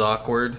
awkward.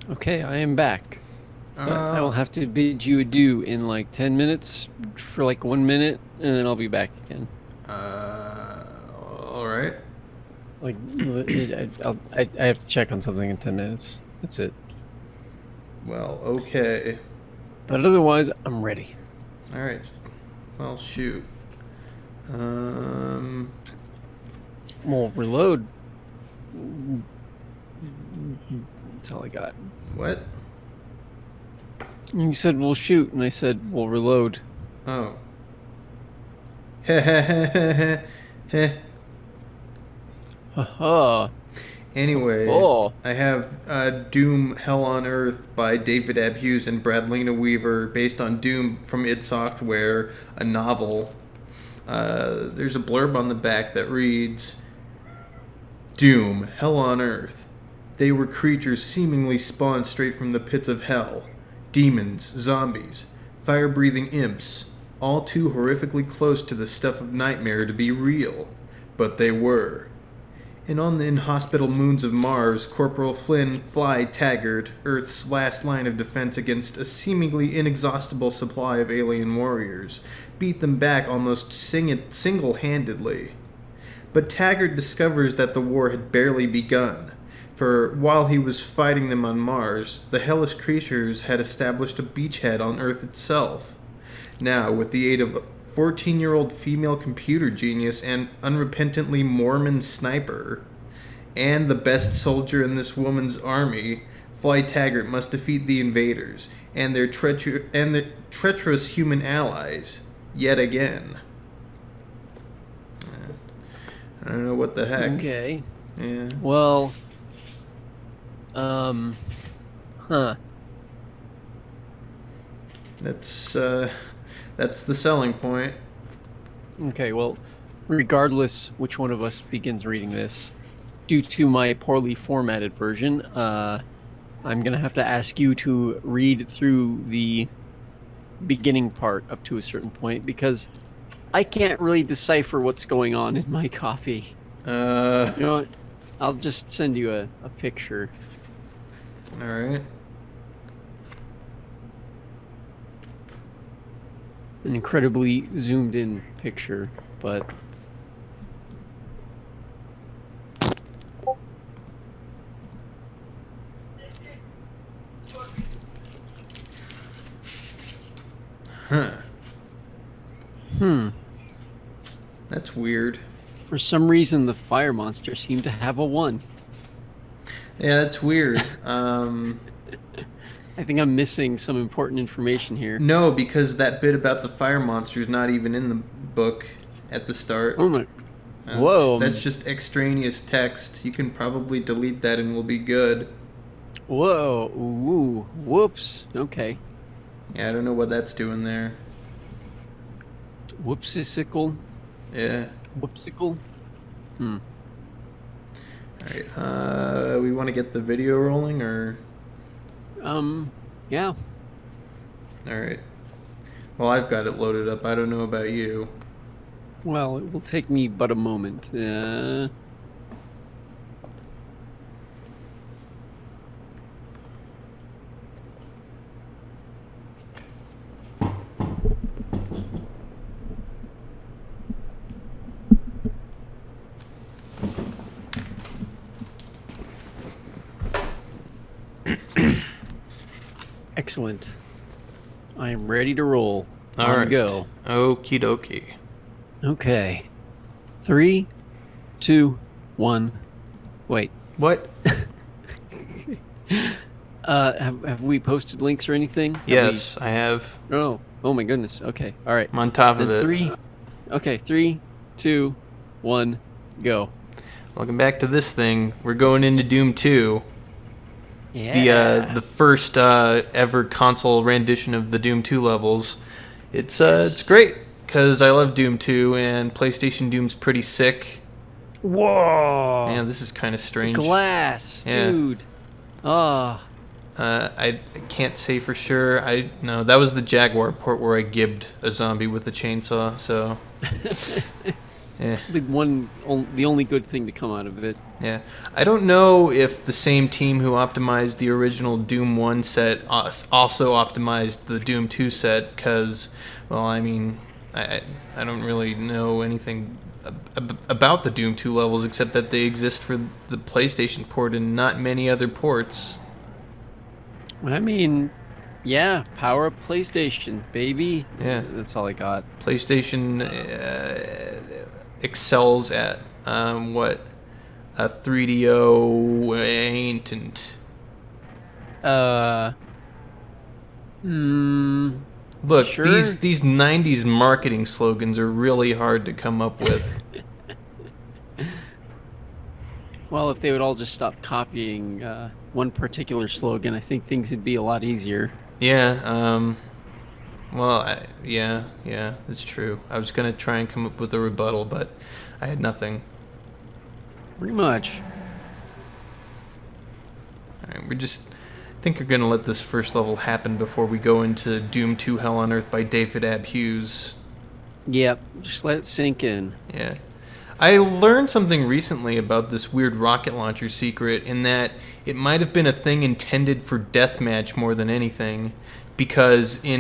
Okay, I am back. But I will have to bid you adieu in like 10 minutes for like 1 minute, and then I'll be back again. All right. Like, I have to check on something in 10 minutes. That's it. Well, okay. But otherwise, I'm ready. All right. Well, shoot. Um, Well, reload. That's all I got. what? You said we'll shoot, and I said we'll reload. Oh. Heh heh heh heh heh. Heh. Haha. Anyway, Oh. I have Doom Hell on Earth by David Ab Hughes and Bradlina Weaver, based on Doom from id Software, a novel. There's a blurb on the back that reads Doom, Hell on Earth. They were creatures seemingly spawned straight from the pits of hell. Demons, zombies, fire-breathing imps, all too horrifically close to the stuff of nightmare to be real. But they were. And on the inhospitable moons of Mars, Corporal Flynn Fly Taggart, Earth's last line of defense against a seemingly inexhaustible supply of alien warriors, beat them back almost single-handedly. But Taggart discovers that the war had barely begun, for while he was fighting them on Mars, the hellish creatures had established a beachhead on Earth itself. Now, with the aid of 14-year-old female computer genius and unrepentantly Mormon sniper, and the best soldier in this woman's army, Fly Taggart must defeat the invaders and their treacherous human allies yet again. I don't know what the heck. Okay. Yeah. Well, huh. That's the selling point. Okay, well, regardless which one of us begins reading this, due to my poorly formatted version, I'm going to have to ask you to read through the beginning part up to a certain point because I can't really decipher what's going on in my copy. You know what? I'll just send you a picture. All right. An incredibly zoomed in picture, but Huh. hmm. That's weird. For some reason, the fire monster seemed to have a 1. Yeah, that's weird. I think I'm missing some important information here. No, because that bit about the fire monster is not even in the book at the start. Oh my. Whoa. That's just extraneous text. You can probably delete that and we'll be good. Whoa. Ooh. Whoops. Okay. Yeah, I don't know what that's doing there. Whoopsicle. Yeah. Whoopsicle. Alright, we want to get the video rolling, or? Yeah. Alright. Well, I've got it loaded up. I don't know about you. Well, it will take me but a moment. Excellent. I am ready to roll. All right. Go. Okie dokie. Okay. 3, 2, 1. Wait. What? Have we posted links or anything? Yes, I have. Oh my goodness. Okay. All right. I'm on top Then of it. 3. Okay. 3, 2, 1. Go. Welcome back to this thing. We're going into Doom 2. Yeah. The first ever console rendition of the Doom 2 levels. It's great because I love Doom 2 and PlayStation Doom's pretty sick. Whoa. Man, this is kind of strange. Glass, Yeah. dude. Ah. I can't say for sure. No, that was the Jaguar port where I gibbed a zombie with a chainsaw. So Yeah. The only good thing to come out of it. Yeah. I don't know if the same team who optimized the original Doom 1 set also optimized the Doom 2 set, because, well, I mean, I don't really know anything about the Doom 2 levels except that they exist for the PlayStation port and not many other ports. I mean, yeah, power up PlayStation, baby. Yeah. That's all I got. PlayStation excels at what a 3DO ain't. Uh, hmm. Look, Sure. these 90s marketing slogans are really hard to come up with. Well, if they would all just stop copying one particular slogan, I think things would be a lot easier. Yeah, well, yeah, that's true. I was going to try and come up with a rebuttal, but I had nothing. Pretty much. All right, I think we're going to let this first level happen before we go into Doom 2 Hell on Earth by David Ab Hughes. Yep, just let it sink in. Yeah. I learned something recently about this weird rocket launcher secret, in that it might have been a thing intended for deathmatch more than anything, because in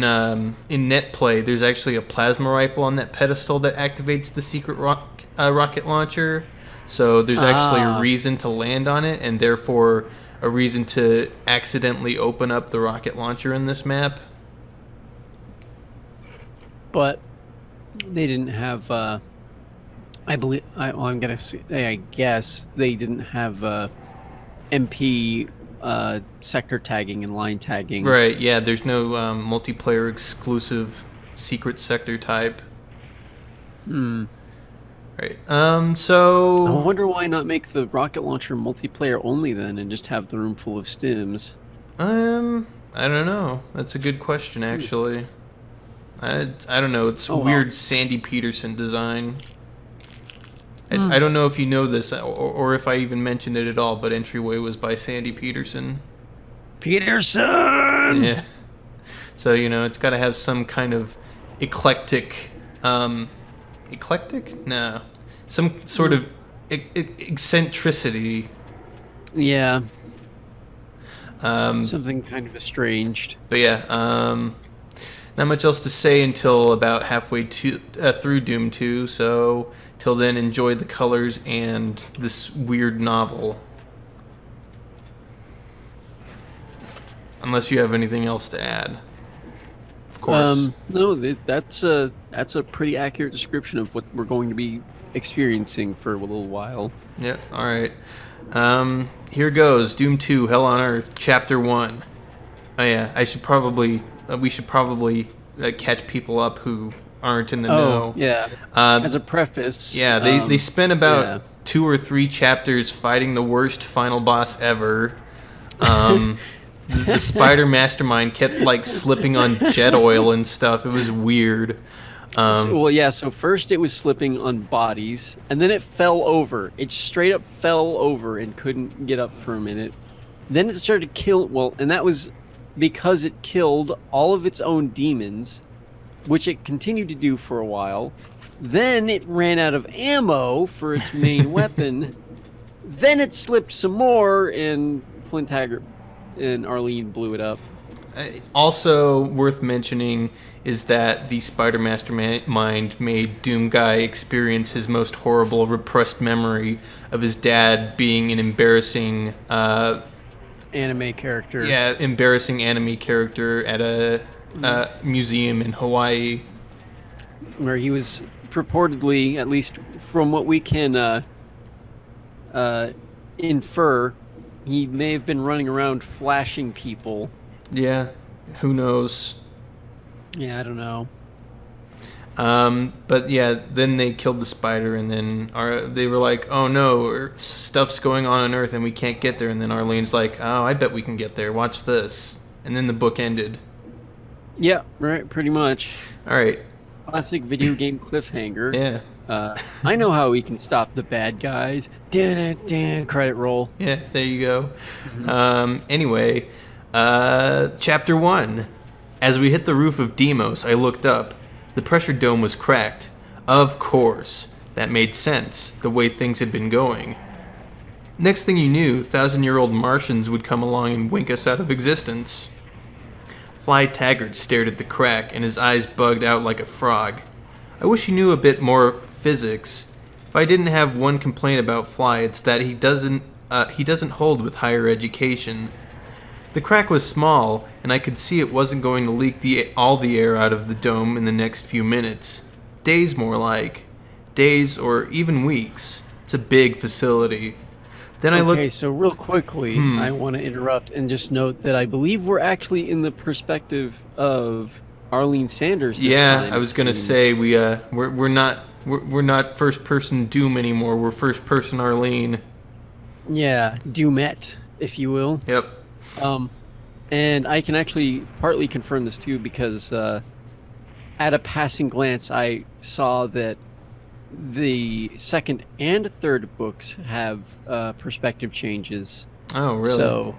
net play there's actually a plasma rifle on that pedestal that activates the secret rocket launcher. So there's actually a reason to land on it, and therefore a reason to accidentally open up the rocket launcher in this map. But they didn't have. I believe. I'm gonna say. I guess they didn't have MP sector tagging and line tagging. Right, yeah, there's no multiplayer exclusive secret sector type. Right. I So wonder why not make the rocket launcher multiplayer only then, and just have the room full of stims. I don't know. That's a good question, actually. I don't know. It's weird Sandy Peterson design. I don't know if you know this or if I even mentioned it at all, but Entryway was by Sandy Peterson. Peterson. Yeah. So, it's got to have some kind of eclectic, eclectic? No. Some sort of eccentricity. Yeah. Something kind of estranged. But yeah, not much else to say until about halfway through Doom 2, so till then, enjoy the colors and this weird novel. Unless you have anything else to add. Of course. No, that's a pretty accurate description of what we're going to be experiencing for a little while. Yeah, alright. Here goes, Doom 2, Hell on Earth, Chapter 1. Oh yeah, we should probably catch people up who aren't in the know. Yeah. As a preface. Yeah, they spent about 2 or 3 chapters fighting the worst final boss ever. The spider mastermind kept slipping on jet oil and stuff. It was weird. So first it was slipping on bodies, and then it fell over. It straight up fell over and couldn't get up for a minute. Then it started to kill. And that was because it killed all of its own demons, which it continued to do for a while. Then it ran out of ammo for its main weapon. Then it slipped some more, and Flint Taggart and Arlene blew it up. Also worth mentioning is that the Spider Mastermind made Doom Guy experience his most horrible repressed memory of his dad being an embarrassing anime character. Yeah, embarrassing anime character at a museum in Hawaii, where he was purportedly, at least from what we can infer, he may have been running around flashing people. Yeah, who knows? Yeah, I don't know. But yeah, then they killed the spider, and then they were like, "Oh no, stuff's going on Earth, and we can't get there." And then Arlene's like, "Oh, I bet we can get there. Watch this." And then the book ended. Yeah, right, pretty much. All right. Classic video game cliffhanger. Yeah. I know how we can stop the bad guys. Credit roll. Yeah, there you go. Anyway, Chapter 1. As we hit the roof of Deimos, I looked up. The pressure dome was cracked. Of course. That made sense, the way things had been going. Next thing you knew, 1,000-year-old Martians would come along and wink us out of existence. Fly Taggart stared at the crack, and his eyes bugged out like a frog. I wish he knew a bit more physics. If I didn't have one complaint about Fly, it's that he doesn't hold with higher education. The crack was small, and I could see it wasn't going to leak all the air out of the dome in the next few minutes. Days more like. Days or even weeks. It's a big facility. Then I looked... Okay, so real quickly, I want to interrupt and just note that I believe we're actually in the perspective of Arlene Sanders this time, I was gonna say we're not first person Doom anymore. We're first person Arlene. Yeah, Doomette, if you will. Yep. And I can actually partly confirm this too because at a passing glance, I saw that the second and third books have perspective changes. Oh, really? So,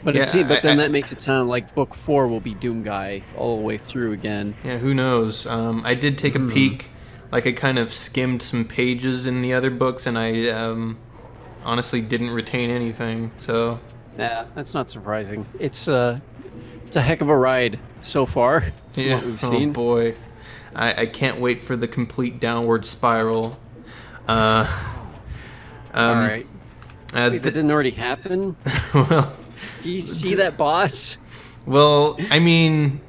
but Yeah, then that makes it sound like book 4 will be Doom Guy all the way through again. Yeah, who knows? I did take a peek. Like, I kind of skimmed some pages in the other books, and I honestly didn't retain anything. So, Yeah, that's not surprising. It's a heck of a ride so far from yeah. what we've Oh seen. boy, I can't wait for the complete downward spiral. All right. Wait, that didn't already happen? Well, Do you see that, boss? well, I mean,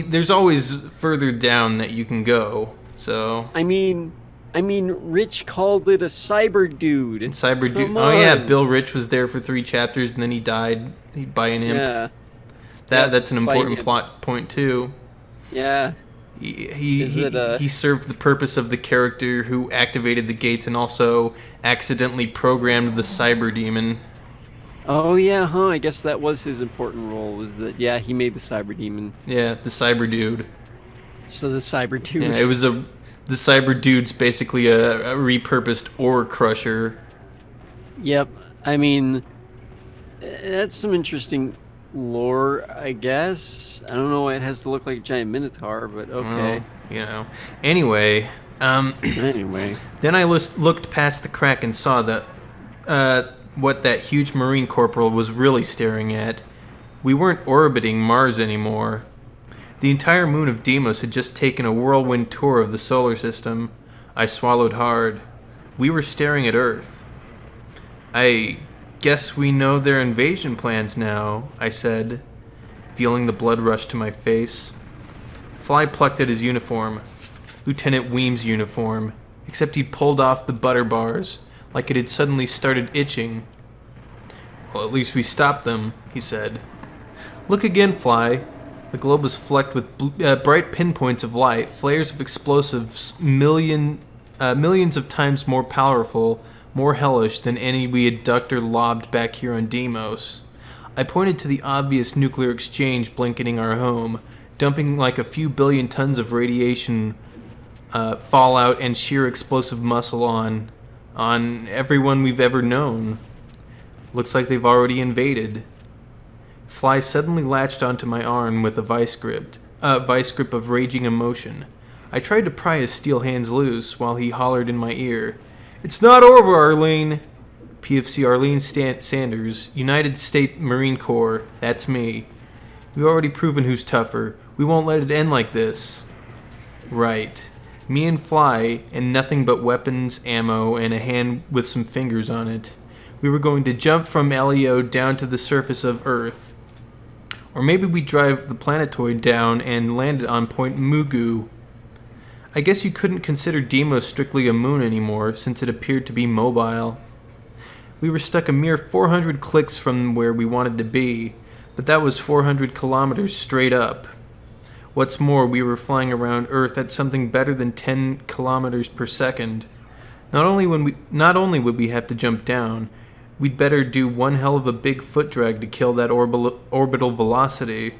there's always further down that you can go. So. I mean, Rich called it a cyber dude. Cyber Dude. Come Oh yeah, on. Bill Rich was there for 3 chapters and then he died by an imp. Yeah, That's an by important imp. plot point too. yeah. He served the purpose of the character who activated the gates and also accidentally programmed the cyber demon. Oh yeah, huh? I guess that was his important role. Was that he made the cyber demon. Yeah, the cyber dude. So the cyber dude. Yeah, the cyber dude's basically a repurposed ore crusher. Yep. I mean, that's some interesting lore, I guess. I don't know why it has to look like a giant minotaur, but okay. Well, Anyway, Anyway. then I looked past the crack and saw that what that huge Marine corporal was really staring at. We weren't orbiting Mars anymore. The entire moon of Deimos had just taken a whirlwind tour of the solar system. I swallowed hard. We were staring at Earth. I guess we know their invasion plans now, I said, feeling the blood rush to my face. Fly plucked at his uniform. Lieutenant Weem's uniform, except he pulled off the butter bars, like it had suddenly started itching. Well, at least we stopped them, he said. Look again, Fly. The globe was flecked with bright pinpoints of light, flares of explosives, millions of times more powerful, more hellish than any we had ducked or lobbed back here on Deimos. I pointed to the obvious nuclear exchange blanketing our home, dumping like a few billion tons of radiation, fallout, and sheer explosive muscle on everyone we've ever known. Looks like they've already invaded. Fly suddenly latched onto my arm with a vice grip of raging emotion. I tried to pry his steel hands loose while he hollered in my ear, "It's not over, Arlene!" PFC Arlene Sanders, United States Marine Corps, that's me. We've already proven who's tougher. We won't let it end like this. Right. Me and Fly, and nothing but weapons, ammo, and a hand with some fingers on it. We were going to jump from LEO down to the surface of Earth. Or maybe we drive the planetoid down and land it on Point Mugu. I guess you couldn't consider Deimos strictly a moon anymore, since it appeared to be mobile. We were stuck a mere 400 clicks from where we wanted to be, but that was 400 kilometers straight up. What's more, we were flying around Earth at something better than 10 kilometers per second. Not only would we have to jump down, we'd better do one hell of a big foot drag to kill that orbital velocity.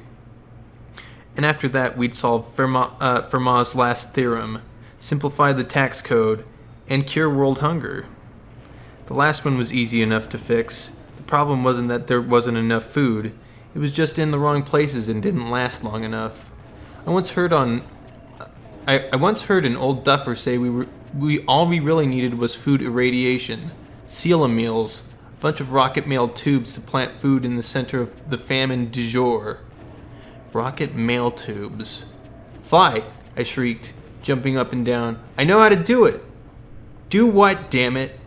And after that, we'd solve Fermat's last theorem, simplify the tax code, and cure world hunger. The last one was easy enough to fix. The problem wasn't that there wasn't enough food. It was just in the wrong places and didn't last long enough. I once heard an old duffer say All we really needed was food irradiation, seal meals, a bunch of rocket mail tubes to plant food in the center of the famine du jour. Rocket mail tubes. Fly, I shrieked, jumping up and down. I know how to do it. Do what, damn it?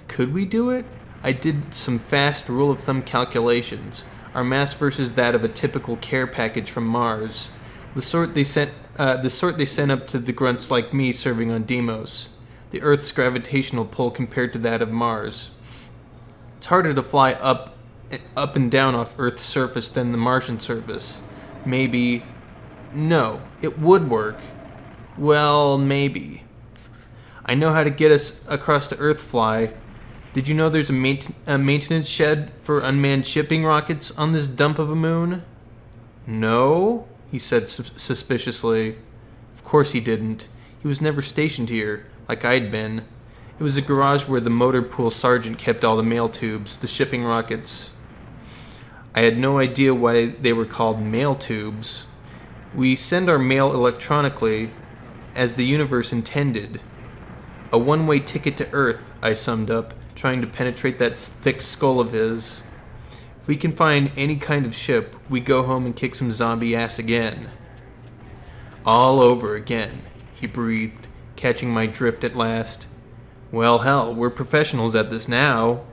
Could we do it? I did some fast rule of thumb calculations. Our mass versus that of a typical care package from Mars. The sort they sent up to the grunts like me serving on Deimos. The Earth's gravitational pull compared to that of Mars. It's harder to fly up and down off Earth's surface than the Martian surface. Maybe. No, it would work. Well, maybe. I know how to get us across to Earth, Fly. Did you know there's a maintenance shed for unmanned shipping rockets on this dump of a moon? No, he said suspiciously. Of course he didn't. He was never stationed here, like I'd been. It was a garage where the motor pool sergeant kept all the mail tubes, the shipping rockets. I had no idea why they were called mail tubes. We send our mail electronically, as the universe intended. A one-way ticket to Earth, I summed up, trying to penetrate that thick skull of his. If we can find any kind of ship, we go home and kick some zombie ass again. All over again, he breathed, catching my drift at last. Well, hell, we're professionals at this now.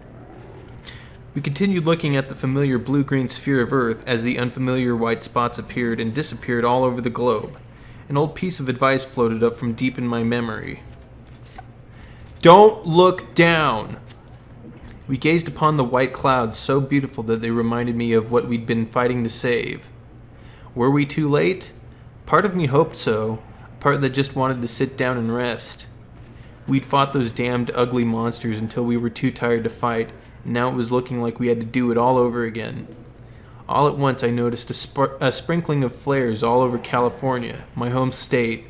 We continued looking at the familiar blue-green sphere of Earth as the unfamiliar white spots appeared and disappeared all over the globe. An old piece of advice floated up from deep in my memory. Don't look down! We gazed upon the white clouds, so beautiful that they reminded me of what we'd been fighting to save. Were we too late? Part of me hoped so, a part that just wanted to sit down and rest. We'd fought those damned ugly monsters until we were too tired to fight, and now it was looking like we had to do it all over again. All at once I noticed a sprinkling of flares all over California, my home state.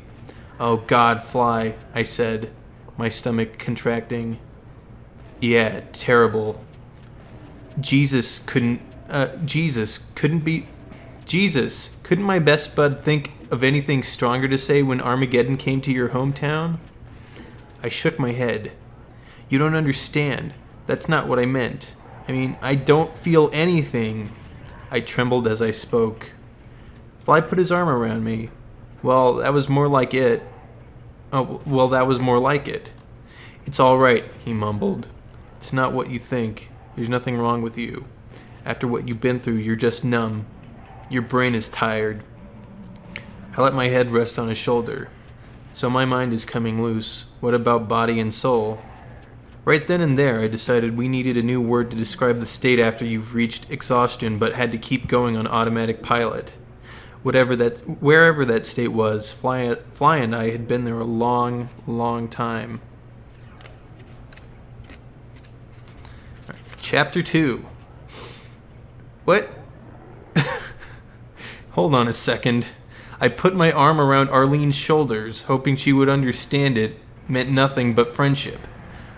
Oh God, Fly, I said, my stomach contracting. Yeah, terrible. Jesus, couldn't my best bud think of anything stronger to say when Armageddon came to your hometown? I shook my head. You don't understand. That's not what I meant. I mean, I don't feel anything. I trembled as I spoke. Fly put his arm around me. Well, that was more like it. It's all right, he mumbled. It's not what you think. There's nothing wrong with you. After what you've been through, you're just numb. Your brain is tired. I let my head rest on his shoulder. So my mind is coming loose. What about body and soul? Right then and there, I decided we needed a new word to describe the state after you've reached exhaustion but had to keep going on automatic pilot. Wherever that state was, Fly and I had been there a long, long time. Right, Chapter 2. What? Hold on a second. I put my arm around Arlene's shoulders, hoping she would understand it meant nothing but friendship.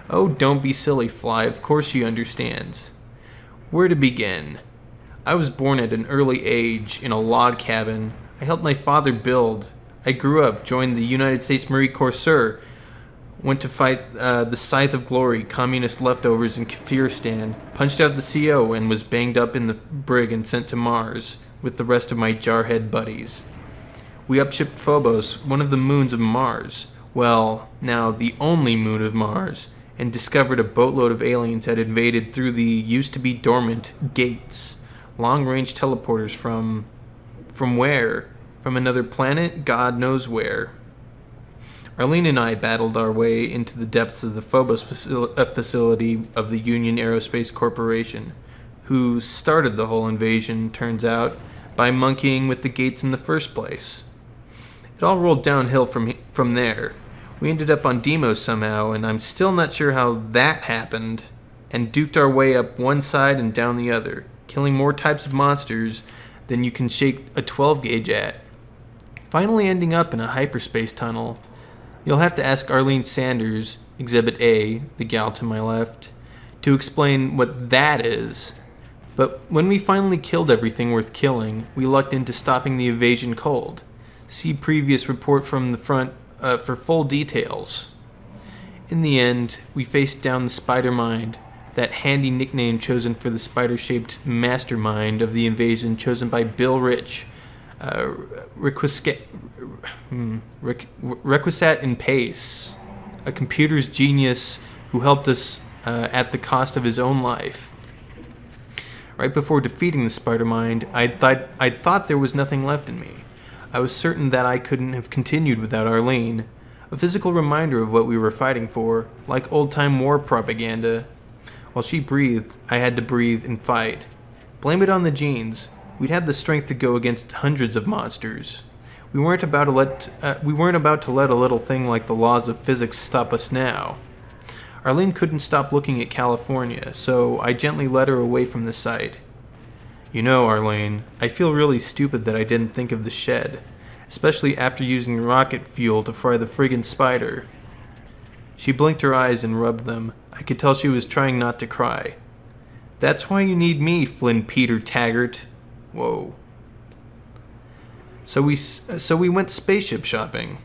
Oh, don't be silly, Fly. Of course she understands. Where to begin? I was born at an early age in a log cabin. I helped my father build. I grew up, joined the United States Marine Corps, went to fight the Scythe of Glory, communist leftovers in Kafiristan, punched out the CO, and was banged up in the brig and sent to Mars with the rest of my jarhead buddies. We upshipped Phobos, one of the moons of Mars. Well, now the only moon of Mars, and discovered a boatload of aliens had invaded through the used-to-be-dormant gates. Long-range teleporters from where? From another planet? God knows where. Arlene and I battled our way into the depths of the Phobos facility of the Union Aerospace Corporation, who started the whole invasion, turns out, by monkeying with the gates in the first place. It all rolled downhill from there. We ended up on Deimos somehow, and I'm still not sure how that happened, and duked our way up one side and down the other, killing more types of monsters than you can shake a 12-gauge at. Finally ending up in a hyperspace tunnel. You'll have to ask Arlene Sanders, Exhibit A, the gal to my left, to explain what that is. But when we finally killed everything worth killing, we lucked into stopping the invasion cold. See previous report from the front for full details. In the end, we faced down the Spider Mind, that handy nickname chosen for the spider-shaped mastermind of the invasion chosen by Bill Rich, Requisat in Pace, a computer's genius who helped us at the cost of his own life. Right before defeating the Spider-Mind, I'd thought there was nothing left in me. I was certain that I couldn't have continued without Arlene, a physical reminder of what we were fighting for, like old-time war propaganda. While she breathed, I had to breathe and fight. Blame it on the genes. We'd had the strength to go against hundreds of monsters. We weren't about to let a little thing like the laws of physics stop us now. Arlene couldn't stop looking at California, so I gently led her away from the site. You know, Arlene, I feel really stupid that I didn't think of the shed, especially after using rocket fuel to fry the friggin' spider. She blinked her eyes and rubbed them. I could tell she was trying not to cry. That's why you need me, Flynn Peter Taggart. Whoa. So we went spaceship shopping.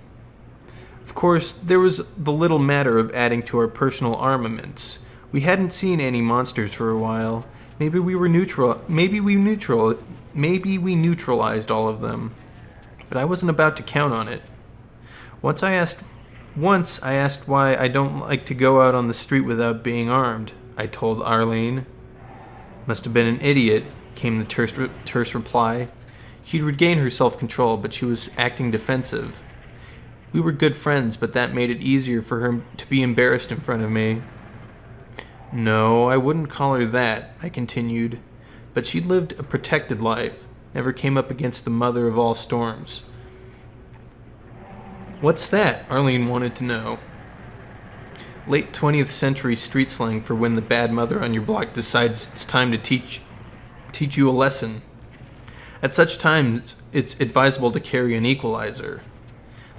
Of course, there was the little matter of adding to our personal armaments. We hadn't seen any monsters for a while. Maybe we neutralized all of them. But I wasn't about to count on it. Once I asked why I don't like to go out on the street without being armed, I told Arlene. Must have been an idiot, came the terse reply. She'd regained her self-control, but she was acting defensive. We were good friends, but that made it easier for her to be embarrassed in front of me. No, I wouldn't call her that, I continued. But she'd lived a protected life, never came up against the mother of all storms. What's that? Arlene wanted to know. Late 20th century street slang for when the bad mother on your block decides it's time to teach you a lesson. At such times, it's advisable to carry an equalizer.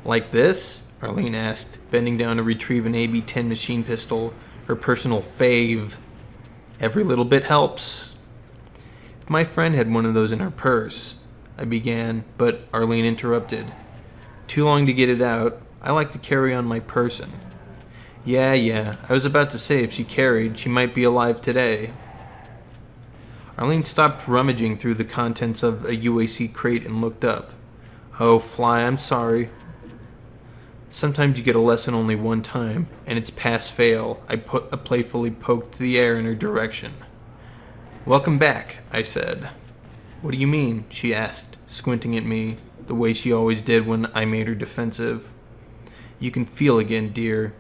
Like this? Arlene asked, bending down to retrieve an AB-10 machine pistol, her personal fave. Every little bit helps. If my friend had one of those in her purse, I began, but Arlene interrupted. Too long to get it out. I like to carry on my person. Yeah, I was about to say if she carried, she might be alive today. Arlene stopped rummaging through the contents of a UAC crate and looked up. Oh, Fly, I'm sorry. Sometimes you get a lesson only one time, and it's pass-fail. I playfully poked the air in her direction. Welcome back, I said. What do you mean? She asked, squinting at me, the way she always did when I made her defensive. You can feel again, dear.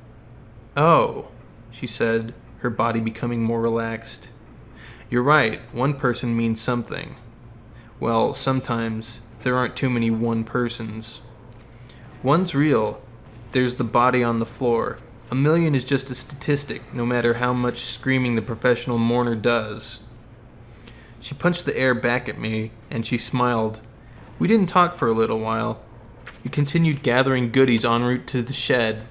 Oh, she said, her body becoming more relaxed. You're right, one person means something. Well, sometimes, if there aren't too many one persons. One's real. There's the body on the floor. 1,000,000 is just a statistic, no matter how much screaming the professional mourner does. She punched the air back at me, and she smiled. We didn't talk for a little while. We continued gathering goodies en route to the shed.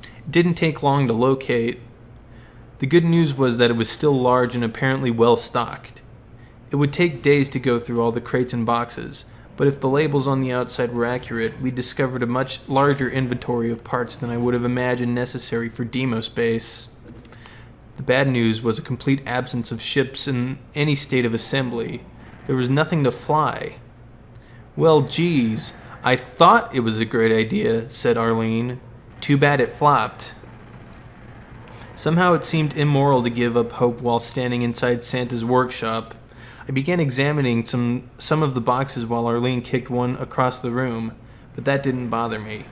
It didn't take long to locate. The good news was that it was still large and apparently well stocked. It would take days to go through all the crates and boxes, but if the labels on the outside were accurate, we discovered a much larger inventory of parts than I would have imagined necessary for demo space. The bad news was a complete absence of ships in any state of assembly. There was nothing to fly. Well, geez, I thought it was a great idea, said Arlene. Too bad it flopped. Somehow it seemed immoral to give up hope while standing inside Santa's workshop. I began examining some of the boxes while Arlene kicked one across the room, but that didn't bother me.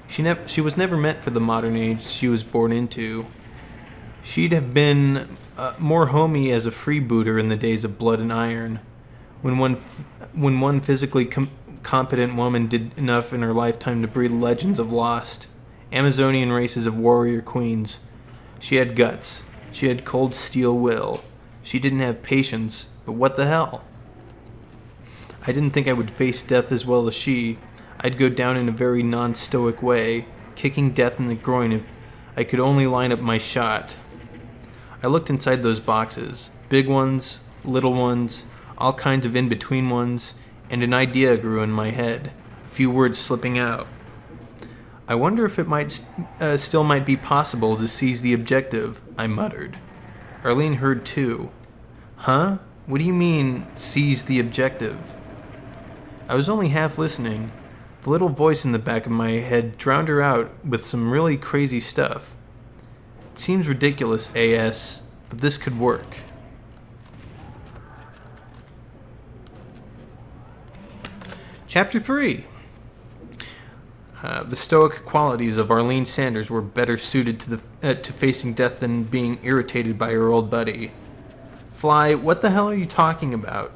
She was never meant for the modern age she was born into. She'd have been more homey as a freebooter in the days of Blood and Iron, when one physically competent woman did enough in her lifetime to breed legends of lost Amazonian races of warrior queens. She had guts. She had cold steel will. She didn't have patience, but what the hell? I didn't think I would face death as well as she. I'd go down in a very non-stoic way, kicking death in the groin if I could only line up my shot. I looked inside those boxes, big ones, little ones, all kinds of in-between ones, and an idea grew in my head, a few words slipping out. I wonder if it still might be possible to seize the objective, I muttered. Arlene heard too. Huh? What do you mean, seize the objective? I was only half listening. The little voice in the back of my head drowned her out with some really crazy stuff. It seems ridiculous, AS, but this could work. Chapter 3. The stoic qualities of Arlene Sanders were better suited to facing death than being irritated by her old buddy. Fly, what the hell are you talking about?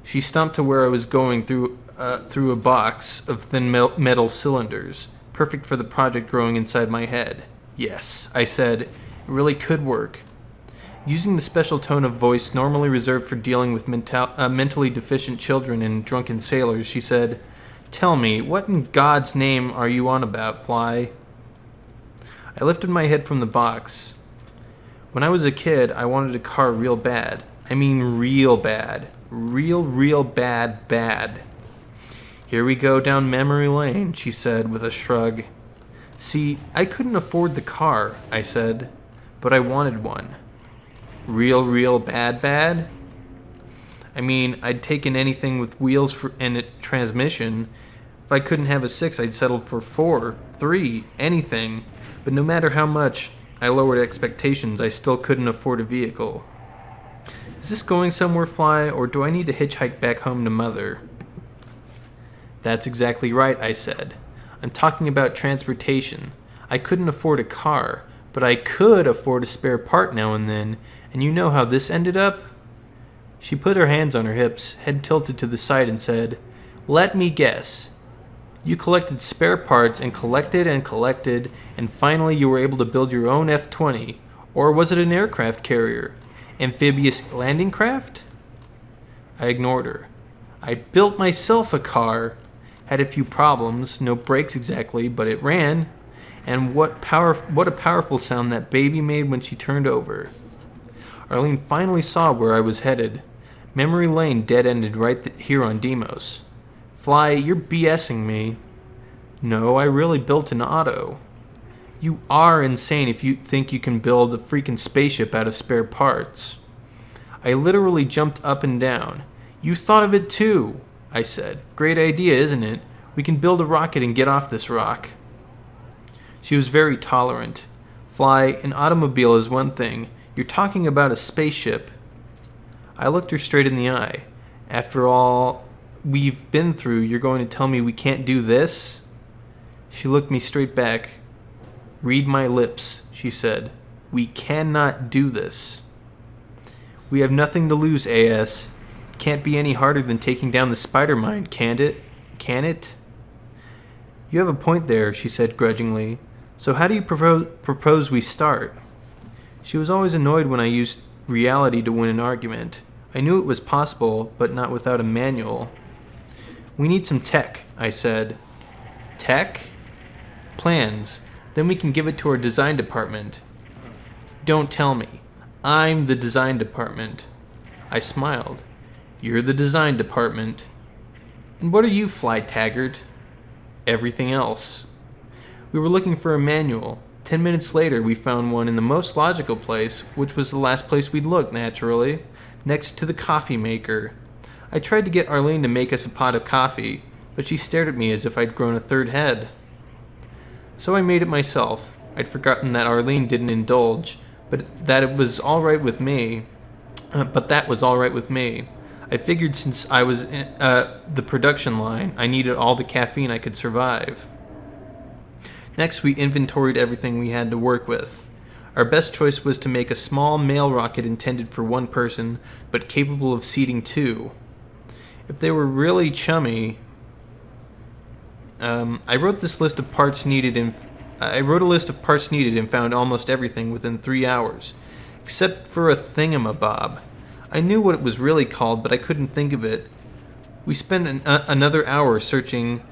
She stumped to where I was going through a box of thin metal cylinders, perfect for the project growing inside my head. Yes, I said, it really could work. Using the special tone of voice normally reserved for dealing with mentally deficient children and drunken sailors, she said, Tell me, what in God's name are you on about, Fly? I lifted my head from the box. When I was a kid, I wanted a car real bad. I mean real bad. Real bad. Here we go down memory lane, she said with a shrug. See, I couldn't afford the car, I said, but I wanted one. Real bad? I mean, I'd taken anything with wheels and a transmission. If I couldn't have a 6, I'd settle for 4, 3, anything. But no matter how much I lowered expectations, I still couldn't afford a vehicle. Is this going somewhere, Fly, or do I need to hitchhike back home to Mother? That's exactly right, I said. I'm talking about transportation. I couldn't afford a car, but I could afford a spare part now and then, and you know how this ended up? She put her hands on her hips, head tilted to the side, and said, Let me guess. You collected spare parts and collected, and finally you were able to build your own F-20. Or was it an aircraft carrier? Amphibious landing craft? I ignored her. I built myself a car. Had a few problems, no brakes exactly, but it ran. And what a powerful sound that baby made when she turned over. Arlene finally saw where I was headed. Memory lane dead-ended right here on Deimos. Fly, you're BSing me. No, I really built an auto. You are insane if you think you can build a freaking spaceship out of spare parts. I literally jumped up and down. You thought of it too, I said. Great idea, isn't it? We can build a rocket and get off this rock. She was very tolerant. Fly, an automobile is one thing. You're talking about a spaceship. I looked her straight in the eye. After all we've been through, you're going to tell me we can't do this? She looked me straight back. Read my lips, she said. We cannot do this. We have nothing to lose, AS. It can't be any harder than taking down the spider mind, can it? Can it? You have a point there, she said grudgingly. So how do you propose we start? She was always annoyed when I used reality to win an argument. I knew it was possible, but not without a manual. We need some tech, I said. Tech? Plans. Then we can give it to our design department. Don't tell me. I'm the design department. I smiled. You're the design department. And what are you, Fly Taggart? Everything else. We were looking for a manual. 10 minutes later, we found one in the most logical place, which was the last place we'd look, naturally, next to the coffee maker. I tried to get Arlene to make us a pot of coffee, but she stared at me as if I'd grown a third head. So I made it myself. I'd forgotten that Arlene didn't indulge, but that was all right with me. I figured since I was in the production line, I needed all the caffeine I could survive. Next, we inventoried everything we had to work with. Our best choice was to make a small mail rocket intended for one person, but capable of seating 2. If they were really chummy, I wrote a list of parts needed and found almost everything within 3 hours, except for a thingamabob. I knew what it was really called, but I couldn't think of it. We spent another hour searching,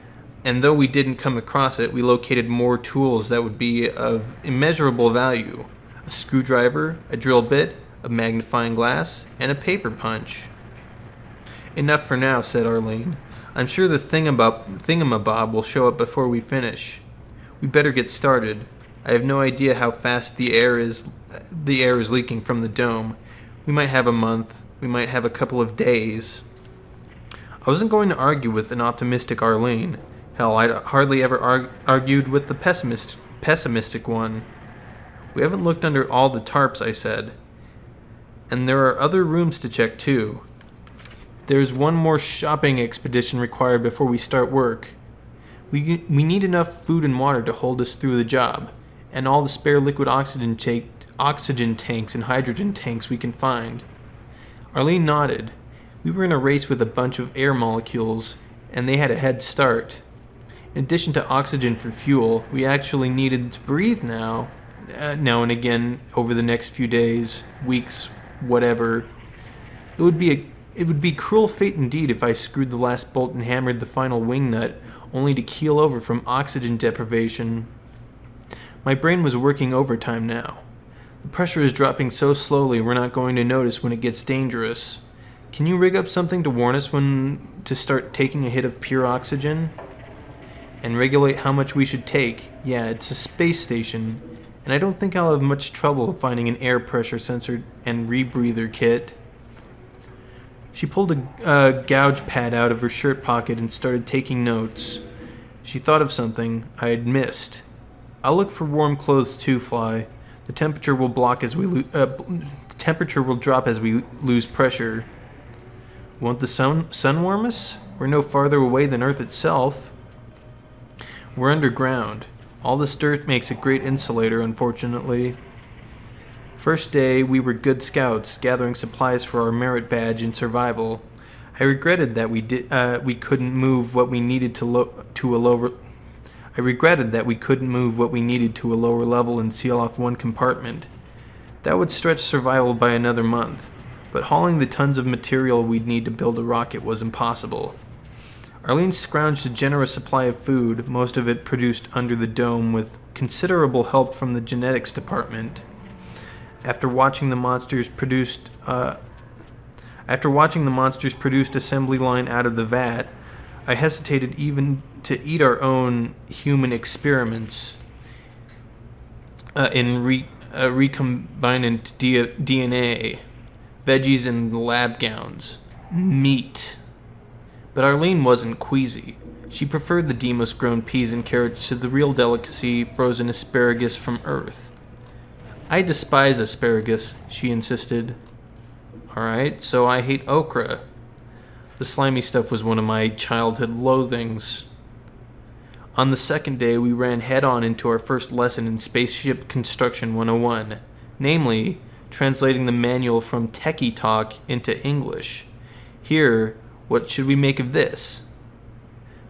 and though we didn't come across it, we located more tools that would be of immeasurable value. A screwdriver, a drill bit, a magnifying glass, and a paper punch. Enough for now, said Arlene. I'm sure the thingamabob will show up before we finish. We better get started. I have no idea how fast the air is leaking from the dome. We might have a month. We might have a couple of days. I wasn't going to argue with an optimistic Arlene. Hell, I'd hardly ever argued with the pessimistic one. We haven't looked under all the tarps, I said. And there are other rooms to check, too. There's one more shopping expedition required before we start work. We need enough food and water to hold us through the job, and all the spare liquid oxygen tanks and hydrogen tanks we can find. Arlene nodded. We were in a race with a bunch of air molecules, and they had a head start. In addition to oxygen for fuel, we actually needed to breathe now and again over the next few days, weeks, whatever. It would be cruel fate indeed if I screwed the last bolt and hammered the final wing nut, only to keel over from oxygen deprivation. My brain was working overtime now. The pressure is dropping so slowly we're not going to notice when it gets dangerous. Can you rig up something to warn us when to start taking a hit of pure oxygen? And regulate how much we should take. Yeah, it's a space station, and I don't think I'll have much trouble finding an air pressure sensor and rebreather kit. She pulled a gouge pad out of her shirt pocket and started taking notes. She thought of something I had missed. I'll look for warm clothes too, Fly. The temperature will drop as we lose pressure. Won't the sun warm us? We're no farther away than Earth itself. We're underground. All this dirt makes a great insulator, unfortunately. First day, we were good scouts, gathering supplies for our merit badge in survival. I regretted that we couldn't move what we needed to a lower level and seal off one compartment. That would stretch survival by another month, but hauling the tons of material we'd need to build a rocket was impossible. Arlene scrounged a generous supply of food, most of it produced under the dome with considerable help from the genetics department. After watching the monsters produced assembly line out of the vat, I hesitated even to eat our own human experiments in recombinant DNA, veggies and lab gowns, meat. But Arlene wasn't queasy. She preferred the Demos-grown peas and carrots to the real delicacy, frozen asparagus from Earth. I despise asparagus, she insisted. Alright, so I hate okra. The slimy stuff was one of my childhood loathings. On the second day, we ran head-on into our first lesson in Spaceship Construction 101, namely, translating the manual from techie talk into English. Here, what should we make of this?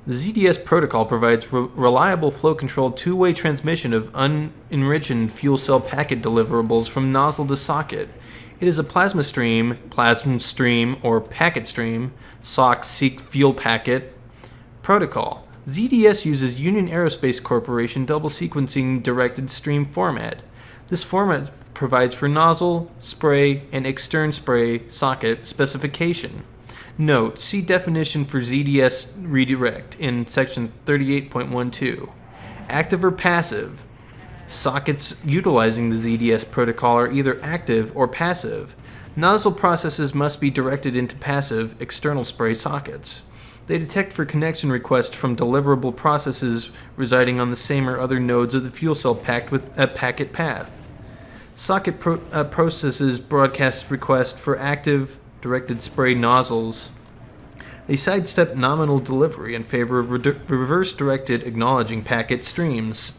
The ZDS protocol provides reliable flow-controlled two-way transmission of unenriched fuel cell packet deliverables from nozzle to socket. It is a plasma stream, or packet stream, SOC fuel packet protocol. ZDS uses Union Aerospace Corporation double-sequencing directed stream format. This format provides for nozzle, spray, and extern spray socket specification. Note, see definition for ZDS redirect in section 38.12. Active or passive. Sockets utilizing the ZDS protocol are either active or passive. Nozzle processes must be directed into passive external spray sockets. They detect for connection requests from deliverable processes residing on the same or other nodes of the fuel cell packed with a packet path. Socket processes broadcast request for active directed spray nozzles. They sidestep nominal delivery in favor of reverse-directed acknowledging packet streams.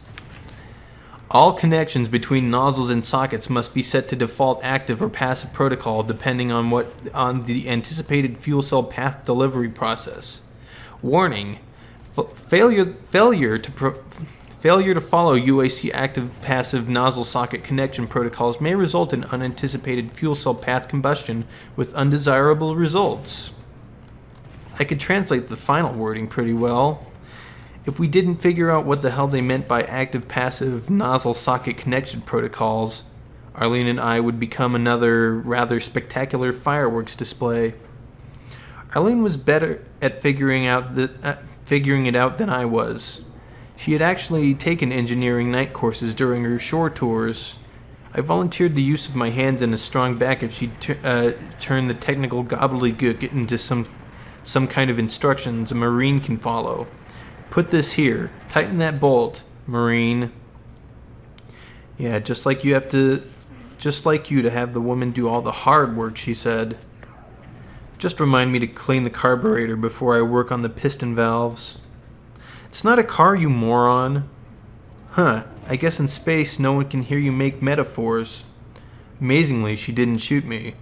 All connections between nozzles and sockets must be set to default active or passive protocol depending on the anticipated fuel cell path delivery process. Warning: failure to follow UAC active-passive nozzle socket connection protocols may result in unanticipated fuel cell path combustion with undesirable results. I could translate the final wording pretty well. If we didn't figure out what the hell they meant by active-passive nozzle socket connection protocols, Arlene and I would become another rather spectacular fireworks display. Arlene was better at figuring it out than I was. She had actually taken engineering night courses during her shore tours. I volunteered the use of my hands and a strong back if she'd turn the technical gobbledygook into some kind of instructions a Marine can follow. Put this here. Tighten that bolt, Marine. Yeah, just like you to have the woman do all the hard work, she said. Just remind me to clean the carburetor before I work on the piston valves. It's not a car, you moron. Huh, I guess in space no one can hear you make metaphors. Amazingly, she didn't shoot me.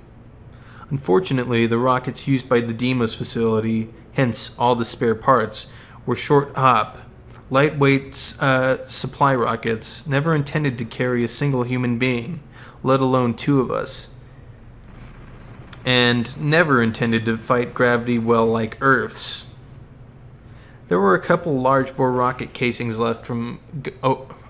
Unfortunately, the rockets used by the Deimos facility, hence all the spare parts, were short-hop, lightweight supply rockets, never intended to carry a single human being, let alone two of us, and never intended to fight gravity well like Earth's. There were a couple large-bore rocket casings left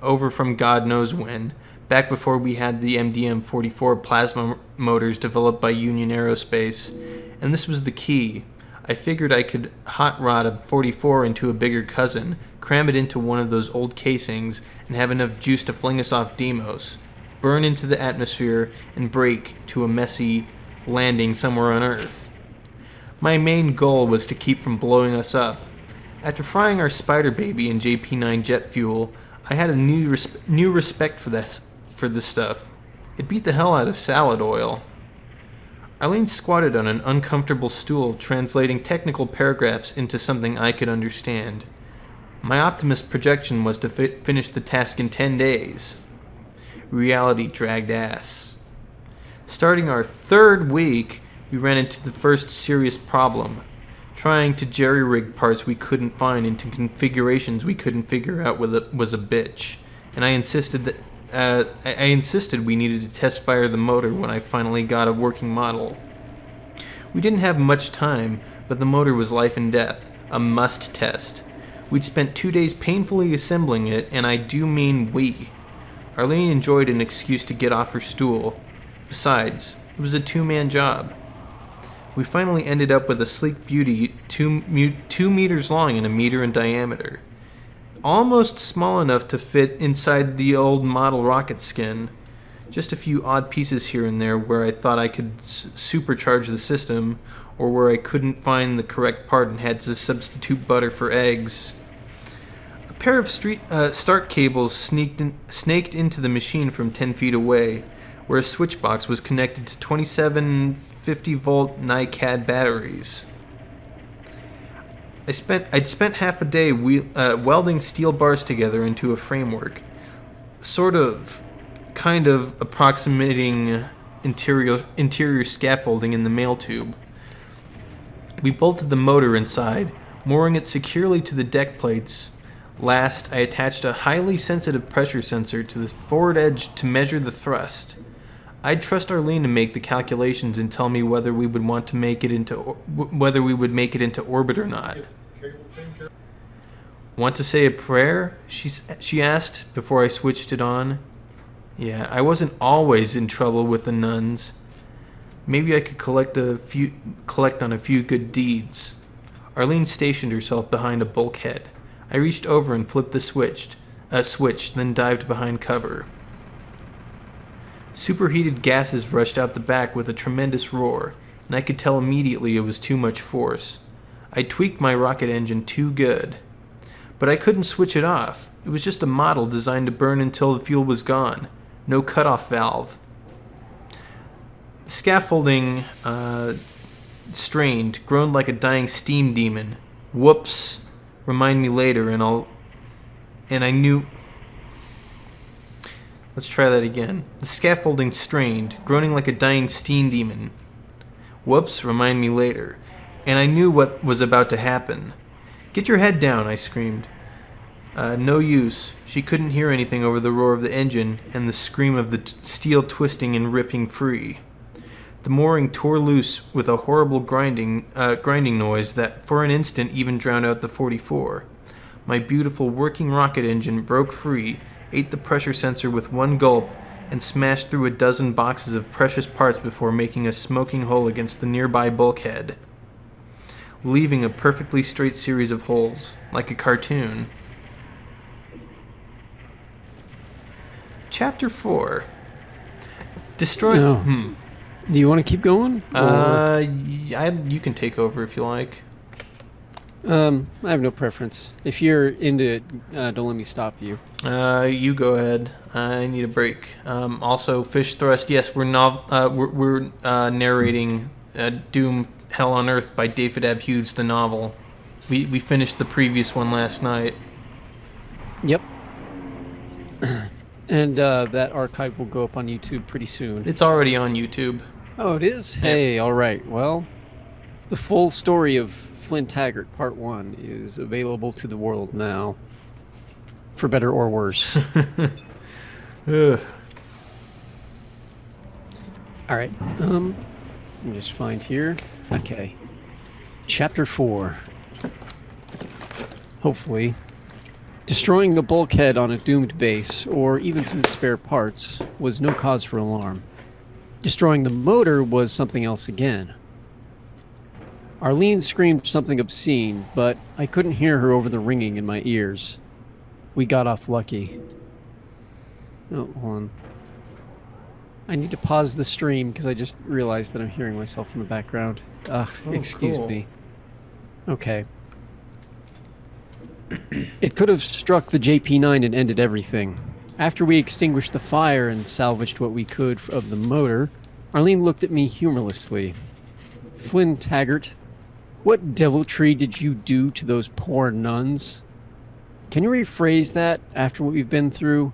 over from God knows when, back before we had the MDM-44 plasma motors developed by Union Aerospace, and this was the key. I figured I could hot rod a 44 into a bigger cousin, cram it into one of those old casings, and have enough juice to fling us off Deimos, burn into the atmosphere, and break to a messy landing somewhere on Earth. My main goal was to keep from blowing us up. After frying our Spider Baby in JP9 jet fuel, I had a new respect for this stuff. It beat the hell out of salad oil. Arlene squatted on an uncomfortable stool, translating technical paragraphs into something I could understand. My optimist projection was to finish the task in 10 days. Reality dragged ass. Starting our third week, we ran into the first serious problem. Trying to jerry-rig parts we couldn't find into configurations we couldn't figure out was a bitch, and I insisted we needed to test fire the motor when I finally got a working model. We didn't have much time, but the motor was life and death, a must test. We'd spent 2 days painfully assembling it, and I do mean we. Arlene enjoyed an excuse to get off her stool. Besides, it was a two-man job. We finally ended up with a sleek beauty 2 meters long and 1 meter in diameter. Almost small enough to fit inside the old model rocket skin. Just a few odd pieces here and there where I thought I could supercharge the system, or where I couldn't find the correct part and had to substitute butter for eggs. A pair of start cables snaked into the machine from 10 feet away, where a switch box was connected to 27 50-volt NiCad batteries. I'd spent half a day welding steel bars together into a framework, kind of approximating interior scaffolding in the mail tube. We bolted the motor inside, mooring it securely to the deck plates. Last, I attached a highly sensitive pressure sensor to the forward edge to measure the thrust. I'd trust Arlene to make the calculations and tell me whether we would make it into orbit or not. Want to say a prayer? She asked before I switched it on. Yeah, I wasn't always in trouble with the nuns. Maybe I could collect on a few good deeds. Arlene stationed herself behind a bulkhead. I reached over and flipped the switch, then dived behind cover. Superheated gases rushed out the back with a tremendous roar, and I could tell immediately it was too much force. I tweaked my rocket engine too good. But I couldn't switch it off. It was just a model designed to burn until the fuel was gone. No cutoff valve. The scaffolding strained, groaned like a dying steam demon. Whoops. Remind me later and I knew... Let's try that again. The scaffolding strained, groaning like a dying steam demon. Whoops, remind me later. And I knew what was about to happen. Get your head down, I screamed. No use. She couldn't hear anything over the roar of the engine and the scream of the steel twisting and ripping free. The mooring tore loose with a horrible grinding noise that for an instant even drowned out the 44. My beautiful working rocket engine broke free, ate the pressure sensor with one gulp, and smashed through a dozen boxes of precious parts before making a smoking hole against the nearby bulkhead, leaving a perfectly straight series of holes, like a cartoon. Chapter 4. Destroy... No. Do you want to keep going? You can take over if you like. I have no preference. If you're into it, don't let me stop you. You go ahead. I need a break. Also, Fish Thrust. Yes, we're narrating Doom: Hell on Earth by David Ab Hughes, the novel. We finished the previous one last night. Yep. And that archive will go up on YouTube pretty soon. It's already on YouTube. Oh, it is? Hey, all right. Well, the full story of Flynn Taggart Part 1 is available to the world now. For better or worse. Ugh. All right. Let me just find here. Okay. Chapter 4. Hopefully. Destroying the bulkhead on a doomed base, or even some spare parts, was no cause for alarm. Destroying the motor was something else again. Arlene screamed something obscene, but I couldn't hear her over the ringing in my ears. We got off lucky. Oh, hold on. I need to pause the stream because I just realized that I'm hearing myself in the background. Excuse me. Okay. It could have struck the JP-9 and ended everything. After we extinguished the fire and salvaged what we could of the motor, Arlene looked at me humorlessly. Flynn Taggart, what deviltry did you do to those poor nuns? Can you rephrase that after what we've been through?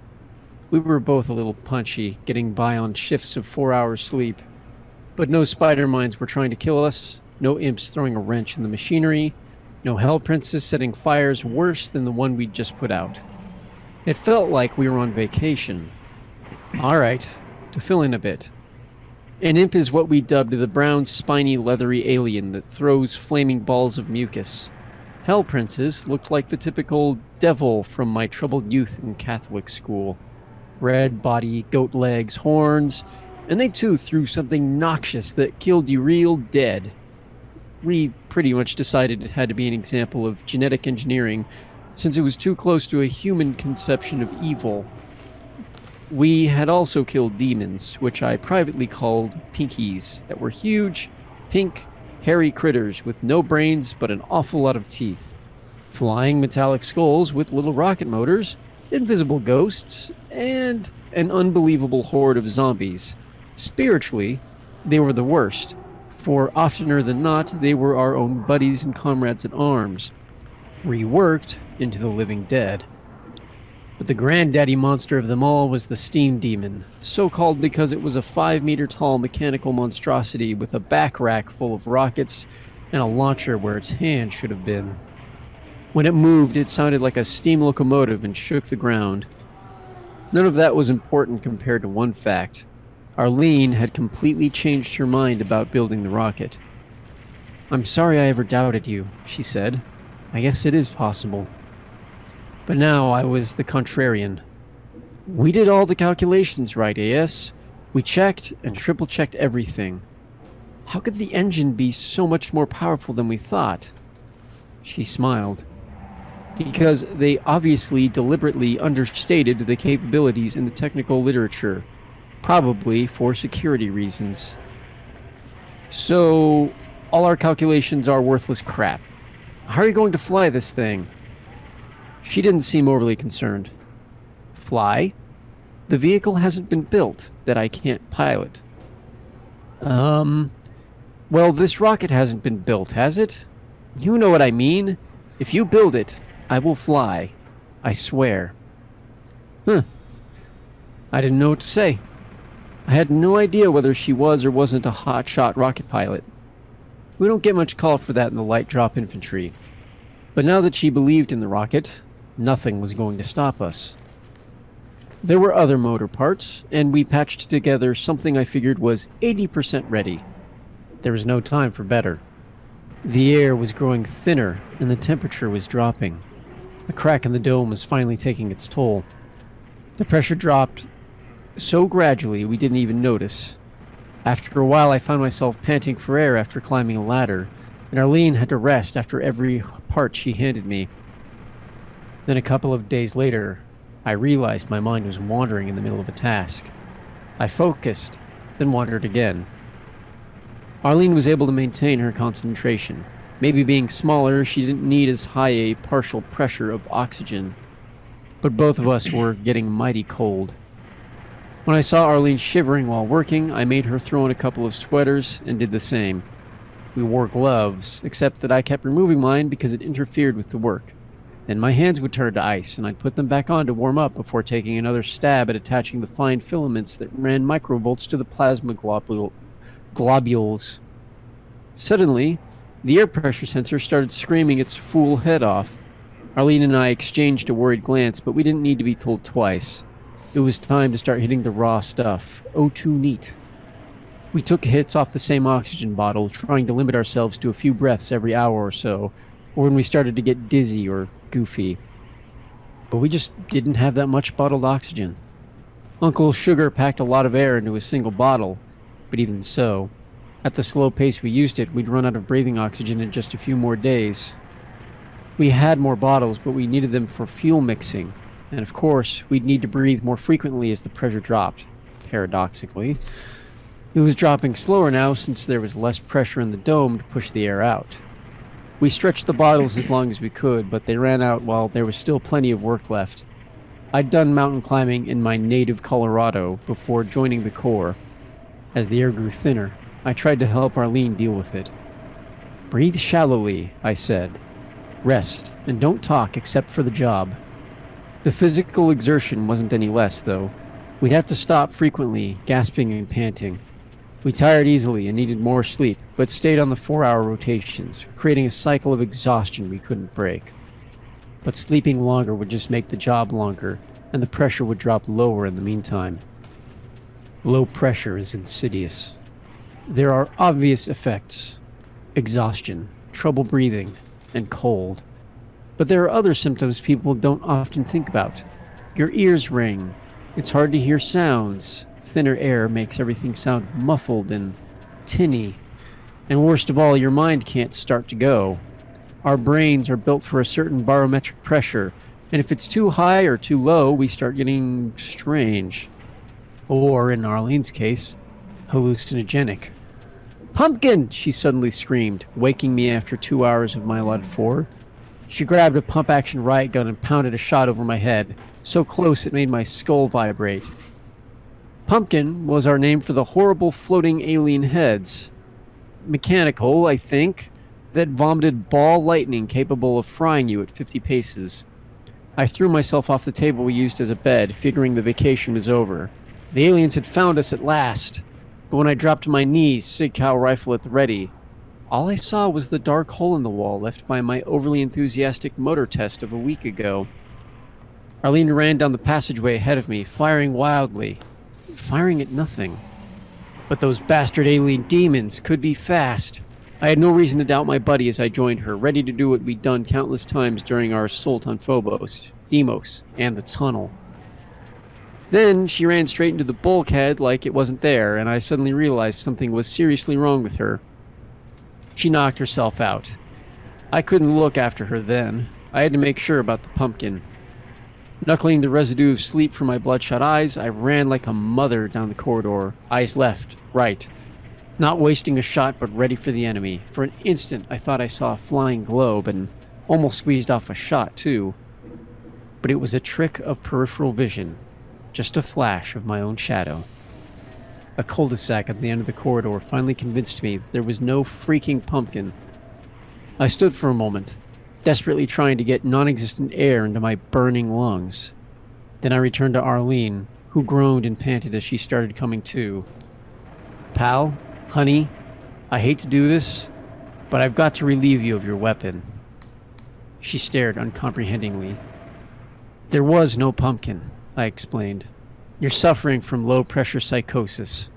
We were both a little punchy, getting by on shifts of 4 hours sleep. But no spider minds were trying to kill us, no imps throwing a wrench in the machinery, no hell princes setting fires worse than the one we'd just put out. It felt like we were on vacation. All right, to fill in a bit. An imp is what we dubbed the brown, spiny, leathery alien that throws flaming balls of mucus. Hell princes looked like the typical devil from my troubled youth in Catholic school. Red body, goat legs, horns, and they too threw something noxious that killed you real dead. We pretty much decided it had to be an example of genetic engineering, since it was too close to a human conception of evil. We had also killed demons, which I privately called pinkies, that were huge, pink, hairy critters with no brains but an awful lot of teeth. Flying metallic skulls with little rocket motors, invisible ghosts, and an unbelievable horde of zombies. Spiritually, they were the worst, for oftener than not, they were our own buddies and comrades at arms, reworked into the living dead. But the granddaddy monster of them all was the Steam Demon, so called because it was a 5-meter-tall mechanical monstrosity with a back rack full of rockets and a launcher where its hand should have been. When it moved, it sounded like a steam locomotive and shook the ground. None of that was important compared to one fact. Arlene had completely changed her mind about building the rocket. "I'm sorry I ever doubted you," she said. "I guess it is possible." But now I was the contrarian. "We did all the calculations right, AS. We checked and triple-checked everything. How could the engine be so much more powerful than we thought?" She smiled. "Because they obviously deliberately understated the capabilities in the technical literature, probably for security reasons. So, all our calculations are worthless crap. How are you going to fly this thing?" She didn't seem overly concerned. "Fly? The vehicle hasn't been built that I can't pilot." Well, this rocket hasn't been built, has it? You know what I mean. If you build it, I will fly. I swear." I didn't know what to say. I had no idea whether she was or wasn't a hotshot rocket pilot. We don't get much call for that in the light drop infantry. But now that she believed in the rocket, nothing was going to stop us. There were other motor parts, and we patched together something I figured was 80% ready. There was no time for better. The air was growing thinner, and the temperature was dropping. The crack in the dome was finally taking its toll. The pressure dropped so gradually we didn't even notice. After a while, I found myself panting for air after climbing a ladder, and Arlene had to rest after every part she handed me. Then a couple of days later, I realized my mind was wandering in the middle of a task. I focused, then wandered again. Arlene was able to maintain her concentration. Maybe being smaller, she didn't need as high a partial pressure of oxygen. But both of us were getting mighty cold. When I saw Arlene shivering while working, I made her throw in a couple of sweaters and did the same. We wore gloves, except that I kept removing mine because it interfered with the work. Then my hands would turn to ice, and I'd put them back on to warm up before taking another stab at attaching the fine filaments that ran microvolts to the plasma globules. Suddenly, the air pressure sensor started screaming its fool head off. Arlene and I exchanged a worried glance, but we didn't need to be told twice. It was time to start hitting the raw stuff. Oh, too neat. We took hits off the same oxygen bottle, trying to limit ourselves to a few breaths every hour or so, or when we started to get dizzy or goofy. But we just didn't have that much bottled oxygen. Uncle Sugar packed a lot of air into a single bottle, but even so, at the slow pace we used it, we'd run out of breathing oxygen in just a few more days. We had more bottles, but we needed them for fuel mixing, and of course, we'd need to breathe more frequently as the pressure dropped, paradoxically. It was dropping slower now since there was less pressure in the dome to push the air out. We stretched the bottles as long as we could, but they ran out while there was still plenty of work left. I'd done mountain climbing in my native Colorado before joining the Corps. As the air grew thinner, I tried to help Arlene deal with it. "Breathe shallowly," I said. "Rest, and don't talk except for the job." The physical exertion wasn't any less, though. We'd have to stop frequently, gasping and panting. We tired easily and needed more sleep, but stayed on the 4-hour rotations, creating a cycle of exhaustion we couldn't break. But sleeping longer would just make the job longer, and the pressure would drop lower in the meantime. Low pressure is insidious. There are obvious effects: exhaustion, trouble breathing, and cold. But there are other symptoms people don't often think about. Your ears ring. It's hard to hear sounds. Thinner air makes everything sound muffled and tinny. And worst of all, your mind can't start to go. Our brains are built for a certain barometric pressure, and if it's too high or too low, we start getting strange. Or, in Arlene's case, hallucinogenic. "Pumpkin!" she suddenly screamed, waking me after 2 hours of my allotted 4. She grabbed a pump-action riot gun and pounded a shot over my head, so close it made my skull vibrate. Pumpkin was our name for the horrible floating alien heads. Mechanical, I think, that vomited ball lightning capable of frying you at 50 paces. I threw myself off the table we used as a bed, figuring the vacation was over. The aliens had found us at last. But when I dropped to my knees, Sig Sauer rifle at the ready, all I saw was the dark hole in the wall left by my overly enthusiastic motor test of a week ago. Arlene ran down the passageway ahead of me, firing wildly. Firing at nothing. But those bastard alien demons could be fast. I had no reason to doubt my buddy as I joined her, ready to do what we'd done countless times during our assault on Phobos, Deimos, and the tunnel. Then she ran straight into the bulkhead like it wasn't there, and I suddenly realized something was seriously wrong with her. She knocked herself out. I couldn't look after her then. I had to make sure about the pumpkin. Knuckling the residue of sleep from my bloodshot eyes, I ran like a mother down the corridor, eyes left, right. Not wasting a shot, but ready for the enemy. For an instant, I thought I saw a flying globe, and almost squeezed off a shot, too. But it was a trick of peripheral vision. Just a flash of my own shadow. A cul-de-sac at the end of the corridor finally convinced me that there was no freaking pumpkin. I stood for a moment, desperately trying to get non-existent air into my burning lungs. Then I returned to Arlene, who groaned and panted as she started coming to. "Pal, honey, I hate to do this, but I've got to relieve you of your weapon." She stared uncomprehendingly. "There was no pumpkin," I explained. "You're suffering from low-pressure psychosis."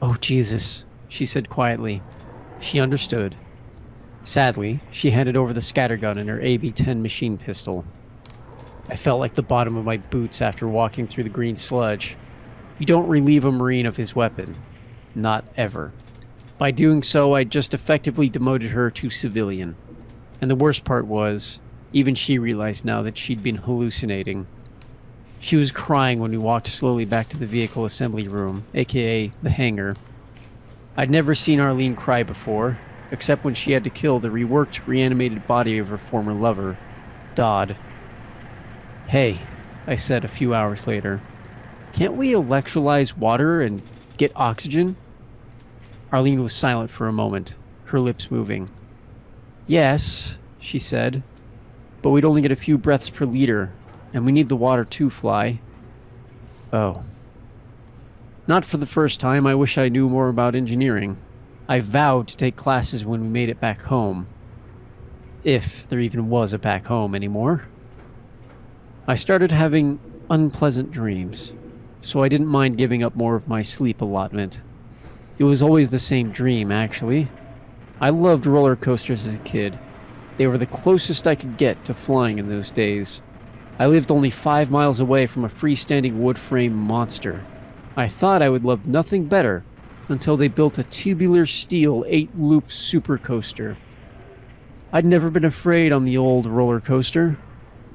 "Oh, Jesus," she said quietly. She understood. Sadly, she handed over the scattergun and her AB-10 machine pistol. I felt like the bottom of my boots after walking through the green sludge. You don't relieve a Marine of his weapon. Not ever. By doing so, I just effectively demoted her to civilian. And the worst part was, even she realized now that she'd been hallucinating. She was crying when we walked slowly back to the vehicle assembly room, aka the hangar. I'd never seen Arlene cry before, except when she had to kill the reworked, reanimated body of her former lover, Dodd. "Hey," I said a few hours later, "can't we electrolyze water and get oxygen?" Arlene was silent for a moment, her lips moving. "Yes," she said, "but we'd only get a few breaths per liter, and we need the water too, Fly." "Oh." Not for the first time, I wish I knew more about engineering. I vowed to take classes when we made it back home. If there even was a back home anymore. I started having unpleasant dreams, so I didn't mind giving up more of my sleep allotment. It was always the same dream, actually. I loved roller coasters as a kid. They were the closest I could get to flying in those days. I lived only 5 miles away from a freestanding wood frame monster. I thought I would love nothing better until they built a tubular steel 8-loop super coaster. I'd never been afraid on the old roller coaster.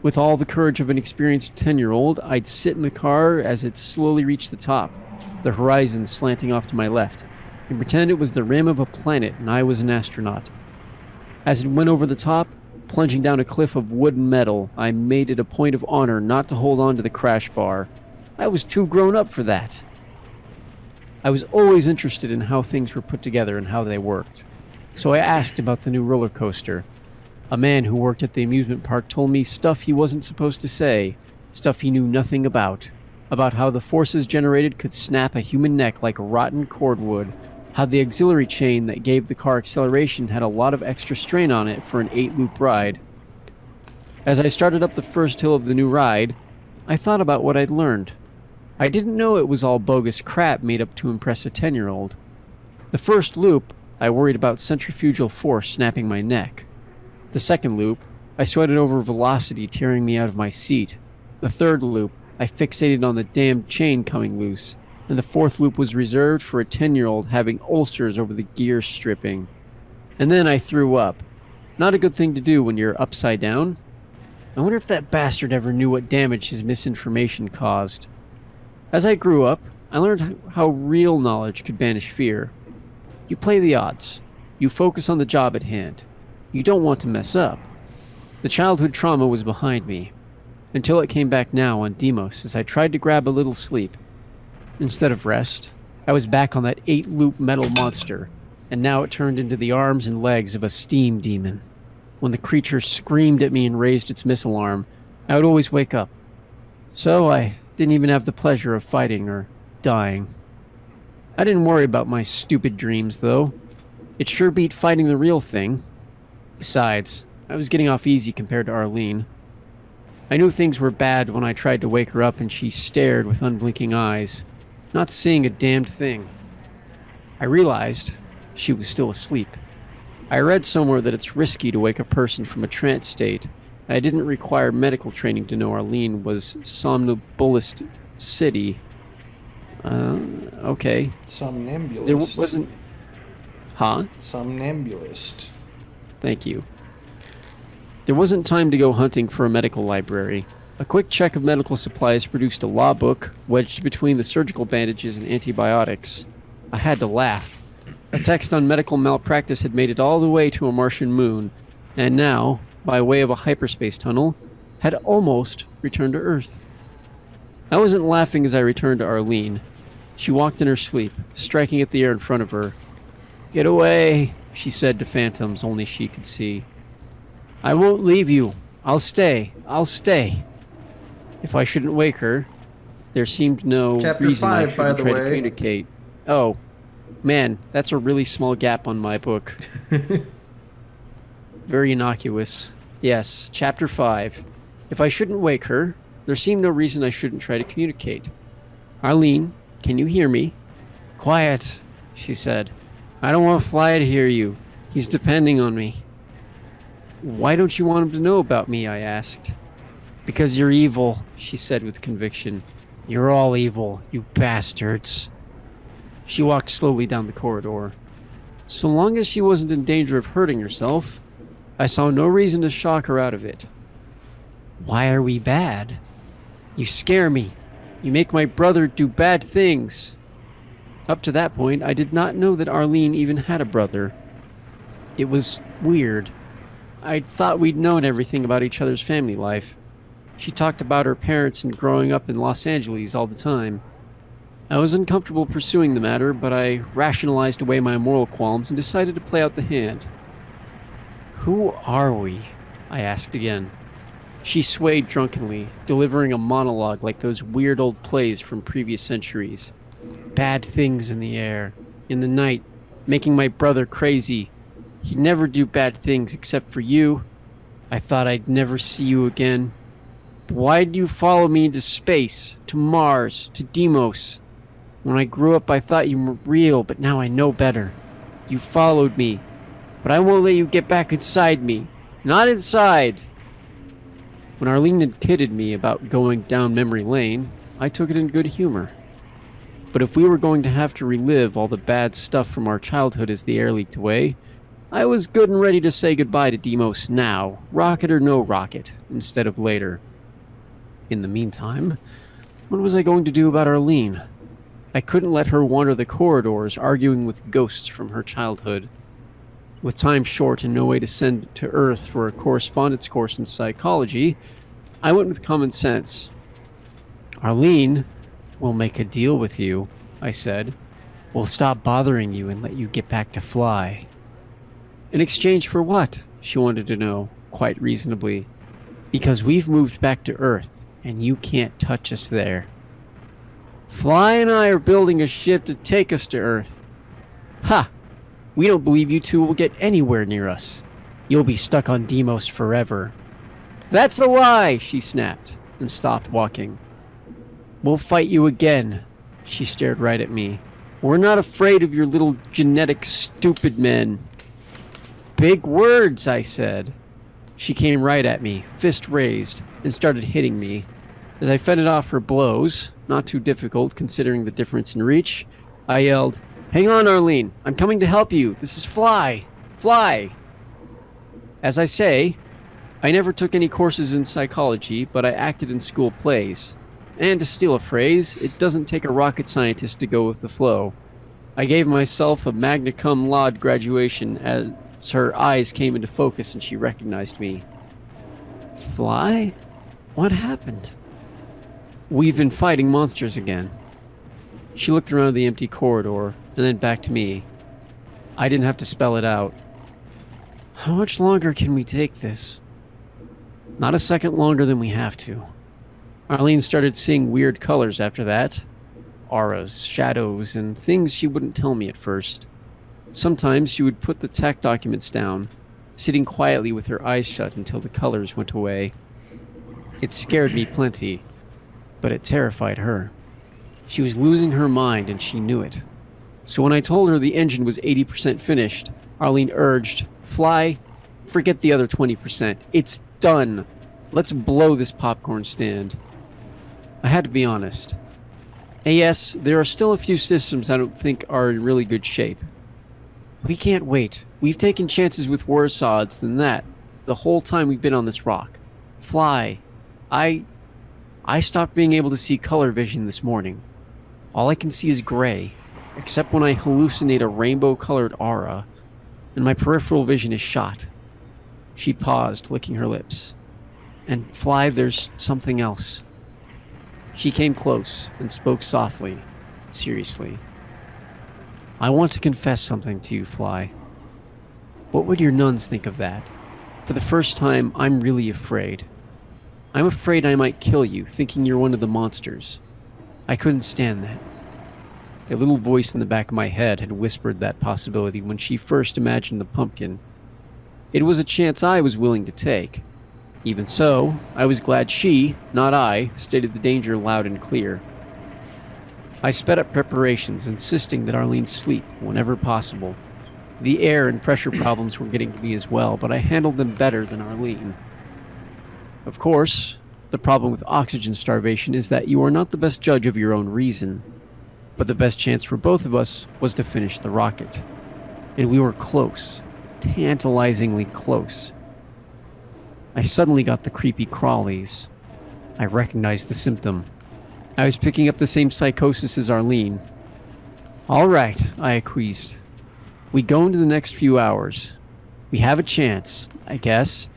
With all the courage of an experienced 10-year-old, I'd sit in the car as it slowly reached the top, the horizon slanting off to my left, and pretend it was the rim of a planet and I was an astronaut. As it went over the top, plunging down a cliff of wood and metal, I made it a point of honor not to hold on to the crash bar. I was too grown up for that. I was always interested in how things were put together and how they worked. So I asked about the new roller coaster. A man who worked at the amusement park told me stuff he wasn't supposed to say, stuff he knew nothing about how the forces generated could snap a human neck like rotten cordwood, how the auxiliary chain that gave the car acceleration had a lot of extra strain on it for an 8-loop ride. As I started up the first hill of the new ride, I thought about what I'd learned. I didn't know it was all bogus crap made up to impress a 10-year-old. The first loop, I worried about centrifugal force snapping my neck. The second loop, I sweated over velocity tearing me out of my seat. The third loop, I fixated on the damned chain coming loose. And the fourth loop was reserved for a 10-year-old having ulcers over the gear stripping. And then I threw up. Not a good thing to do when you're upside down. I wonder if that bastard ever knew what damage his misinformation caused. As I grew up, I learned how real knowledge could banish fear. You play the odds. You focus on the job at hand. You don't want to mess up. The childhood trauma was behind me, until it came back now on Deimos as I tried to grab a little sleep. Instead of rest, I was back on that 8-loop metal monster, and now it turned into the arms and legs of a steam demon. When the creature screamed at me and raised its missile arm, I would always wake up. So I didn't even have the pleasure of fighting or dying. I didn't worry about my stupid dreams, though. It sure beat fighting the real thing. Besides, I was getting off easy compared to Arlene. I knew things were bad when I tried to wake her up and she stared with unblinking eyes, not seeing a damned thing. I realized she was still asleep. I read somewhere that it's risky to wake a person from a trance state. I didn't require medical training to know Arlene was somnambulist city. Okay. Somnambulist. There wasn't... Huh? Somnambulist. Thank you. There wasn't time to go hunting for a medical library. A quick check of medical supplies produced a law book wedged between the surgical bandages and antibiotics. I had to laugh. A text on medical malpractice had made it all the way to a Martian moon, and now, by way of a hyperspace tunnel, had almost returned to Earth. I wasn't laughing as I returned to Arlene. She walked in her sleep, striking at the air in front of her. "Get away," she said to phantoms only she could see. "I won't leave you. I'll stay. I'll stay." If I shouldn't wake her, there seemed no Chapter reason I 5, by shouldn't the try to way. communicate. Oh, man, that's a really small gap on my book. Very innocuous. Yes, Chapter 5. If I shouldn't wake her, there seemed no reason I shouldn't try to communicate. "Arlene, can you hear me?" "Quiet," she said. "I don't want Fly to hear you. He's depending on me." "Why don't you want him to know about me?" I asked. "Because you're evil," she said with conviction. "You're all evil, you bastards." She walked slowly down the corridor. So long as she wasn't in danger of hurting herself, I saw no reason to shock her out of it. "Why are we bad?" You scare me. You make my brother do bad things. Up to that point, I did not know that Arlene even had a brother. It was weird. I thought we'd known everything about each other's family life. She talked about her parents and growing up in Los Angeles all the time. I was uncomfortable pursuing the matter, but I rationalized away my moral qualms and decided to play out the hand. Who are we? I asked again. She swayed drunkenly, delivering a monologue like those weird old plays from previous centuries. Bad things in the air, in the night, making my brother crazy. He'd never do bad things except for you. I thought I'd never see you again. But why'd you follow me into space, to Mars, to Deimos? When I grew up, I thought you were real, but now I know better. You followed me, but I won't let you get back inside me. Not inside! When Arlene had kidded me about going down memory lane, I took it in good humor. But if we were going to have to relive all the bad stuff from our childhood as the air leaked away, I was good and ready to say goodbye to Deimos now, rocket or no rocket, instead of later. In the meantime, what was I going to do about Arlene? I couldn't let her wander the corridors arguing with ghosts from her childhood. With time short and no way to send to Earth for a correspondence course in psychology, I went with common sense. Arlene, we'll make a deal with you, I said. We'll stop bothering you and let you get back to Fly. In exchange for what? She wanted to know, quite reasonably. Because we've moved back to Earth, and you can't touch us there. Fly and I are building a ship to take us to Earth. Ha! We don't believe you two will get anywhere near us. You'll be stuck on Deimos forever. That's a lie, she snapped, and stopped walking. We'll fight you again. She stared right at me. We're not afraid of your little genetic stupid men. Big words, I said. She came right at me, fist raised, and started hitting me. As I fended off her blows, not too difficult considering the difference in reach, I yelled, "Hang on, Arlene. I'm coming to help you. This is Fly. Fly!" As I say, I never took any courses in psychology, but I acted in school plays. And to steal a phrase, it doesn't take a rocket scientist to go with the flow. I gave myself a magna cum laude graduation as her eyes came into focus and she recognized me. Fly? What happened? We've been fighting monsters again. She looked around the empty corridor and then back to me. I didn't have to spell it out. How much longer can we take this? Not a second longer than we have to. Arlene started seeing weird colors after that. Auras, shadows, and things she wouldn't tell me at first. Sometimes she would put the tech documents down, sitting quietly with her eyes shut until the colors went away. It scared me plenty, but it terrified her. She was losing her mind and she knew it. So when I told her the engine was 80% finished, Arlene urged, "Fly, forget the other 20%. It's done. Let's blow this popcorn stand." I had to be honest. And yes, there are still a few systems I don't think are in really good shape. We can't wait. We've taken chances with worse odds than that the whole time we've been on this rock. Fly. I stopped being able to see color vision this morning. All I can see is gray, except when I hallucinate a rainbow-colored aura, and my peripheral vision is shot. She paused, licking her lips. And Fly, there's something else. She came close and spoke softly, seriously. I want to confess something to you, Fly. What would your nuns think of that? For the first time, I'm really afraid. I'm afraid I might kill you, thinking you're one of the monsters. I couldn't stand that. A little voice in the back of my head had whispered that possibility when she first imagined the pumpkin. It was a chance I was willing to take. Even so, I was glad she, not I, stated the danger loud and clear. I sped up preparations, insisting that Arlene sleep whenever possible. The air and pressure problems were getting to me as well, but I handled them better than Arlene. Of course, the problem with oxygen starvation is that you are not the best judge of your own reason. But the best chance for both of us was to finish the rocket. And we were close, tantalizingly close. I suddenly got the creepy crawlies. I recognized the symptom. I was picking up the same psychosis as Arlene. All right, I acquiesced. We go into the next few hours. We have a chance, I guess.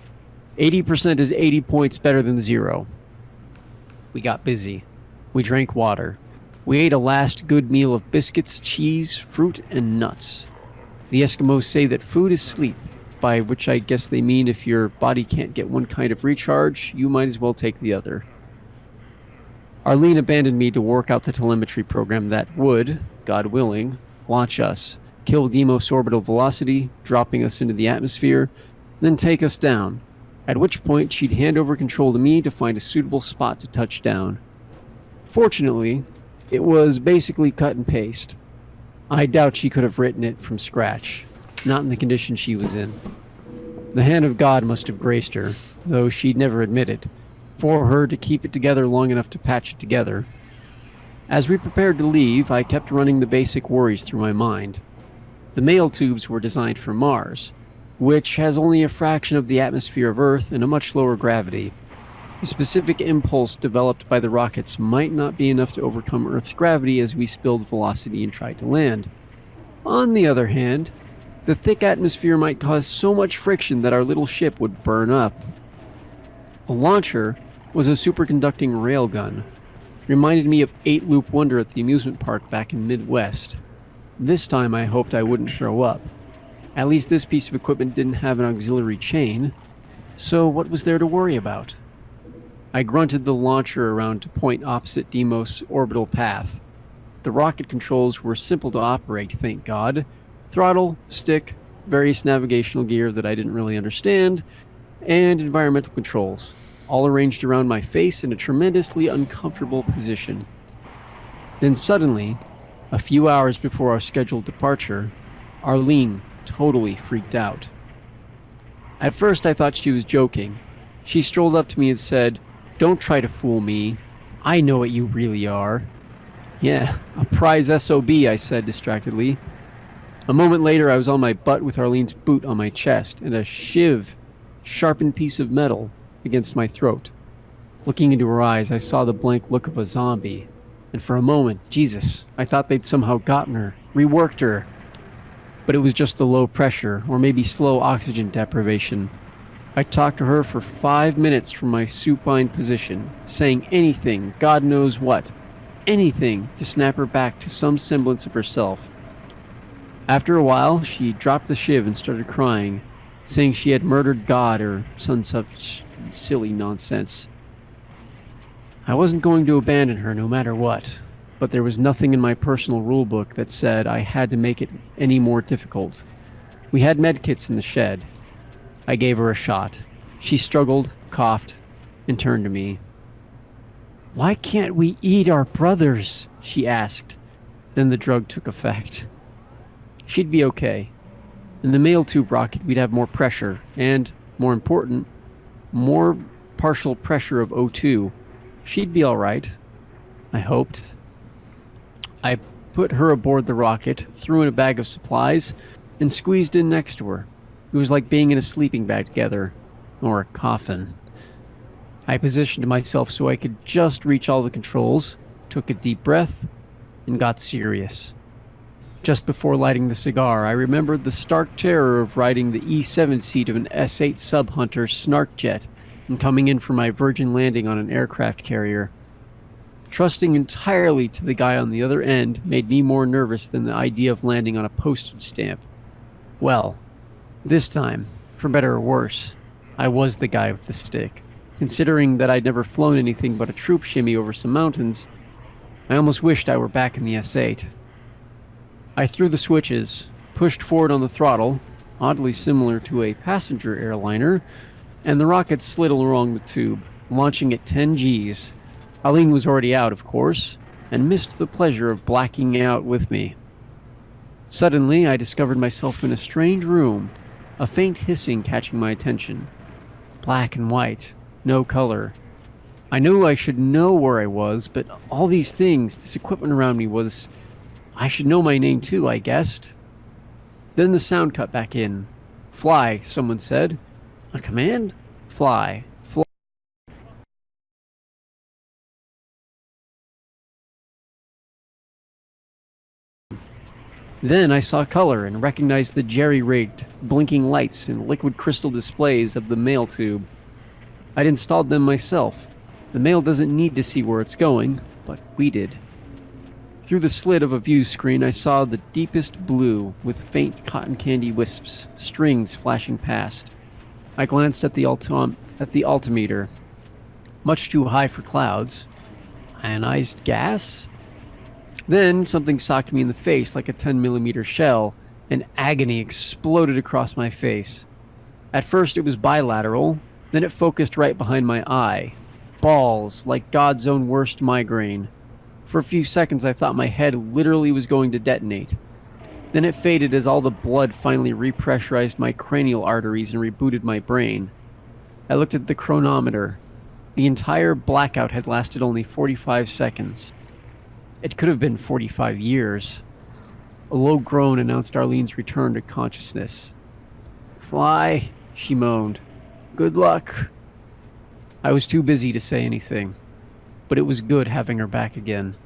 80% is 80 points better than 0. We got busy. We drank water. We ate a last good meal of biscuits, cheese, fruit, and nuts. The Eskimos say that food is sleep, by which I guess they mean if your body can't get one kind of recharge, you might as well take the other. Arlene abandoned me to work out the telemetry program that would, God willing, launch us, kill Deimos orbital velocity, dropping us into the atmosphere, then take us down, at which point she'd hand over control to me to find a suitable spot to touch down. Fortunately, it was basically cut and paste. I doubt she could have written it from scratch, not in the condition she was in. The hand of God must have graced her, though she'd never admitted, for her to keep it together long enough to patch it together. As we prepared to leave, I kept running the basic worries through my mind. The mail tubes were designed for Mars, which has only a fraction of the atmosphere of Earth and a much lower gravity. The specific impulse developed by the rockets might not be enough to overcome Earth's gravity as we spilled velocity and tried to land. On the other hand, the thick atmosphere might cause so much friction that our little ship would burn up. The launcher was a superconducting railgun. Reminded me of 8-Loop Wonder at the amusement park back in Midwest. This time I hoped I wouldn't throw up. At least this piece of equipment didn't have an auxiliary chain, so what was there to worry about? I grunted the launcher around to point opposite Deimos' orbital path. The rocket controls were simple to operate, thank God. Throttle, stick, various navigational gear that I didn't really understand, and environmental controls, all arranged around my face in a tremendously uncomfortable position. Then suddenly, a few hours before our scheduled departure, Arlene totally freaked out. At first I thought she was joking. She strolled up to me and said, "Don't try to fool me. I know what you really are." "Yeah, a prize SOB," I said distractedly. A moment later I was on my butt with Arlene's boot on my chest and a sharpened piece of metal against my throat. Looking into her eyes, I saw the blank look of a zombie. And for a moment, Jesus, I thought they'd somehow gotten her, reworked her. But it was just the low pressure, or maybe slow oxygen deprivation. I talked to her for 5 minutes from my supine position, saying anything, God knows what, anything to snap her back to some semblance of herself. After a while, she dropped the shiv and started crying, saying she had murdered God or some such silly nonsense. I wasn't going to abandon her no matter what, but there was nothing in my personal rulebook that said I had to make it any more difficult. We had medkits in the shed. I gave her a shot. She struggled, coughed, and turned to me. "Why can't we eat our brothers?" she asked. Then the drug took effect. She'd be okay. In the mail tube rocket, we'd have more pressure, and, more important, more partial pressure of O2. She'd be alright. I hoped. I put her aboard the rocket, threw in a bag of supplies, and squeezed in next to her. It was like being in a sleeping bag together. Or a coffin. I positioned myself so I could just reach all the controls, took a deep breath, and got serious. Just before lighting the cigar, I remembered the stark terror of riding the E7 seat of an S8 Sub-Hunter Snark jet and coming in for my virgin landing on an aircraft carrier. Trusting entirely to the guy on the other end made me more nervous than the idea of landing on a postage stamp. Well, this time, for better or worse, I was the guy with the stick. Considering that I'd never flown anything but a troop shimmy over some mountains, I almost wished I were back in the S8. I threw the switches, pushed forward on the throttle, oddly similar to a passenger airliner, and the rocket slid along the tube, launching at 10 Gs. Arlene was already out, of course, and missed the pleasure of blacking out with me. Suddenly, I discovered myself in a strange room, a faint hissing catching my attention. Black and white, no color. I knew I should know where I was, but all these things, this equipment around me was... I should know my name too, I guessed. Then the sound cut back in. "Fly," someone said. A command? Fly. Then I saw color and recognized the jerry-rigged, blinking lights and liquid crystal displays of the mail tube. I'd installed them myself. The mail doesn't need to see where it's going, but we did. Through the slit of a view screen, I saw the deepest blue with faint cotton candy wisps, strings flashing past. I glanced at the altimeter. Much too high for clouds. Ionized gas? Then something socked me in the face like a 10mm shell, and agony exploded across my face. At first it was bilateral, then it focused right behind my eye. Balls, like God's own worst migraine. For a few seconds I thought my head literally was going to detonate. Then it faded as all the blood finally repressurized my cranial arteries and rebooted my brain. I looked at the chronometer. The entire blackout had lasted only 45 seconds. It could have been 45 years. A low groan announced Arlene's return to consciousness. "Fly," she moaned. "Good luck." I was too busy to say anything, but it was good having her back again.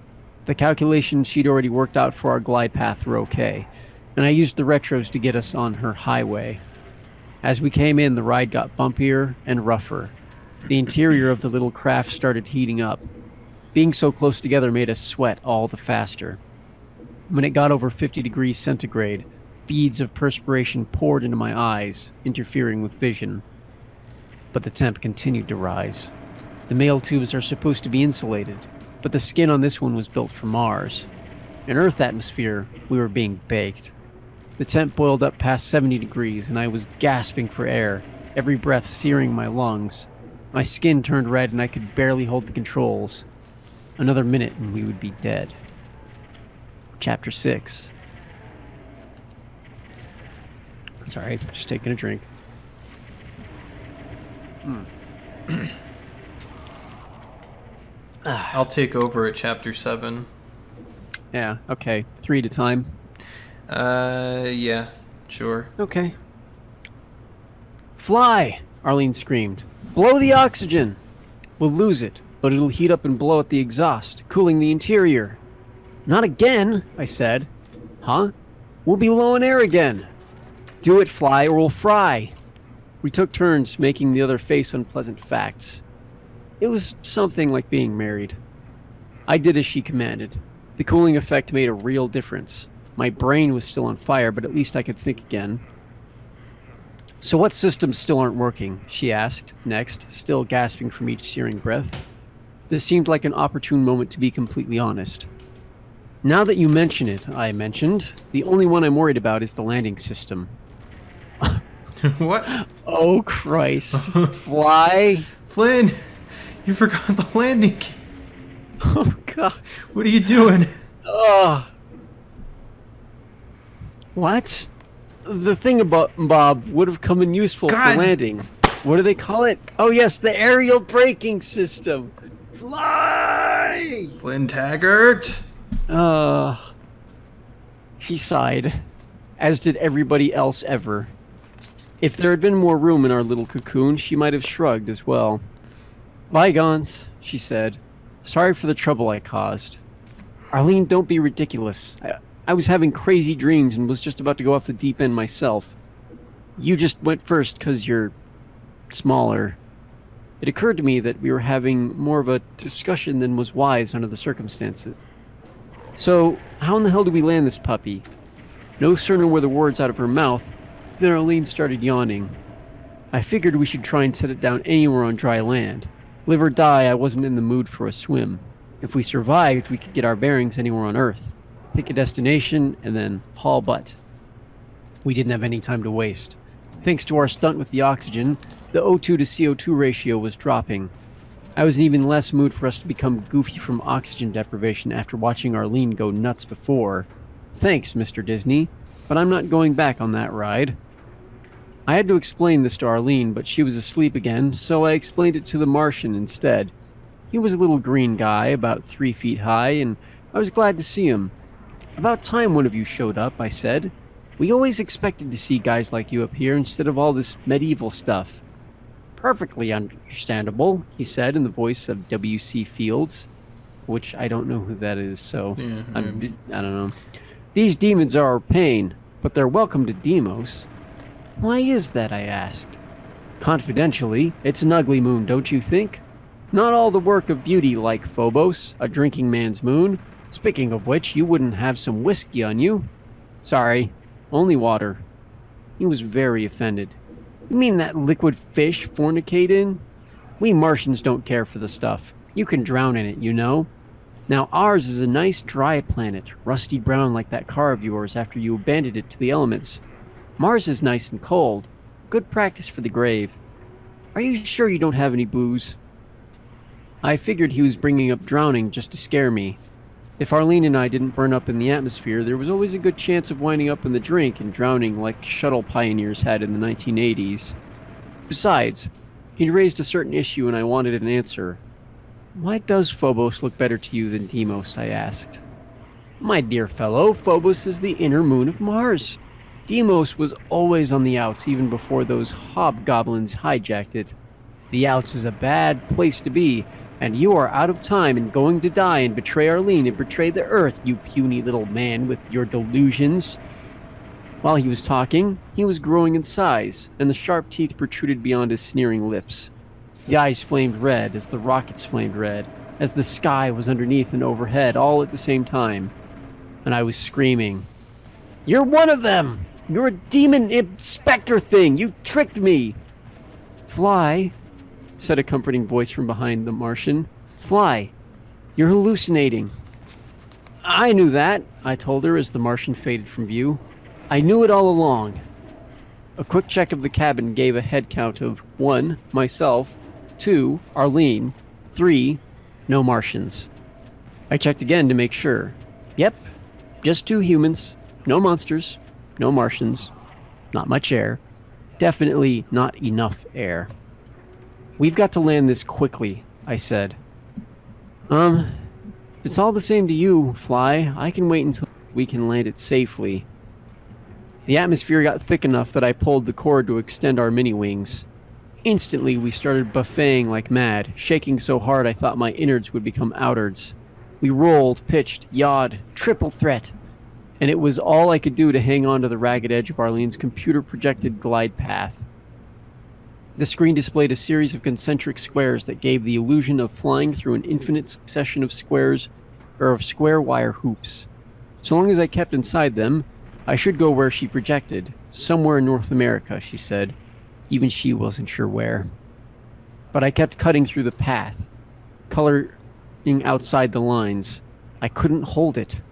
The calculations she'd already worked out for our glide path were okay, and I used the retros to get us on her highway. As we came in, the ride got bumpier and rougher. The interior of the little craft started heating up. Being so close together made us sweat all the faster. When it got over 50 degrees centigrade, beads of perspiration poured into my eyes, interfering with vision. But the temp continued to rise. The mail tubes are supposed to be insulated, but the skin on this one was built for Mars. In Earth atmosphere, we were being baked. The temp boiled up past 70 degrees, and I was gasping for air, every breath searing my lungs. My skin turned red, and I could barely hold the controls. Another minute, and we would be dead. Chapter 6. Sorry, just taking a drink. I'll take over at chapter 7. Yeah, okay. 3 at a time. Yeah, sure. Okay. "Fly!" Arlene screamed. "Blow the oxygen!" "We'll lose it, but it'll heat up and blow at the exhaust, cooling the interior." "Not again," I said. "Huh? We'll be low in air again." "Do it, Fly, or we'll fry." We took turns making the other face unpleasant facts. It was something like being married. I did as she commanded. The cooling effect made a real difference. My brain was still on fire, but at least I could think again. "So what systems still aren't working?" she asked, next, still gasping from each searing breath. This seemed like an opportune moment to be completely honest. "Now that you mention it," I mentioned, "the only one I'm worried about is the landing system." What? Oh, Christ. Fly? Flynn, you forgot the landing gear. Oh, God. What are you doing? Ugh. What? The thingamabob would have come in useful God. for landing. What do they call it? Oh, yes, the aerial braking system. Fly! Flynn Taggart. He sighed, as did everybody else ever. If there had been more room in our little cocoon, she might have shrugged as well. "Bygones," she said. "Sorry for the trouble I caused." "Arlene, don't be ridiculous. I was having crazy dreams and was just about to go off the deep end myself. You just went first because you're smaller." It occurred to me that we were having more of a discussion than was wise under the circumstances. "So, how in the hell do we land this puppy?" No sooner were the words out of her mouth than Arlene started yawning. I figured we should try and set it down anywhere on dry land. Live or die, I wasn't in the mood for a swim. If we survived, we could get our bearings anywhere on Earth. Pick a destination, and then haul butt. We didn't have any time to waste. Thanks to our stunt with the oxygen, the O2 to CO2 ratio was dropping. I was in even less mood for us to become goofy from oxygen deprivation after watching Arlene go nuts before. Thanks, Mr. Disney, but I'm not going back on that ride. I had to explain this to Arlene, but she was asleep again, so I explained it to the Martian instead. He was a little green guy, about 3 feet high, and I was glad to see him. "About time one of you showed up," I said. "We always expected to see guys like you up here instead of all this medieval stuff." "Perfectly understandable," he said in the voice of W.C. Fields, which I don't know who that is, so Yeah, I don't know. These demons are our pain, but they're welcome to Deimos. Why is that, I asked. Confidentially, it's an ugly moon, don't you think? Not all the work of beauty like Phobos, a drinking man's moon. Speaking of which, you wouldn't have some whiskey on you. Sorry, only water. He was very offended. You mean that liquid fish fornicate in? We Martians don't care for the stuff. You can drown in it, you know. Now ours is a nice dry planet, rusty brown like that car of yours after you abandoned it to the elements. Mars is nice and cold. Good practice for the grave. Are you sure you don't have any booze? I figured he was bringing up drowning just to scare me. If Arlene and I didn't burn up in the atmosphere, there was always a good chance of winding up in the drink and drowning like shuttle pioneers had in the 1980s. Besides, he'd raised a certain issue and I wanted an answer. Why does Phobos look better to you than Deimos? I asked. My dear fellow, Phobos is the inner moon of Mars. Deimos was always on the outs even before those hobgoblins hijacked it. The outs is a bad place to be, and you are out of time and going to die and betray Arlene and betray the Earth, you puny little man with your delusions. While he was talking, he was growing in size, and the sharp teeth protruded beyond his sneering lips. The eyes flamed red as the rockets flamed red, as the sky was underneath and overhead all at the same time. And I was screaming, "You're one of them! You're a demon imp specter thing! You tricked me!" "Fly," said a comforting voice from behind the Martian. "Fly. You're hallucinating." "I knew that," I told her as the Martian faded from view. "I knew it all along." A quick check of the cabin gave a head count of 1, myself, 2, Arlene, 3, no Martians. I checked again to make sure. Yep, just 2 humans, no monsters, no Martians, not much air, definitely not enough air. "We've got to land this quickly," I said. It's all the same to you, Fly. I can wait until we can land it safely." The atmosphere got thick enough that I pulled the cord to extend our mini-wings. Instantly, we started buffeting like mad, shaking so hard I thought my innards would become outards. We rolled, pitched, yawed, triple threat, and it was all I could do to hang on to the ragged edge of Arlene's computer-projected glide path. The screen displayed a series of concentric squares that gave the illusion of flying through an infinite succession of squares, or of square wire hoops. So long as I kept inside them, I should go where she projected, somewhere in North America, she said. Even she wasn't sure where. But I kept cutting through the path, coloring outside the lines. I couldn't hold it.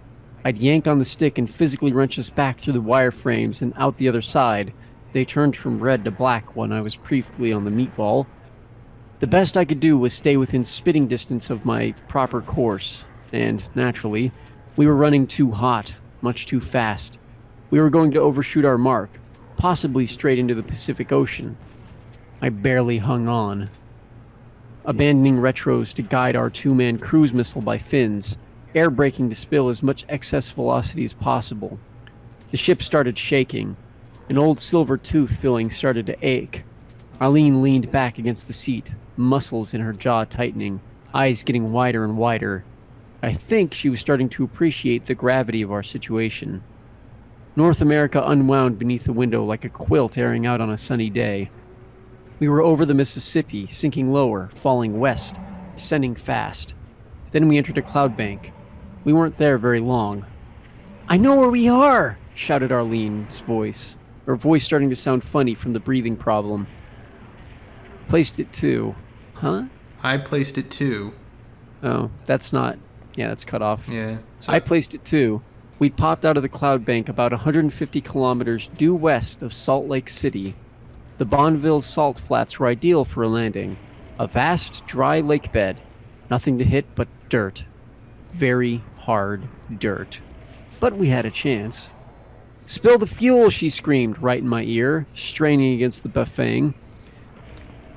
I'd yank on the stick and physically wrench us back through the wireframes and out the other side. They turned from red to black when I was briefly on the meatball. The best I could do was stay within spitting distance of my proper course, and, naturally, we were running too hot, much too fast. We were going to overshoot our mark, possibly straight into the Pacific Ocean. I barely hung on. Abandoning retros to guide our 2-man cruise missile by fins, air braking to spill as much excess velocity as possible. The ship started shaking. An old silver tooth filling started to ache. Arlene leaned back against the seat, muscles in her jaw tightening, eyes getting wider and wider. I think she was starting to appreciate the gravity of our situation. North America unwound beneath the window like a quilt airing out on a sunny day. We were over the Mississippi, sinking lower, falling west, descending fast. Then we entered a cloud bank. We weren't there very long. "I know where we are!" shouted Arlene's voice, her voice starting to sound funny from the breathing problem. "Placed it too." Huh? I placed it too. Oh, that's not... Yeah, that's cut off. Yeah. So I placed it too. We popped out of the cloud bank about 150 kilometers due west of Salt Lake City. The Bonneville salt flats were ideal for a landing. A vast, dry lake bed. Nothing to hit but dirt. Very hard dirt. But we had a chance. "Spill the fuel," she screamed right in my ear, straining against the buffeting.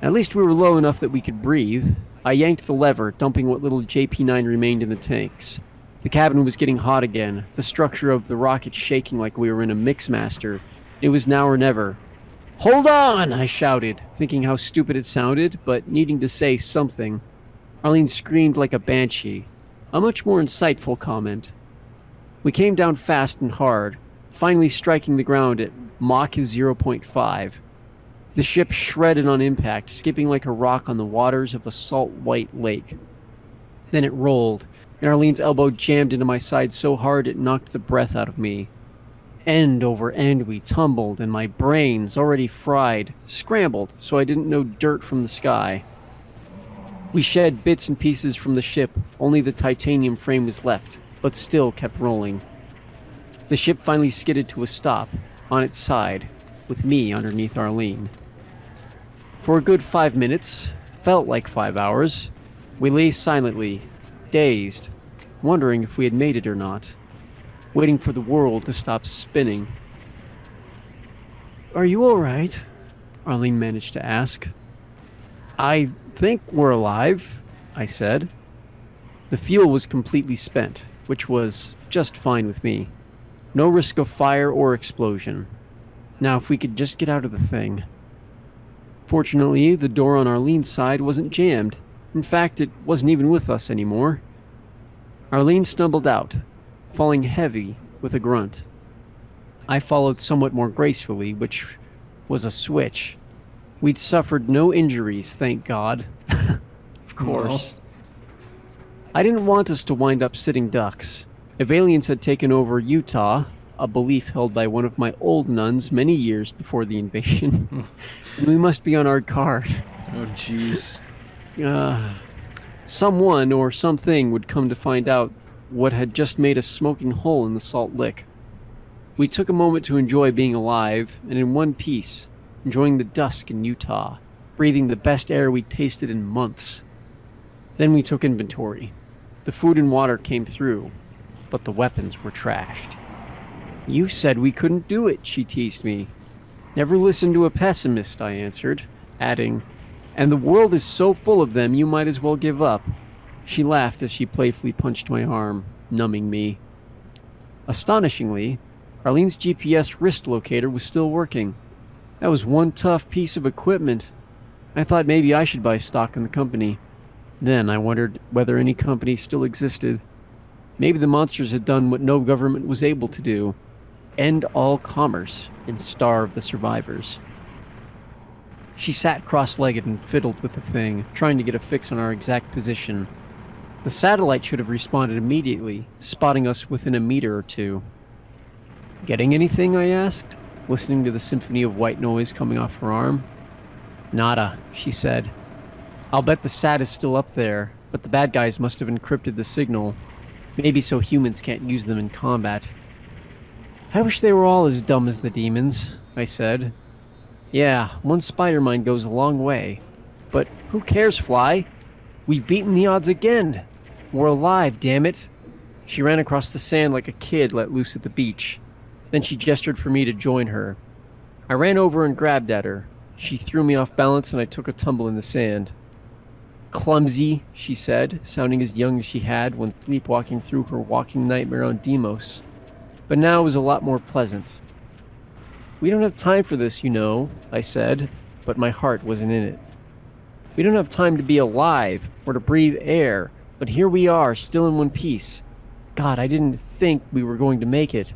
At least we were low enough that we could breathe. I yanked the lever, dumping what little JP-9 remained in the tanks. The cabin was getting hot again, the structure of the rocket shaking like we were in a Mixmaster. It was now or never. "Hold on!" I shouted, thinking how stupid it sounded, but needing to say something. Arlene screamed like a banshee. A much more insightful comment. We came down fast and hard, finally striking the ground at Mach 0.5. The ship shredded on impact, skipping like a rock on the waters of a salt-white lake. Then it rolled, and Arlene's elbow jammed into my side so hard it knocked the breath out of me. End over end we tumbled, and my brains, already fried, scrambled so I didn't know dirt from the sky. We shed bits and pieces from the ship, only the titanium frame was left, but still kept rolling. The ship finally skidded to a stop, on its side, with me underneath Arlene. For a good 5 minutes, felt like 5 hours, we lay silently, dazed, wondering if we had made it or not, waiting for the world to stop spinning. "Are you all right?" Arlene managed to ask. "I think we're alive," I said. The fuel was completely spent, which was just fine with me. No risk of fire or explosion. Now if we could just get out of the thing. Fortunately, the door on Arlene's side wasn't jammed. In fact, it wasn't even with us anymore. Arlene stumbled out, falling heavy with a grunt. I followed somewhat more gracefully, which was a switch. We'd suffered no injuries, thank God. Of course. I didn't want us to wind up sitting ducks. If aliens had taken over Utah, a belief held by one of my old nuns many years before the invasion, then we must be on our guard. Oh, jeez. Someone or something would come to find out what had just made a smoking hole in the salt lick. We took a moment to enjoy being alive and in one piece, enjoying the dusk in Utah, breathing the best air we'd tasted in months. Then we took inventory. The food and water came through, but the weapons were trashed. "You said we couldn't do it," she teased me. "Never listen to a pessimist," I answered, adding, "and the world is so full of them you might as well give up." She laughed as she playfully punched my arm, numbing me. Astonishingly, Arlene's GPS wrist locator was still working. That was one tough piece of equipment. I thought maybe I should buy stock in the company. Then I wondered whether any company still existed. Maybe the monsters had done what no government was able to do: end all commerce and starve the survivors. She sat cross-legged and fiddled with the thing, trying to get a fix on our exact position. The satellite should have responded immediately, spotting us within a meter or two. "Getting anything?" I asked, listening to the symphony of white noise coming off her arm. "Nada," she said. "I'll bet the sat is still up there, but the bad guys must have encrypted the signal. Maybe so humans can't use them in combat." "I wish they were all as dumb as the demons," I said. "Yeah, one spider mind goes a long way. But who cares, Fly? We've beaten the odds again. We're alive, damn it." She ran across the sand like a kid let loose at the beach. Then she gestured for me to join her. I ran over and grabbed at her. She threw me off balance and I took a tumble in the sand. "Clumsy," she said, sounding as young as she had when sleepwalking through her walking nightmare on Deimos. But now it was a lot more pleasant. "We don't have time for this, you know," I said, but my heart wasn't in it. "We don't have time to be alive or to breathe air, but here we are, still in one piece. God, I didn't think we were going to make it.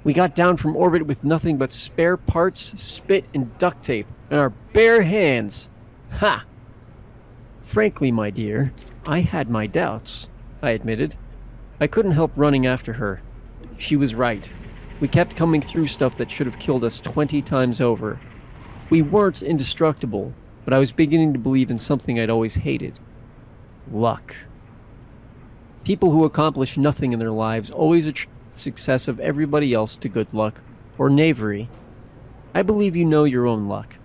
We got down from orbit with nothing but spare parts, spit, and duct tape, and our bare hands. Ha!" "Frankly, my dear, I had my doubts," I admitted. I couldn't help running after her. She was right. We kept coming through stuff that should have killed us 20 times over. We weren't indestructible, but I was beginning to believe in something I'd always hated. Luck. People who accomplish nothing in their lives always attribute the success of everybody else to good luck, or knavery. I believe you know your own luck.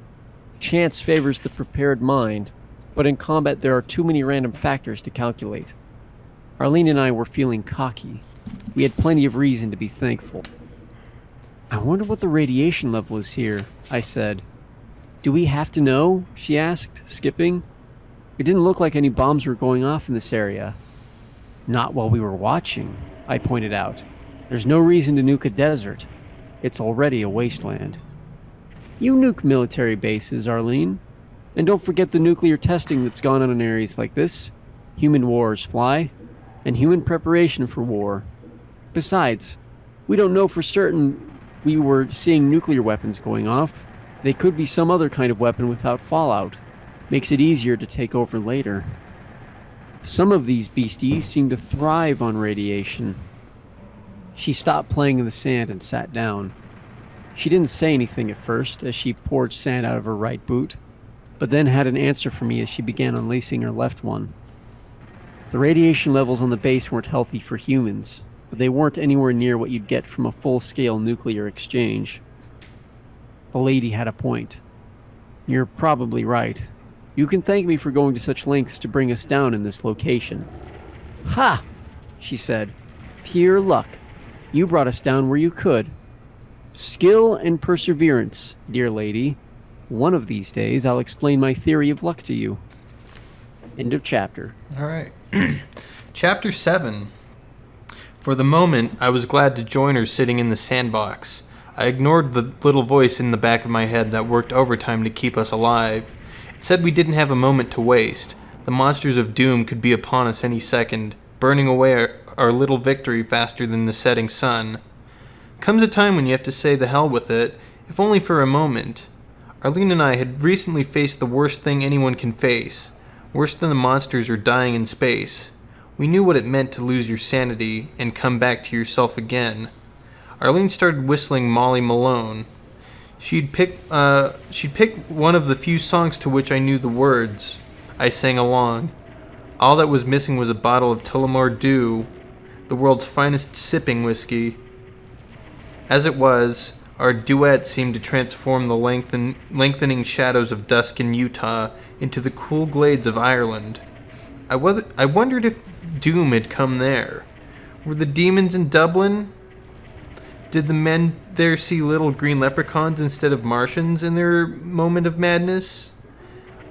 Chance favors the prepared mind, but in combat there are too many random factors to calculate. Arlene and I were feeling cocky. We had plenty of reason to be thankful. "I wonder what the radiation level is here," I said. "Do we have to know?" she asked, skipping. It didn't look like any bombs were going off in this area. "Not while we were watching," I pointed out. "There's no reason to nuke a desert. It's already a wasteland." "You nuke military bases, Arlene. And don't forget the nuclear testing that's gone on in areas like this. Human wars, Fly. And human preparation for war. Besides, we don't know for certain we were seeing nuclear weapons going off. They could be some other kind of weapon without fallout. Makes it easier to take over later. Some of these beasties seem to thrive on radiation. She stopped playing in the sand and sat down. She didn't say anything at first as she poured sand out of her right boot, but then had an answer for me as she began unlacing her left one. The radiation levels on the base weren't healthy for humans, but they weren't anywhere near what you'd get from a full-scale nuclear exchange. The lady had a point. You're probably right. You can thank me for going to such lengths to bring us down in this location. Ha! She said. Pure luck. You brought us down where you could. Skill and perseverance, dear lady. One of these days I'll explain my theory of luck to you. End of chapter. All right. Chapter 7. For the moment, I was glad to join her sitting in the sandbox. I ignored the little voice in the back of my head that worked overtime to keep us alive. It said we didn't have a moment to waste. The monsters of doom could be upon us any second, burning away our little victory faster than the setting sun. Comes a time when you have to say the hell with it, if only for a moment. Arlene and I had recently faced the worst thing anyone can face. Worse than the monsters or dying in space. We knew what it meant to lose your sanity and come back to yourself again. Arlene started whistling Molly Malone. She'd pick one of the few songs to which I knew the words. I sang along. All that was missing was a bottle of Tullamore Dew, the world's finest sipping whiskey. As it was, our duet seemed to transform the lengthening shadows of dusk in Utah into the cool glades of Ireland. I wondered if doom had come there. Were the demons in Dublin? Did the men there see little green leprechauns instead of Martians in their moment of madness?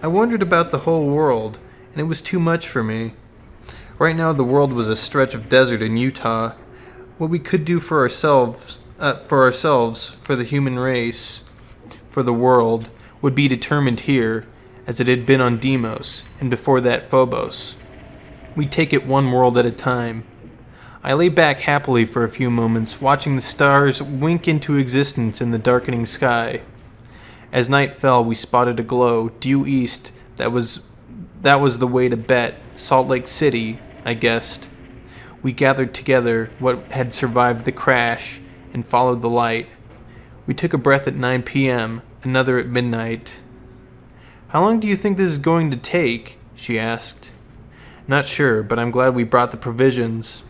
I wondered about the whole world, and it was too much for me. Right now the world was a stretch of desert in Utah. What we could do for ourselves, for the human race, for the world, would be determined here, as it had been on Deimos, and before that Phobos. We'd take it one world at a time. I lay back happily for a few moments, watching the stars wink into existence in the darkening sky. As night fell, we spotted a glow, due east. That was the way to bet. Salt Lake City, I guessed. We gathered together what had survived the crash and followed the light. We took a breath at 9 p.m., another at midnight. How long do you think this is going to take? She asked. Not sure, but I'm glad we brought the provisions.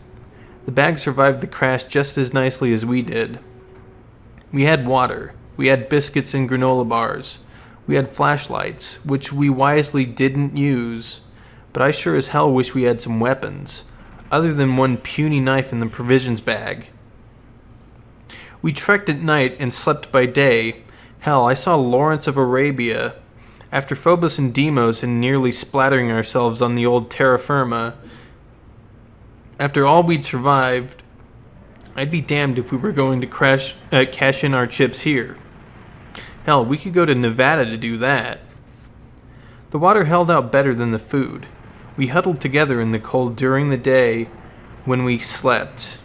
The bag survived the crash just as nicely as we did. We had water. We had biscuits and granola bars. We had flashlights, which we wisely didn't use. But I sure as hell wish we had some weapons, other than one puny knife in the provisions bag. We trekked at night and slept by day. Hell, I saw Lawrence of Arabia. After Phobos and Deimos and nearly splattering ourselves on the old terra firma, after all we'd survived, I'd be damned if we were going to cash in our chips here. Hell, we could go to Nevada to do that. The water held out better than the food. We huddled together in the cold during the day when we slept.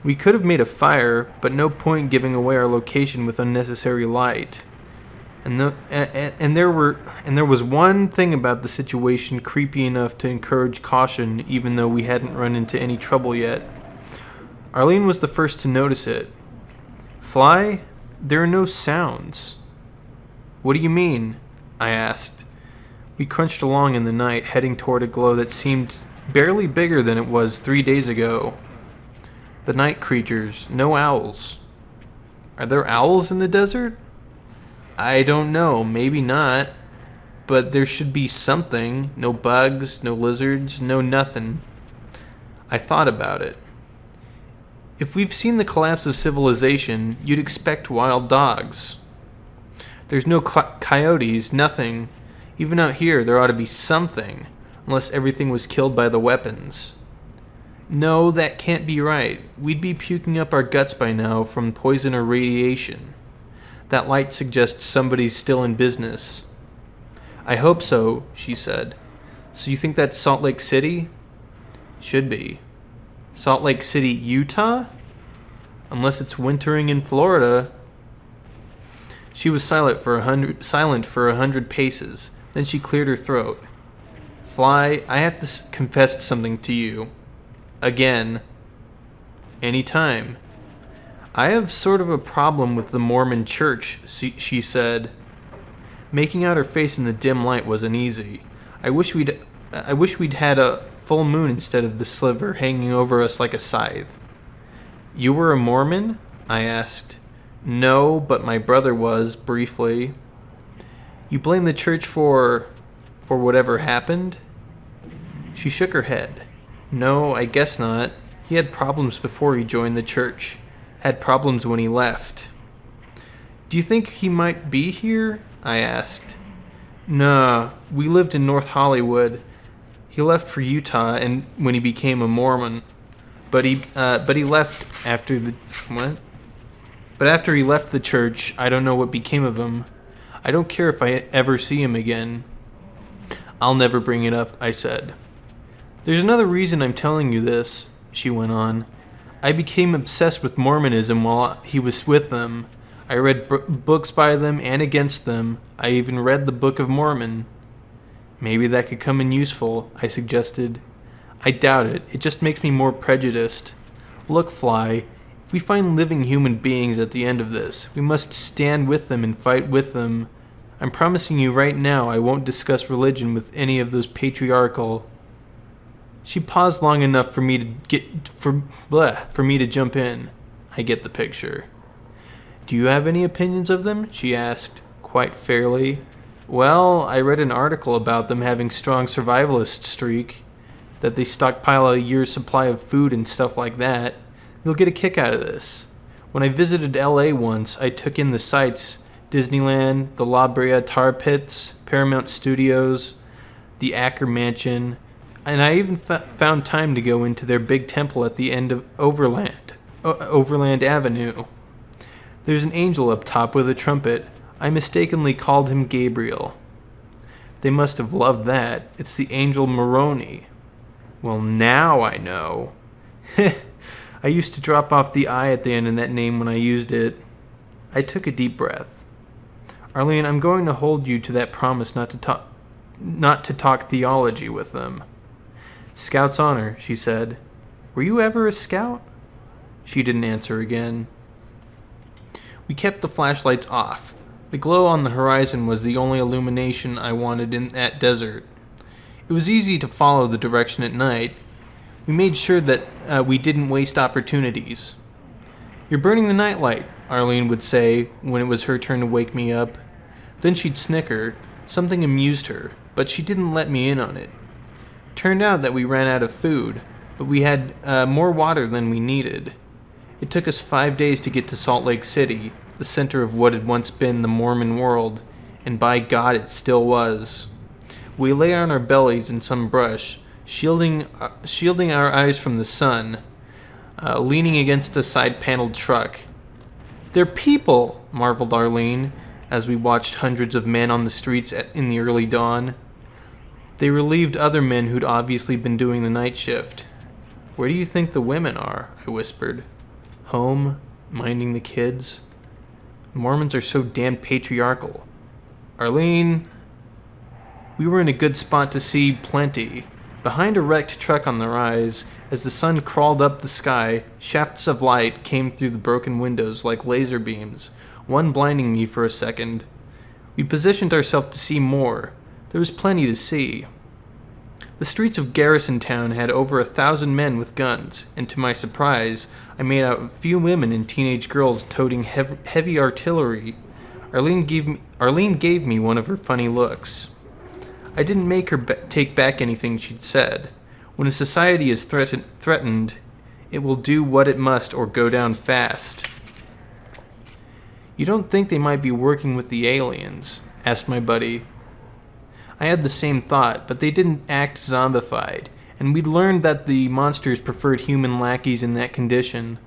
We could have made a fire, but no point giving away our location with unnecessary light. And there was one thing about the situation creepy enough to encourage caution, even though we hadn't run into any trouble yet. Arlene was the first to notice it. Fly, there are no sounds. What do you mean? I asked. We crunched along in the night, heading toward a glow that seemed barely bigger than it was 3 days ago. The night creatures, no owls. Are there owls in the desert? I don't know, maybe not. But there should be something. No bugs, no lizards, no nothing. I thought about it. If we've seen the collapse of civilization, you'd expect wild dogs. There's no coyotes, nothing. Even out here, there ought to be something, unless everything was killed by the weapons. No, that can't be right. We'd be puking up our guts by now from poison or radiation. That light suggests somebody's still in business. I hope so, she said. So you think that's Salt Lake City? Should be. Salt Lake City, Utah? Unless it's wintering in Florida. She was silent for 100 paces. Then she cleared her throat. Fly, I have to confess something to you. Again. Anytime. I have sort of a problem with the Mormon church, she said. Making out her face in the dim light wasn't easy. I wish we'd had a full moon instead of the sliver hanging over us like a scythe. You were a Mormon? I asked. No, but my brother was, briefly. You blame the church for whatever happened? She shook her head. No, I guess not. He had problems before he joined the church. Had problems when he left. Do you think he might be here? I asked. Nah, we lived in North Hollywood. He left for Utah and when he became a Mormon. But he left after the... What? But after he left the church, I don't know what became of him. I don't care if I ever see him again. I'll never bring it up, I said. There's another reason I'm telling you this, she went on. I became obsessed with Mormonism while he was with them. I read books by them and against them. I even read the Book of Mormon. Maybe that could come in useful, I suggested. I doubt it. It just makes me more prejudiced. Look, Fly, if we find living human beings at the end of this, we must stand with them and fight with them. I'm promising you right now I won't discuss religion with any of those patriarchal... She paused long enough for me to jump in. I get the picture. Do you have any opinions of them? She asked, quite fairly. Well, I read an article about them having strong survivalist streak, that they stockpile a year's supply of food and stuff like that. You'll get a kick out of this. When I visited LA once, I took in the sights, Disneyland, the La Brea Tar Pits, Paramount Studios, the Acker Mansion, and I even found time to go into their big temple at the end of Overland Avenue. There's an angel up top with a trumpet. I mistakenly called him Gabriel. They must have loved that. It's the angel Moroni. Well, now I know. I used to drop off the I at the end of that name when I used it. I took a deep breath. Arlene, I'm going to hold you to that promise not to talk theology with them. Scout's honor, she said. Were you ever a scout? She didn't answer again. We kept the flashlights off. The glow on the horizon was the only illumination I wanted in that desert. It was easy to follow the direction at night. We made sure that we didn't waste opportunities. You're burning the nightlight, Arlene would say when it was her turn to wake me up. Then she'd snicker. Something amused her, but she didn't let me in on it. Turned out that we ran out of food, but we had more water than we needed. It took us 5 days to get to Salt Lake City, the center of what had once been the Mormon world, and by God it still was. We lay on our bellies in some brush, shielding our eyes from the sun, leaning against a side-paneled truck. They're people, marveled Arlene, as we watched hundreds of men on the streets in the early dawn. They relieved other men who'd obviously been doing the night shift. Where do you think the women are? I whispered. Home, minding the kids. Mormons are so damn patriarchal. Arlene... We were in a good spot to see plenty. Behind a wrecked truck on the rise, as the sun crawled up the sky, shafts of light came through the broken windows like laser beams, one blinding me for a second. We positioned ourselves to see more. There was plenty to see. The streets of Garrison Town had over 1,000 men with guns, and to my surprise, I made out a few women and teenage girls toting heavy artillery. Arlene gave me one of her funny looks. I didn't make her take back anything she'd said. When a society is threatened, it will do what it must or go down fast. You don't think they might be working with the aliens? Asked my buddy. I had the same thought, but they didn't act zombified, and we'd learned that the monsters preferred human lackeys in that condition.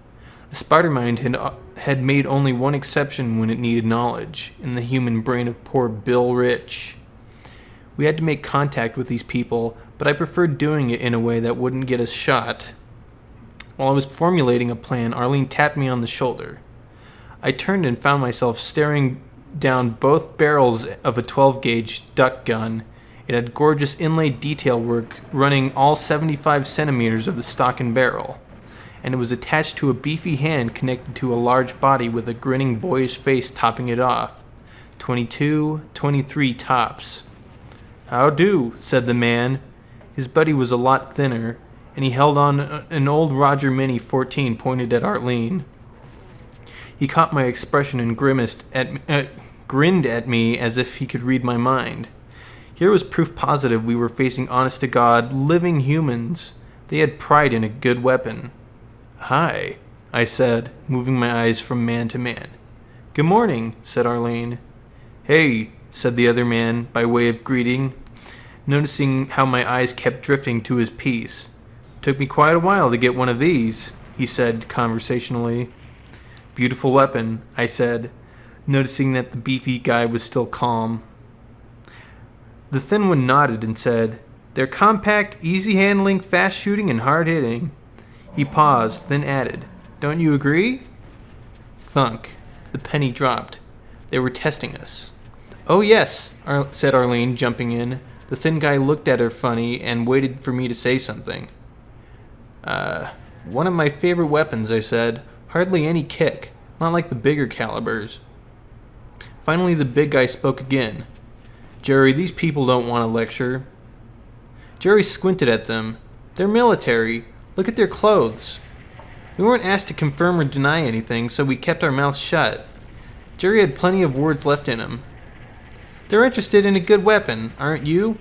The Spider-Mind had made only one exception when it needed knowledge, in the human brain of poor Bill Rich. We had to make contact with these people, but I preferred doing it in a way that wouldn't get us shot. While I was formulating a plan, Arlene tapped me on the shoulder. I turned and found myself staring down both barrels of a 12-gauge duck gun. It had gorgeous inlaid detail work running all 75 centimeters of the stock and barrel, and it was attached to a beefy hand connected to a large body with a grinning boyish face topping it off. 22, 23 tops. "How do?" said the man. His buddy was a lot thinner, and he held on an old Roger Mini 14 pointed at Arlene. He caught my expression and grinned at me as if he could read my mind. Here was proof positive we were facing honest-to-God, living humans. They had pride in a good weapon. "Hi," I said, moving my eyes from man to man. "Good morning," said Arlene. "Hey," said the other man by way of greeting, noticing how my eyes kept drifting to his piece. "Took me quite a while to get one of these," he said conversationally. "Beautiful weapon," I said, noticing that the beefy guy was still calm. The thin one nodded and said, "They're compact, easy handling, fast shooting, and hard hitting." He paused, then added, "Don't you agree?" Thunk. The penny dropped. They were testing us. "Oh yes," said Arlene, jumping in. The thin guy looked at her funny and waited for me to say something. One of my favorite weapons," I said. "Hardly any kick. Not like the bigger calibers." Finally, the big guy spoke again. "Jerry, these people don't want a lecture." Jerry squinted at them. "They're military. Look at their clothes." We weren't asked to confirm or deny anything, so we kept our mouths shut. Jerry had plenty of words left in him. "They're interested in a good weapon, aren't you?"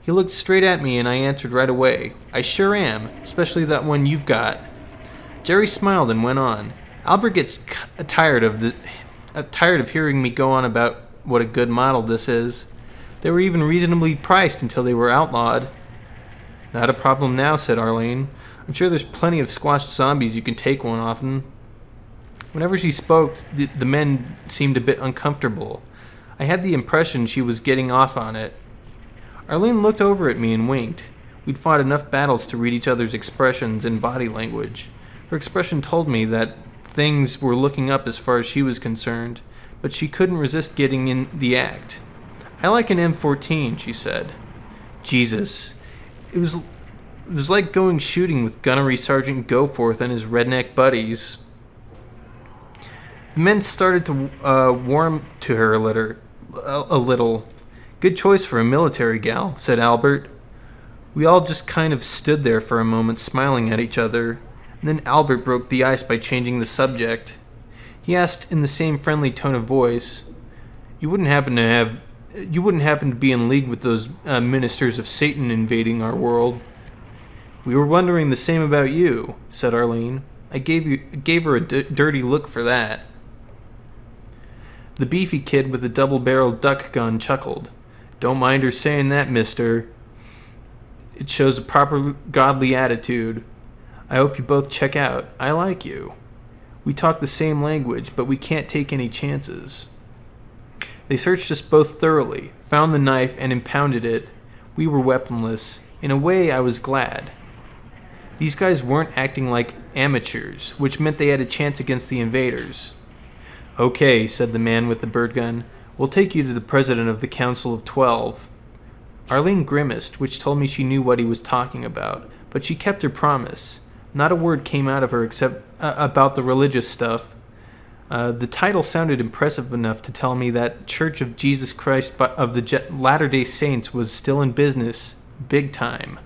He looked straight at me and I answered right away. "I sure am, especially that one you've got." Jerry smiled and went on. "Albert gets tired of hearing me go on about what a good model this is. They were even reasonably priced until they were outlawed." "Not a problem now," said Arlene. "I'm sure there's plenty of squashed zombies you can take one off them." Whenever she spoke, the men seemed a bit uncomfortable. I had the impression she was getting off on it. Arlene looked over at me and winked. We'd fought enough battles to read each other's expressions and body language. Her expression told me that things were looking up as far as she was concerned, but she couldn't resist getting in the act. "I like an M14, she said. Jesus. It was like going shooting with Gunnery Sergeant Goforth and his redneck buddies. The men started to warm to her a little. "Good choice for a military gal," said Albert. We all just kind of stood there for a moment, smiling at each other. And then Albert broke the ice by changing the subject. He asked in the same friendly tone of voice, You wouldn't happen to be in league with those ministers of Satan invading our world?" "We were wondering the same about you," said Arlene. I gave her a dirty look for that. The beefy kid with the double-barreled duck gun chuckled. "Don't mind her saying that, mister. It shows a proper godly attitude. I hope you both check out. I like you. We talk the same language, but we can't take any chances." They searched us both thoroughly, found the knife, and impounded it. We were weaponless. In a way, I was glad. These guys weren't acting like amateurs, which meant they had a chance against the invaders. "Okay," said the man with the bird gun. "We'll take you to the president of the Council of 12. Arlene grimaced, which told me she knew what he was talking about, but she kept her promise. Not a word came out of her except about the religious stuff. The title sounded impressive enough to tell me that Church of Jesus Christ of the Latter-day Saints was still in business, big time.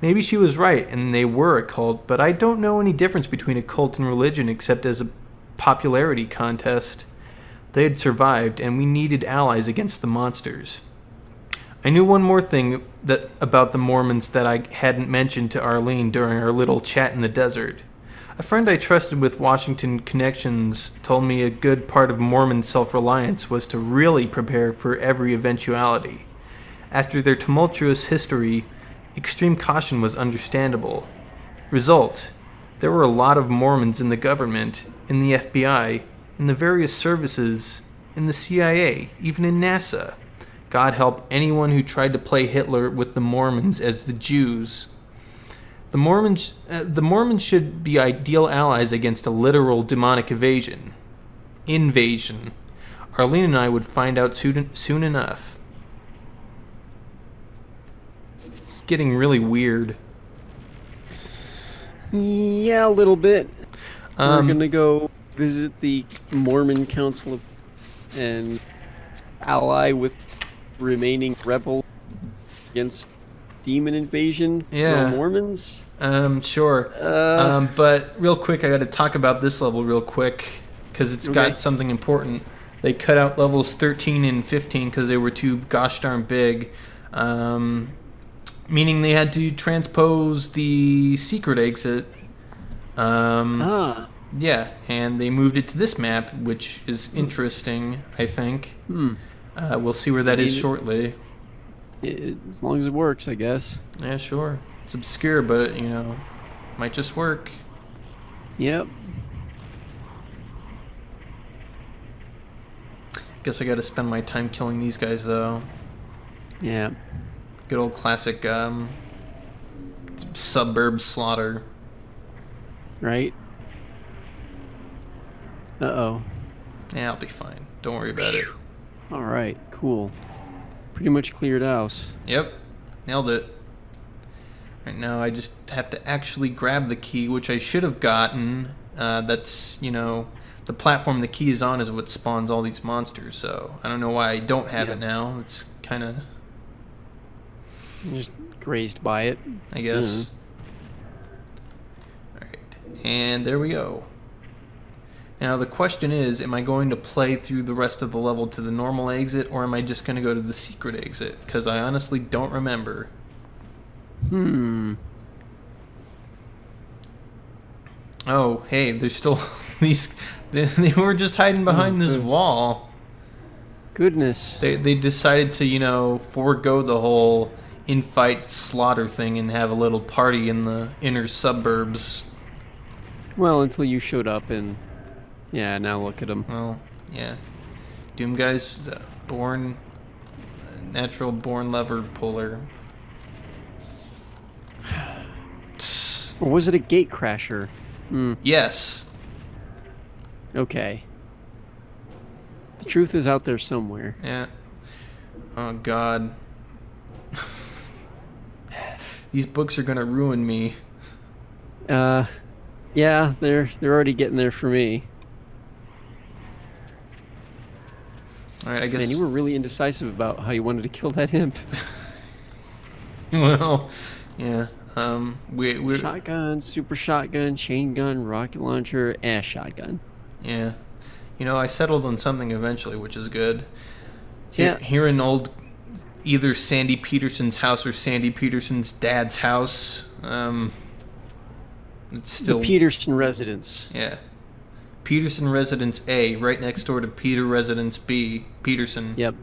Maybe she was right, and they were a cult, but I don't know any difference between a cult and religion except as a popularity contest. They had survived, and we needed allies against the monsters. I knew one more thing about the Mormons that I hadn't mentioned to Arlene during our little chat in the desert. A friend I trusted with Washington connections told me a good part of Mormon self-reliance was to really prepare for every eventuality. After their tumultuous history, extreme caution was understandable. Result: there were a lot of Mormons in the government, in the FBI, in the various services, in the CIA, even in NASA. God help anyone who tried to play Hitler with the Mormons as the Jews. The Mormons should be ideal allies against a literal demonic invasion. Arlene and I would find out soon enough. It's getting really weird. Yeah, a little bit. We're Um, gonna go visit the Mormon Council and ally with remaining rebel against demon invasion. Yeah. from Mormons. Sure. But real quick, I got to talk about this level real quick because it's Okay. got something important. They cut out levels 13 and 15 because they were too gosh darn big, meaning they had to transpose the secret exit. Ah. Yeah, and they moved it to this map, which is interesting, I think. We'll see where that is mean, shortly. As long as it works, I guess. Yeah, sure. It's obscure, but, might just work. Yep. Guess I gotta spend my time killing these guys, though. Yeah. Good old classic, suburb slaughter. Right? Uh-oh. Yeah, I'll be fine. Don't worry about it. All right, cool. Pretty much cleared house. Yep, nailed it. Right now, I just have to actually grab the key, which I should have gotten. That's, the platform the key is on is what spawns all these monsters, so I don't know why I don't have Yeah. it now. It's kind of, Just grazed by it. I guess. Alright, and there we go. Now, the question is, am I going to play through the rest of the level to the normal exit, or am I just going to go to the secret exit? Because I honestly don't remember. Oh, hey, there's still these... They were just hiding behind this wall. Goodness. They decided to, forego the whole in-fight slaughter thing and have a little party in the inner suburbs. Well, until you showed up and... Yeah, now look at them. Well, yeah. Doom Guy's natural born lever puller. Or was it a gate crasher? Yes. Okay. The truth is out there somewhere. Yeah. Oh, God. These books are gonna ruin me. Yeah, they're already getting there for me. Alright, I guess... Man, you were really indecisive about how you wanted to kill that imp. Well, yeah. We're... Shotgun, super shotgun, chain gun, rocket launcher, shotgun. Yeah. I settled on something eventually, which is good. Yeah. Here in either Sandy Peterson's house or Sandy Peterson's dad's house. It's still... The Peterson residence. Yeah. Peterson Residence A, right next door to Peter Residence B, Peterson. Yep.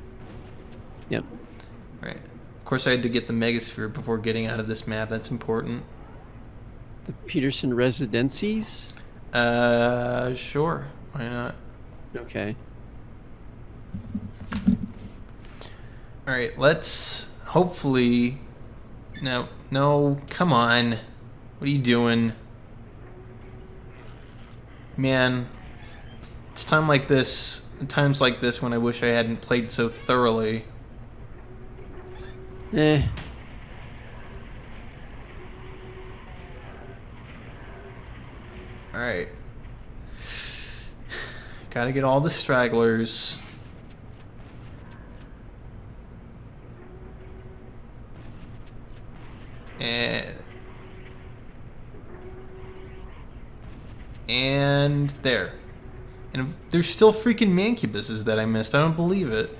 Right. Of course, I had to get the Megasphere before getting out of this map. That's important. The Peterson residencies? Sure. Why not? Okay. Alright, let's hopefully... No, come on. What are you doing? Man, it's times like this when I wish I hadn't played so thoroughly. Alright. Gotta get all the stragglers. And there. And there's still freaking mancubuses that I missed. I don't believe it.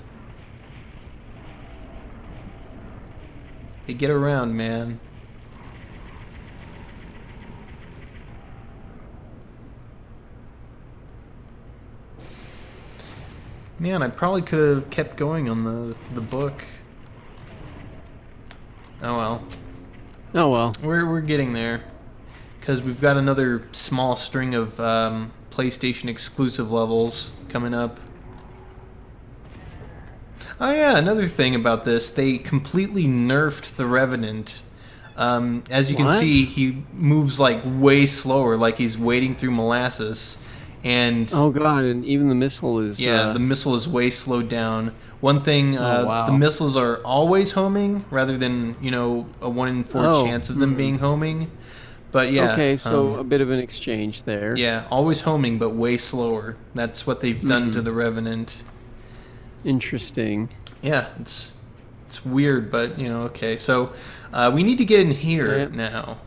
They get around, man. Man, I probably could have kept going on the book. Oh well. Oh well. We're getting there. Because we've got another small string of PlayStation exclusive levels coming up. Oh yeah, another thing about this, they completely nerfed the Revenant. As you can What? see, he moves like way slower, like he's wading through molasses. And Oh god, and even the missile is. yeah, the missile is way slowed down. One thing, Oh, wow. the missiles are always homing rather than, a 1 in 4 Oh, chance of them being homing. But yeah. Okay, so a bit of an exchange there. Yeah, always homing, but way slower. That's what they've done to the Revenant. Interesting. Yeah, it's weird, but okay. So we need to get in here Yep. now,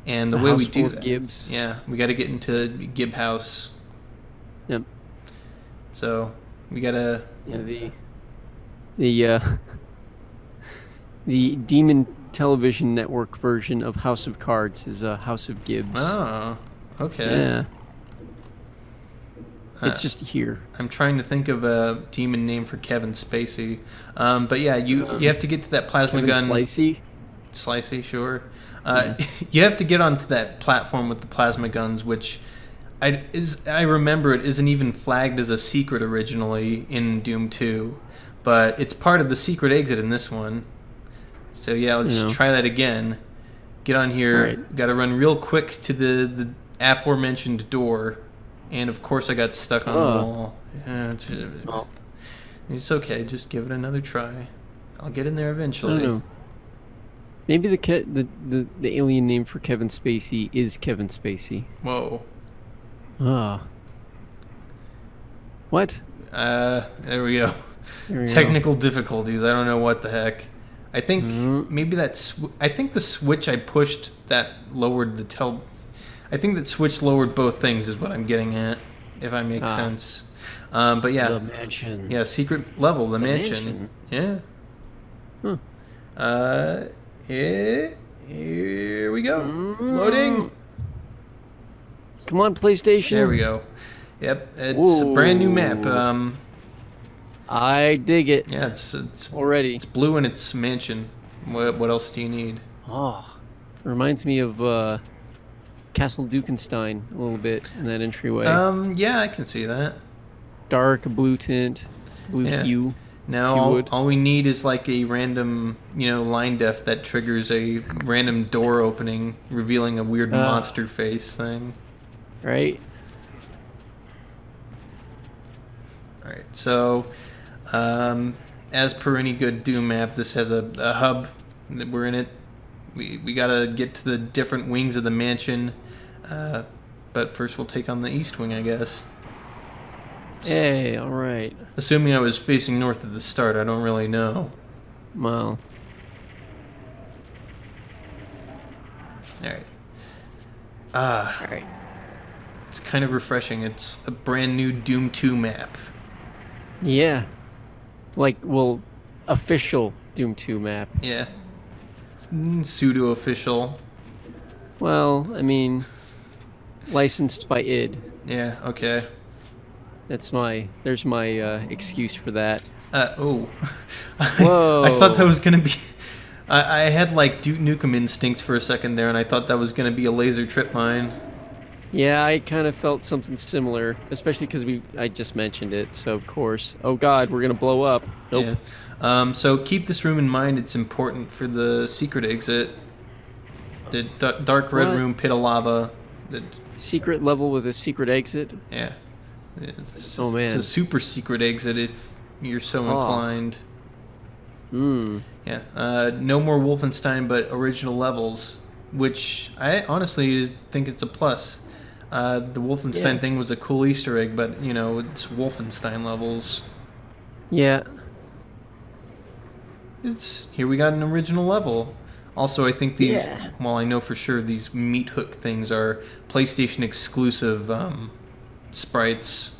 and the A way we house do full of that, Gibbs. yeah, we got to get into Gib House. Yep. So we gotta. Yeah, the the Demon Television Network version of House of Cards is House of Gibbs. Oh, okay. Yeah. It's Uh, just here. I'm trying to think of a demon name for Kevin Spacey, but yeah, you have to get to that plasma Kevin gun. Slicey. Slicey, sure. You have to get onto that platform with the plasma guns, which I remember it isn't even flagged as a secret originally in Doom 2, but it's part of the secret exit in this one. So yeah, let's Yeah. try that again. Get on here. Alright. Got to run real quick to the aforementioned door, and of course I got stuck on the Oh. wall. Yeah, Oh, it's okay. Just give it another try. I'll get in there I eventually. don't know. Maybe the alien name for Kevin Spacey is Kevin Spacey. Whoa. Ah. What? There we go. There we go. Technical difficulties. I don't know what the heck. I think Mm. maybe I think the switch I pushed that lowered the I think that switch lowered both things is what I'm getting at, if I make Ah. sense. But yeah, The mansion. yeah, secret level, the mansion. Yeah. Huh. Here we go. Loading. Come on, PlayStation. There we go. Yep, it's a brand new map. Ooh. I dig it Yeah, it's already. It's blue and it's mansion. What else do you need? Oh, reminds me of Castle Dukenstein a little bit in that entryway. Yeah, I can see that. Dark blue tint, blue Yeah. hue. Now You all, would. all we need is like a random, line def that triggers a random door opening, revealing a weird monster face thing. Right? All right, so as per any good Doom map, this has a hub that we're in it. We gotta get to the different wings of the mansion, but first we'll take on the east wing, I guess. Hey, all right. Assuming I was facing north at the start, I don't really know. Well, All right. all right. It's kind of refreshing. It's a brand new Doom 2 map. Yeah. Like, well, official Doom 2 map. Yeah. Pseudo official. Well, I mean, licensed by id. Yeah, okay. There's my excuse for that. Oh. Whoa. I thought that was going to be. I had like Duke Nukem instincts for a second there, and I thought that was going to be a laser trip mine. Yeah, I kind of felt something similar, especially because I just mentioned it. So of course, oh god, we're gonna blow up. Nope. Yeah. So keep this room in mind. It's important for the secret exit. The dark red What? room, pit of lava. Secret level with a secret exit. Yeah. It's Oh, man. It's a super secret exit if you're so Oh. inclined. Hmm. Yeah. No more Wolfenstein, but original levels, which I honestly think it's a plus. The Wolfenstein Yeah. thing was a cool Easter egg, but it's Wolfenstein levels. Yeah. Here we got an original level. Also, I think these. Yeah. Well, I know for sure these meat hook things are PlayStation exclusive sprites.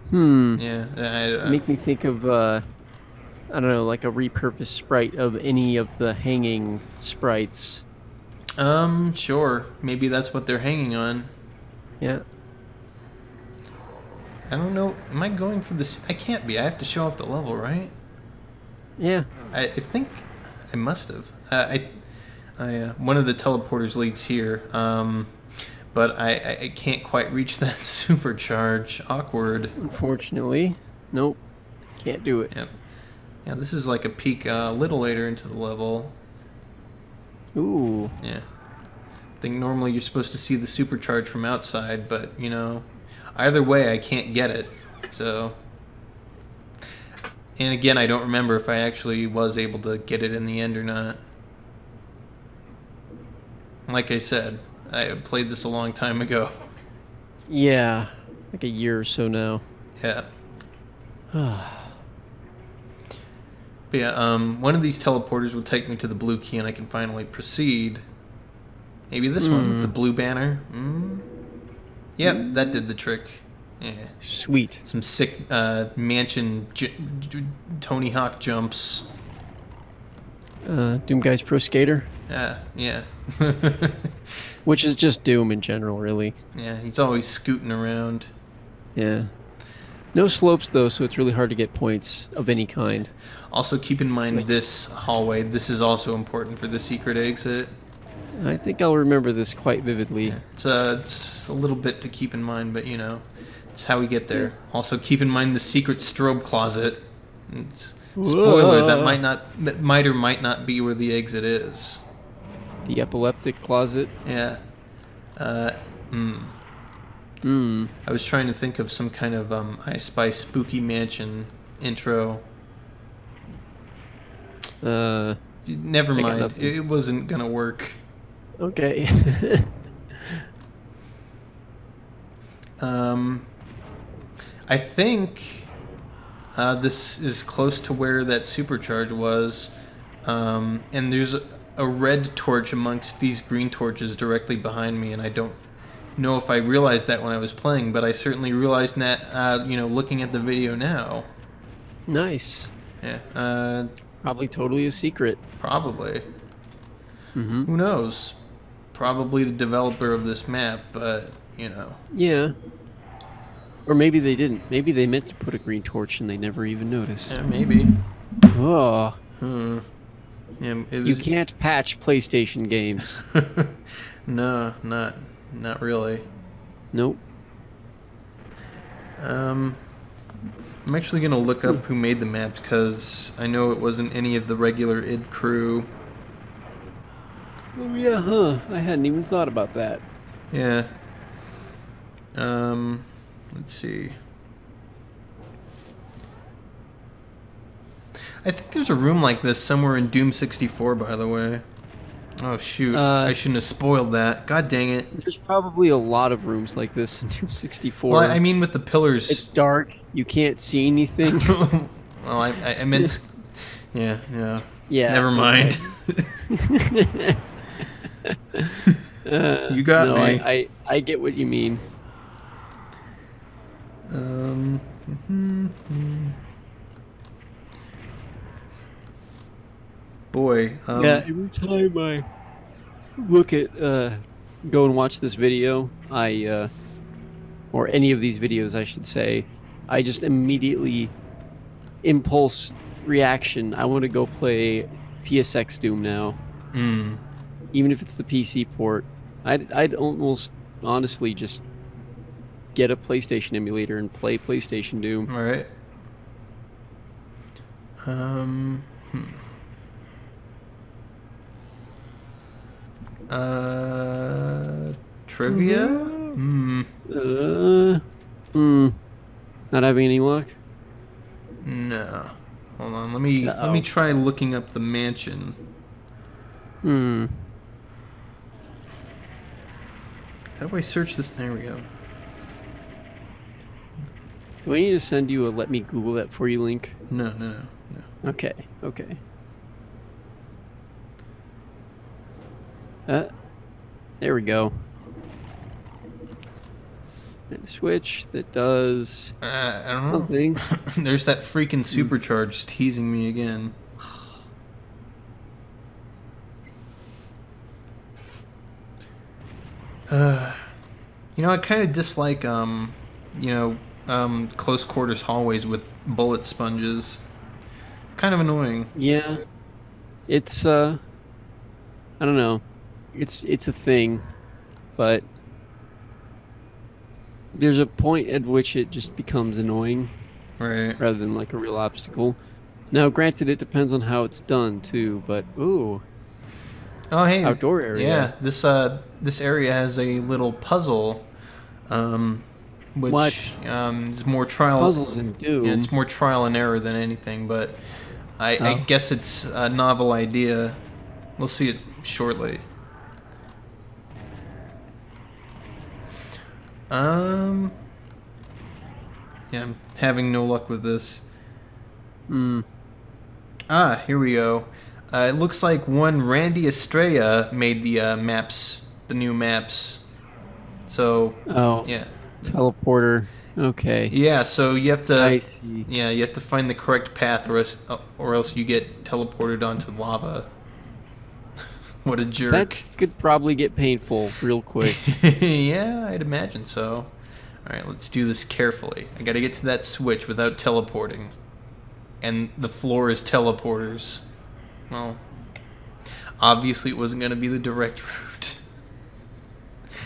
Hmm. Yeah. Make me think of I don't know, like a repurposed sprite of any of the hanging sprites. Sure. Maybe that's what they're hanging on. Yeah. I don't know. Am I going for this? I can't be. I have to show off the level, right? Yeah. I think I must have. One of the teleporters leads here, but I can't quite reach that supercharge. Awkward. Unfortunately, nope. Can't do it. Yep. Yeah, this is like a peek a little later into the level. Ooh. Yeah. I think normally you're supposed to see the supercharge from outside, but, you know, either way, I can't get it. So. And again, I don't remember if I actually was able to get it in the end or not. Like I said, I played this a long time ago. Yeah. Like a year or so now. Yeah. But yeah, one of these teleporters will take me to the blue key and I can finally proceed. Maybe this one with the blue banner. Yep, that did the trick. Yeah. Sweet. Some sick mansion Tony Hawk jumps. Doom Guys Pro Skater, Yeah. which is just Doom in general, really. Yeah, he's always scooting around. Yeah. No slopes, though, so it's really hard to get points of any kind. Also, keep in mind this hallway. This is also important for the secret exit. I think I'll remember this quite vividly. It's a little bit to keep in mind, but you know, it's how we get there. Also, keep in mind the secret strobe closet. Spoiler: that might or might not be where the exit is. The epileptic closet. Yeah. I was trying to think of some kind of I Spy Spooky Mansion intro. Never I got mind. nothing. It wasn't gonna work. Okay. I think this is close to where that supercharge was, and there's a red torch amongst these green torches directly behind me, and I don't know if I realized that when I was playing, but I certainly realized that, looking at the video now. Nice. Yeah, Probably totally a secret. probably. Mm-hmm. Who knows? Probably the developer of this map, but, you know. Yeah. Or maybe they didn't. Maybe they meant to put a green torch and they never even noticed. Yeah, maybe. Oh. Yeah, it was... You can't patch PlayStation games. No, not really. Nope. I'm actually gonna look up who made the maps because I know it wasn't any of the regular id crew. Oh yeah, huh? I hadn't even thought about that. Yeah. Let's see. I think there's a room like this somewhere in Doom 64, by the way. Oh shoot! I shouldn't have spoiled that. God dang it! There's probably a lot of rooms like this in Doom 64. Well, I mean, with the pillars. It's dark. You can't see anything. Well, I meant. Yeah. Yeah. Never mind. Okay. You got no, me. I get what you mean. Boy. Yeah, every time I look at, go and watch this video, or any of these videos, I should say, I just immediately impulse reaction. I want to go play PSX Doom now. Even if it's the PC port. I'd almost honestly just get a PlayStation emulator and play PlayStation Doom. All right. Trivia? Not having any luck? No. Hold on. Let me try looking up the mansion. How do I search this? There we go. Do I need to send you a let me Google that for you link? No. Okay. There we go. And switch that does I don't know. something. There's that freaking supercharge teasing me again. I kind of dislike, close quarters hallways with bullet sponges. Kind of annoying. Yeah. It's I don't know. It's a thing, but there's a point at which it just becomes annoying Right. rather than like a real obstacle. Now, granted, it depends on how it's done too, but ooh. Oh, hey. outdoor area. Yeah, this area has a little puzzle, which What? is more trial. Puzzles in Doom. Yeah, it's more trial and error than anything, but I Oh. guess it's a novel idea. We'll see it shortly. Yeah, I'm having no luck with this. Hmm. Ah, here we go. It looks like one Randy Estrella made the maps, the new maps. So, Oh. yeah. Teleporter. Okay. Yeah, so you have to I see. yeah, you have to find the correct path or else you get teleported onto lava. What a That jerk. could probably get painful real quick. Yeah, I'd imagine so. All right, let's do this carefully. I got to get to that switch without teleporting. And the floor is teleporters. Well, obviously it wasn't going to be the direct route.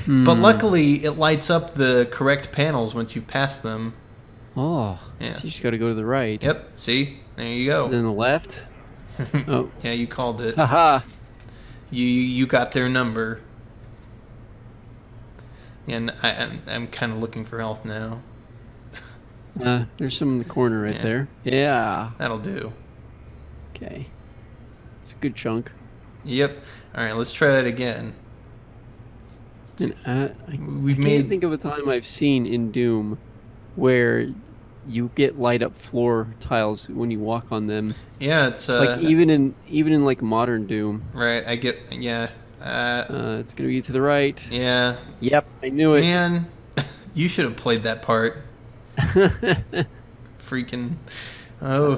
But Hmm. luckily, it lights up the correct panels once you've passed them. Oh. Yeah. So you just got to go to the right. Yep, see? There you And go. then the left. Oh. Yeah, you called it. Haha. You got their number. And I'm kind of looking for health now. There's some in the corner right Yeah. there. Yeah. That'll do. Okay. It's a good chunk. Yep. All right, let's try that again. And I We've can't made think of a time I've seen in Doom where you get light up floor tiles when you walk on them. yeah, it's Like even in like modern Doom. right. I get yeah. It's gonna be to the right. Yeah. Yep, I knew it. Man, you should have played that part. Freaking. Oh.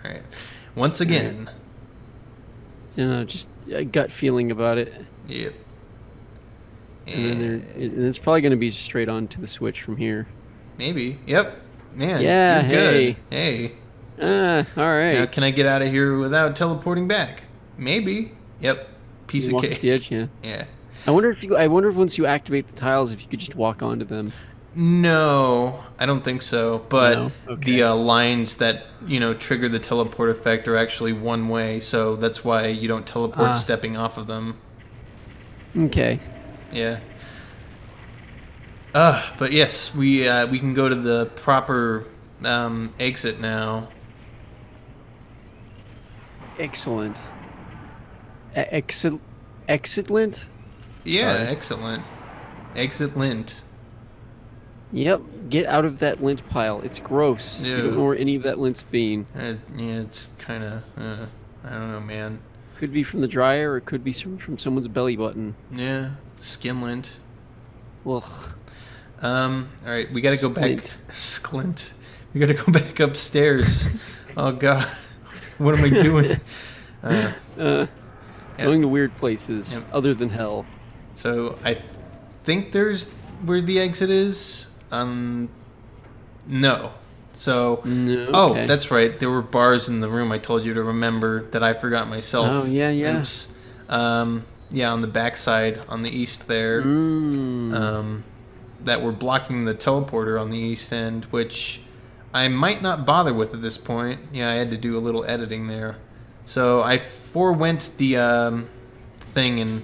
All right. Once again. Just a gut feeling about it. Yep. And then and it's probably gonna be straight on to the switch from here. Maybe. Yep. Man. Yeah, You're good. hey. Hey. All right. Now, can I get out of here without teleporting back? Maybe. Yep. Piece of Walk cake. the edge, yeah. Yeah. I wonder if once you activate the tiles, if you could just walk onto them. No, I don't think so. But No? Okay. the lines that trigger the teleport effect are actually one way, so that's why you don't teleport Ah. stepping off of them. Okay. Yeah. But yes, we can go to the proper exit now. Excellent. Excellent. Yeah, Sorry. excellent. Exit lint. Yep. Get out of that lint pile. It's gross. You Ew. don't know where any of that lint's been. Yeah, it's kind of I don't know, man. Could be from the dryer, or it could be from someone's belly button. Yeah, skin lint. Ugh. All right, we gotta go back. Sklint. Sklint. We gotta go back upstairs. Oh God, what am I doing? Yeah. Going to weird places Yep. other than hell. So I think there's where the exit is. No. So. No. Oh, okay. that's right. There were bars in the room I told you to remember that I forgot myself. Oh, yeah. Oops. Yeah, on the backside, on the east there. Mm. That were blocking the teleporter on the east end, which I might not bother with at this point. Yeah, I had to do a little editing there. So I forewent the thing, and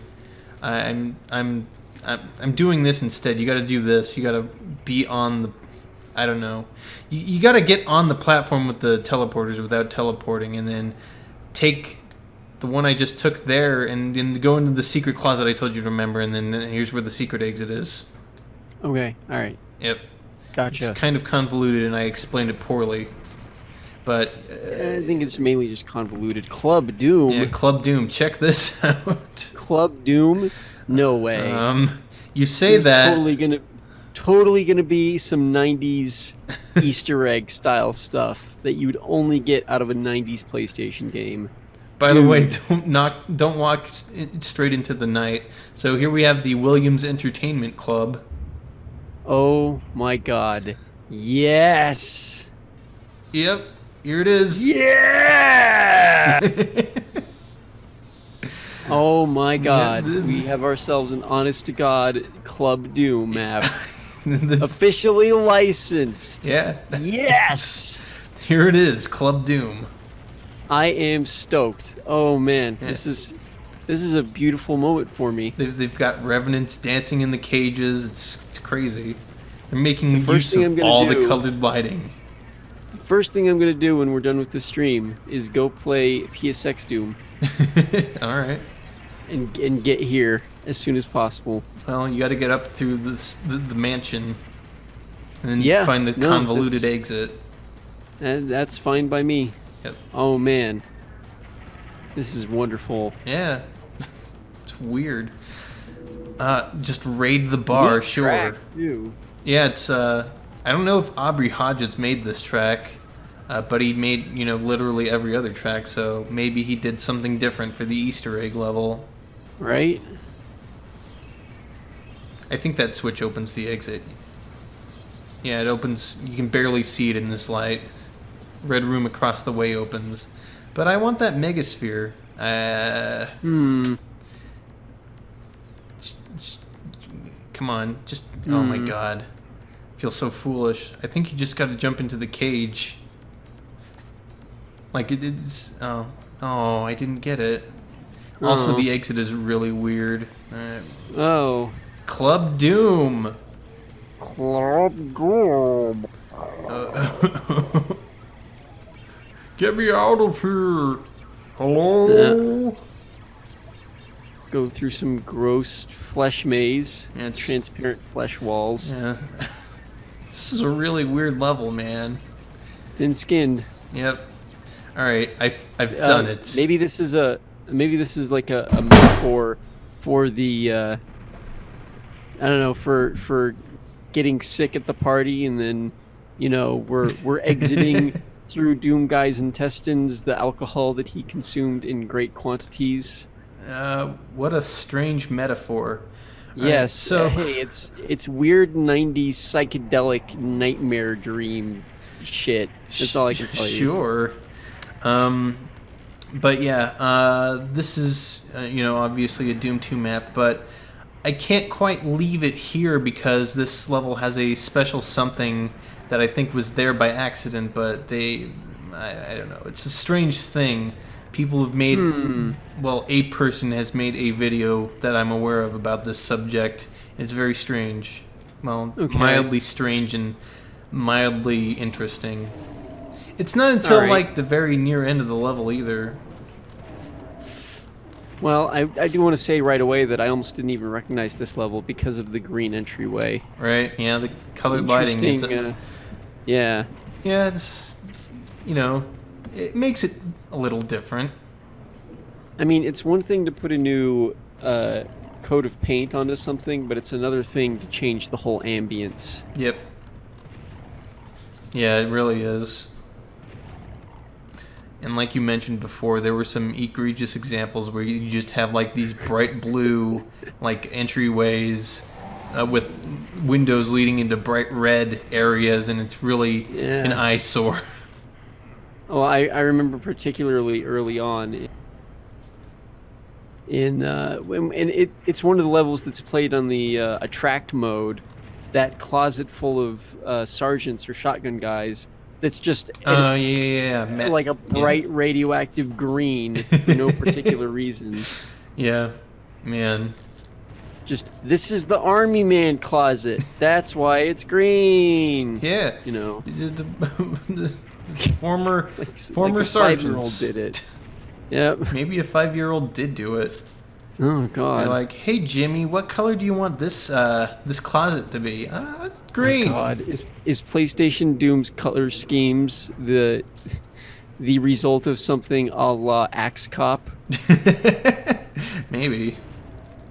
I'm doing this instead. You got to do this. You got to be on the. I don't know. You got to get on the platform with the teleporters without teleporting, and then take the one I just took there, and then go into the secret closet I told you to remember, and then here's where the secret exit is. Okay. All right. Yep. Gotcha. It's kind of convoluted, and I explained it poorly. But I think it's mainly just convoluted. Club Doom. yeah, Club Doom, check this out. Club Doom. No way. You say This is that. totally gonna be some 90s Easter egg style stuff that you would only get out of a 90s PlayStation game. By the way, Dude. don't walk straight into the night. So here we have the Williams Entertainment Club. Oh my god. Yes. Yep, here it is. Yeah. Oh my god. Yeah, We have ourselves an honest to god Club Doom map. The- Officially licensed. yeah. Yes. Here it is, Club Doom. I am stoked. Oh man, Yeah. this is This is a beautiful moment for me. They've got revenants dancing in the cages. It's crazy. They're making first use thing I'm of gonna all the do- colored lighting. First thing I'm gonna do when we're done with the stream is go play PSX Doom All right. and get here as soon as possible. Well, you got to get up through the mansion, and then Yeah, find the no, convoluted that's- exit. And that's fine by me. Yep. Oh man, this is wonderful. Yeah. It's weird. Just raid the bar, Neat sure. track, too. Yeah, it's I don't know if Aubrey Hodges made this track, but he made, literally every other track, so maybe he did something different for the Easter egg level. Right? I think that switch opens the exit. Yeah, it opens. You can barely see it in this light. Red room across the way opens. But I want that megasphere. Come on, just oh my god, I feel so foolish. I think you just got to jump into the cage. Like it is. Oh, I didn't get it. Also, Oh. the exit is really weird. Oh. Club Doom. Club Doom. Get me out of here. Hello. Go through some gross flesh maze. Yeah, it's- Transparent flesh walls. Yeah. This is a really weird level, man. Thin skinned. Yep. All right, I've done it. Maybe this is like a metaphor for the I don't know, for getting sick at the party, and then we're exiting through Doom Guy's intestines the alcohol that he consumed in great quantities. What a strange metaphor. Yes. so hey, it's weird '90s psychedelic nightmare dream shit. That's all I can tell you. Sure. But yeah, this is obviously a Doom 2 map, but I can't quite leave it here because this level has a special something that I think was there by accident, but I don't know. It's a strange thing. People have made, well, a person has made a video that I'm aware of about this subject. It's very strange. Well, Okay. mildly strange and mildly interesting. It's not until, Alright. like, the very near end of the level either. Well, I do want to say right away that I almost didn't even recognize this level because of the green entryway. Right? Yeah, the colored lighting is... Interesting, yeah. yeah, it's... it makes it a little different. I mean, it's one thing to put a new coat of paint onto something, but it's another thing to change the whole ambience. Yep. Yeah, it really is. And like you mentioned before, there were some egregious examples where you just have like these bright blue like entryways with windows leading into bright red areas, and it's really an Yeah. eyesore. Oh, I remember particularly early on it's one of the levels that's played on the attract mode, that closet full of sergeants or shotgun guys that's just Yeah. like a bright radioactive green for no particular reason. Yeah, man. Just, this is the army man closet. That's why it's green. Yeah. You know, The former like former a 5-year-old sergeants did it. Yep. Maybe a 5-year-old did do it. Oh They're God. like, "Hey Jimmy, what color do you want this this closet to be?" It's green. God, is PlayStation Doom's color schemes the result of something a la Axe Cop? Maybe.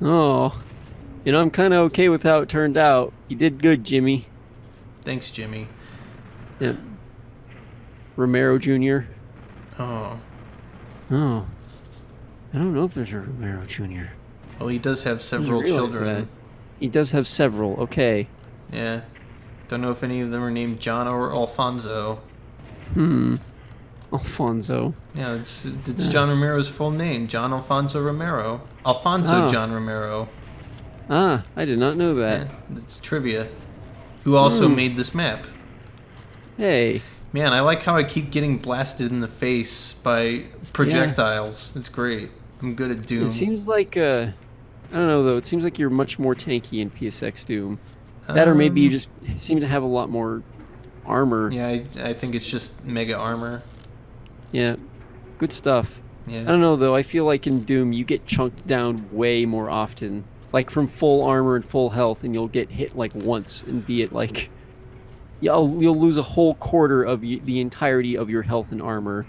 Oh, I'm kind of okay with how it turned out. You did good, Jimmy. Thanks, Jimmy. Yeah. Romero Jr. Oh, Oh, I don't know if there's a Romero Jr. well, he does have several realize children. that. He does have several. Okay. Yeah. Don't know if any of them are named John or Alfonso. Alfonso. Yeah, it's John Romero's full name, John Alfonso Romero. Alfonso Oh. John Romero. Ah, I did not know that. Yeah, that's trivia. Who also made this map. Hey. Man, I like how I keep getting blasted in the face by projectiles. It's great. I'm good at Doom. It seems like I don't know though. It seems like you're much more tanky in PSX Doom. That or maybe you just seem to have a lot more armor. Yeah, I think it's just mega armor. Yeah, good stuff. Yeah. I don't know though. I feel like in Doom you get chunked down way more often, like from full armor and full health, and you'll get hit like once and be at like, you'll lose a whole quarter of the entirety of your health and armor.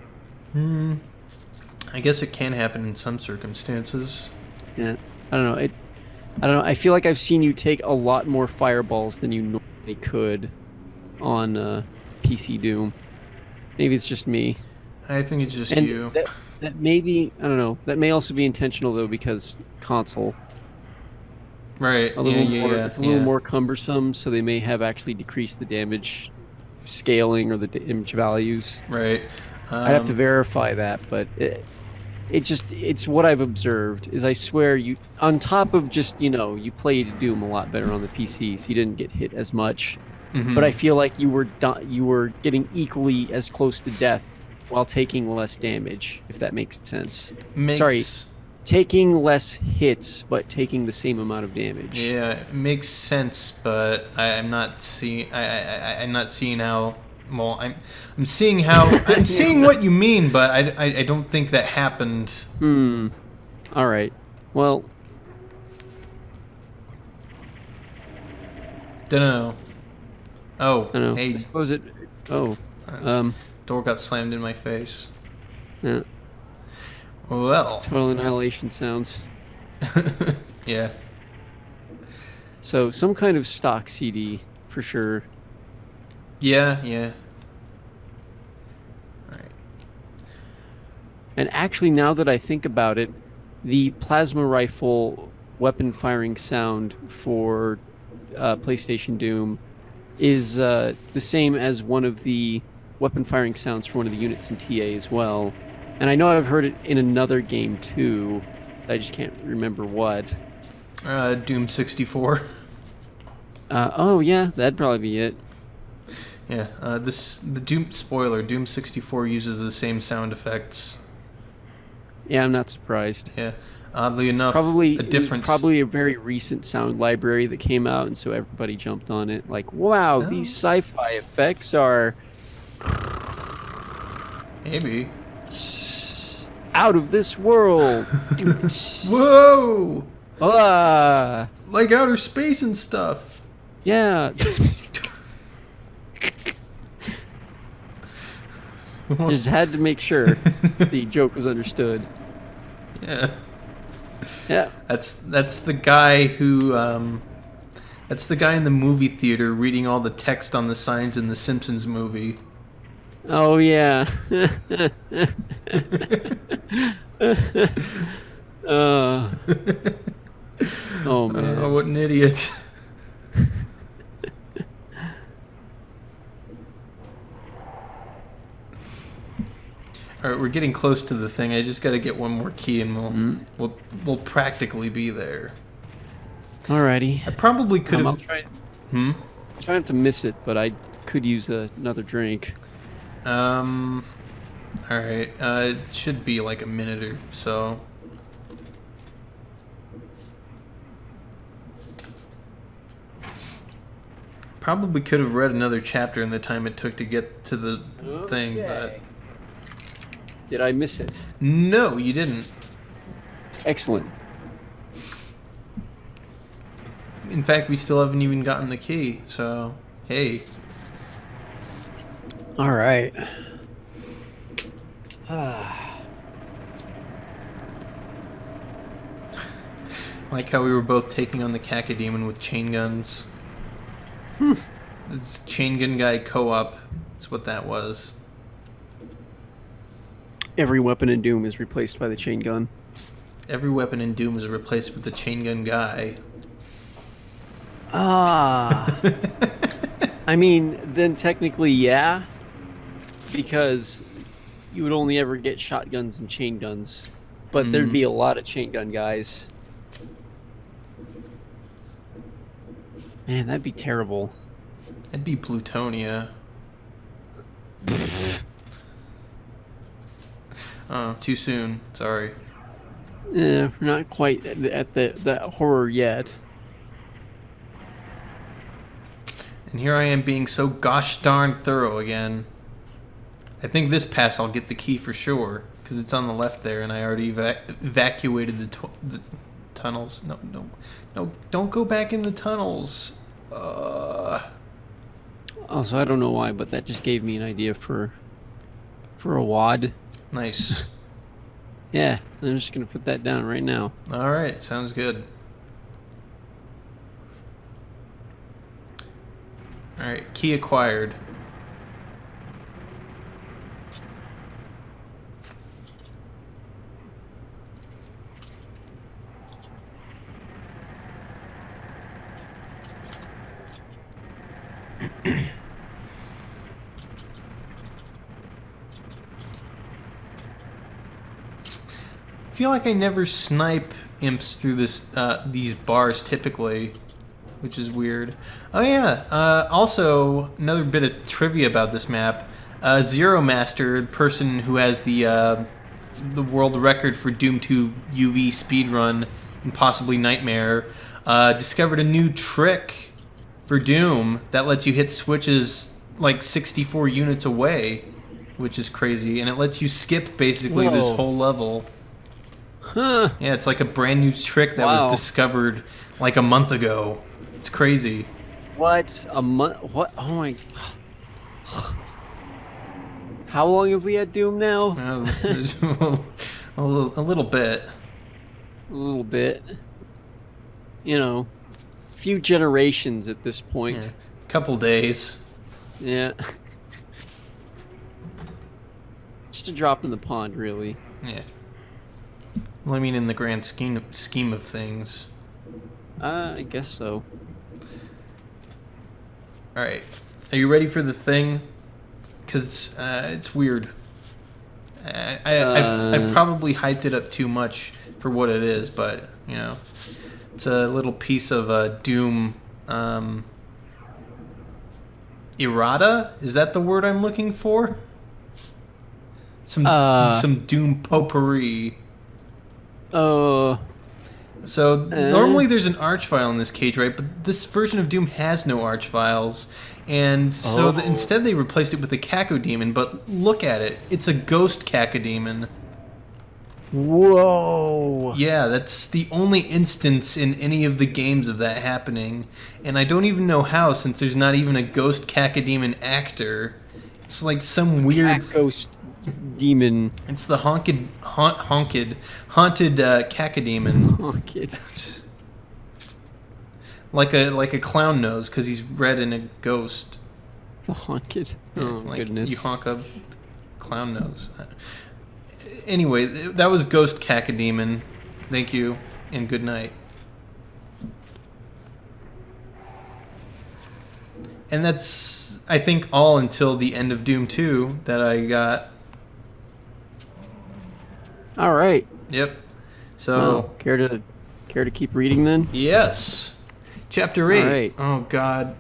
I guess it can happen in some circumstances. Yeah, I don't know. I don't know. I feel like I've seen you take a lot more fireballs than you normally could on PC Doom. Maybe it's just me. I think it's just And you. that maybe, I don't know. That may also be intentional though, because console Right. a little yeah, more. yeah, It's a little yeah. more cumbersome, so they may have actually decreased the damage scaling or the damage values. Right. I'd have to verify that, but it's what I've observed. Is I swear you, on top of just you played Doom a lot better on the PC, so you didn't get hit as much. Mhm. But I feel like you were getting equally as close to death while taking less damage, if that makes sense. makes, Sorry, taking less hits but taking the same amount of damage. Yeah, it makes sense, but I'm not seeing. I'm not seeing how. Well, I'm seeing how. I'm seeing what you mean, but I don't think that happened. All right. Well, Dunno. Oh, I don't know. hey, I suppose it. Oh, um, door got slammed in my face. yeah, Well, total annihilation sounds. yeah. So some kind of stock CD for sure. Yeah, yeah. Alright. And actually, now that I think about it, the plasma rifle weapon firing sound for PlayStation Doom is the same as one of the weapon firing sounds for one of the units in TA as well. And I know I've heard it in another game too. I just can't remember what. Doom 64. Oh yeah, that'd probably be it. Yeah, the Doom 64 uses the same sound effects. Yeah, I'm not surprised. Yeah, oddly enough, Probably a difference. probably a very recent sound library that came out, and so everybody jumped on it. Like, wow, these sci-fi effects are Maybe. out of this world. Whoa! Ah, Like outer space and stuff. yeah. Just had to make sure the joke was understood. Yeah. Yeah. That's the guy who that's the guy in the movie theater reading all the text on the signs in the Simpsons movie. Oh yeah. Oh man. Oh, what an idiot. All right, we're getting close to the thing. I just got to get one more key, and we'll practically be there. Alrighty. I probably could I'll have. try. Hmm. Try not to miss it, but I could use another drink. All right. It should be like a minute or so. Probably could have read another chapter in the time it took to get to the thing, but Did I miss it? no, you didn't. Excellent. In fact, we still haven't even gotten the key. So, hey. All right. Like how we were both taking on the Cacodemon with chain guns. It's chain gun guy co-op. That's what that was. Every weapon in Doom is replaced by the chain gun. Every weapon in Doom is replaced with the chain gun guy. Ah. I mean, then technically, yeah, because you would only ever get shotguns and chain guns, but there'd be a lot of chain gun guys. Man, that'd be terrible. That'd be Plutonia. Oh, too soon. Sorry. Not quite at that horror yet. And here I am being so gosh darn thorough again. I think this pass I'll get the key for sure, because it's on the left there, and I already evacuated the tunnels. No, don't go back in the tunnels. Also, I don't know why, but that just gave me an idea for a wad. Nice. Yeah, I'm just gonna put that down right now. All right, sounds good. All right, key acquired. I feel like I never snipe imps through these bars typically, which is weird. Oh yeah. Also, another bit of trivia about this map: Zero Master, the person who has the world record for Doom 2 UV speedrun and possibly Nightmare, discovered a new trick for Doom that lets you hit switches like 64 units away, which is crazy, and it lets you skip basically this Whoa. whole level. Huh. Yeah, it's like a brand new trick that Wow. was discovered like a month ago. It's crazy. What? A month? What? Oh my. How long have we had Doom now? A little bit. A little bit. You know, few generations at this point. Yeah. Couple days. Yeah. Just a drop in the pond, really. Yeah. Well, I mean, in the grand scheme of things. I guess so. All right. Are you ready for the thing? Because it's weird. I've probably hyped it up too much for what it is, but, you know, it's a little piece of Doom errata? Is that the word I'm looking for? Some Doom potpourri. So normally there's an arch file in this cage, right? But this version of Doom has no arch files, and so instead they replaced it with a cacodemon. But look at it; it's a ghost cacodemon. Whoa! Yeah, that's the only instance in any of the games of that happening, and I don't even know how, since there's not even a ghost cacodemon actor. It's like some weird Ghost demon. It's the haunted cacodemon. Oh, kid. like a clown nose, because he's red and a ghost. The haunted. Yeah, Oh, like goodness. you honk a clown nose. Anyway, that was Ghost Cacodemon. Thank you, and good night. And that's, I think, all until the end of Doom 2 that I got. All right. Yep. So, Well, care to keep reading then? yes. Chapter 8. All right. Oh, God.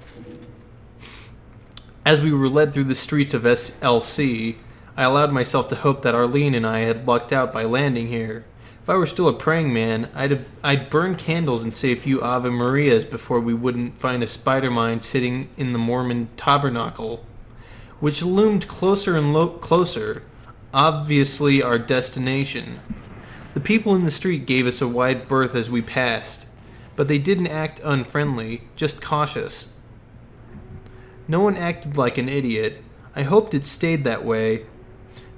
As we were led through the streets of SLC, I allowed myself to hope that Arlene and I had lucked out by landing here. If I were still a praying man, I'd burn candles and say a few Ave Marias before we wouldn't find a spider mine sitting in the Mormon tabernacle, which loomed closer and closer, obviously our destination. The people in the street gave us a wide berth as we passed, but they didn't act unfriendly, just cautious. No one acted like an idiot. I hoped it stayed that way.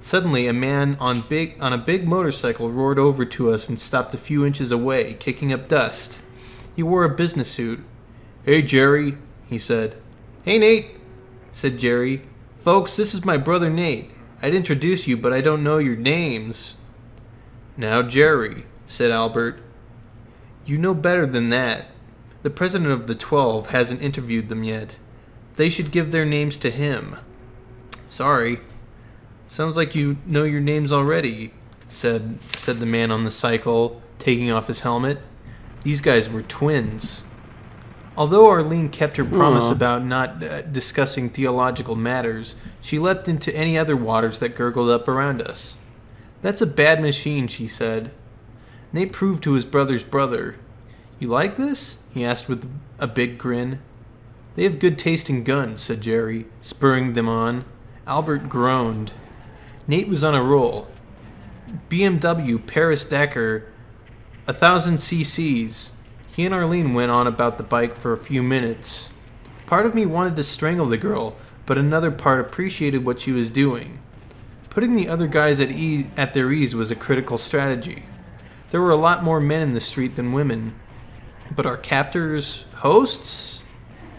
Suddenly, a man on a big motorcycle roared over to us and stopped a few inches away, kicking up dust. He wore a business suit. "Hey, Jerry," he said. "Hey, Nate," said Jerry. "Folks, this is my brother Nate. I'd introduce you, but I don't know your names." "Now, Jerry," said Albert. "You know better than that. The president of the 12 hasn't interviewed them yet. They should give their names to him." "Sorry. Sounds like you know your names already," said the man on the cycle, taking off his helmet. These guys were twins. Although Arlene kept her promise about not discussing theological matters, she leapt into any other waters that gurgled up around us. "That's a bad machine," she said. Nate proved to his brother's brother. You like this? He asked with a big grin. They have good tasting guns, said Jerry, spurring them on. Albert groaned. Nate was on a roll. BMW Paris Dakar, 1,000 cc's. He and Arlene went on about the bike for a few minutes. Part of me wanted to strangle the girl, but another part appreciated what she was doing. Putting the other guys at their ease was a critical strategy. There were a lot more men in the street than women, but our captors, hosts,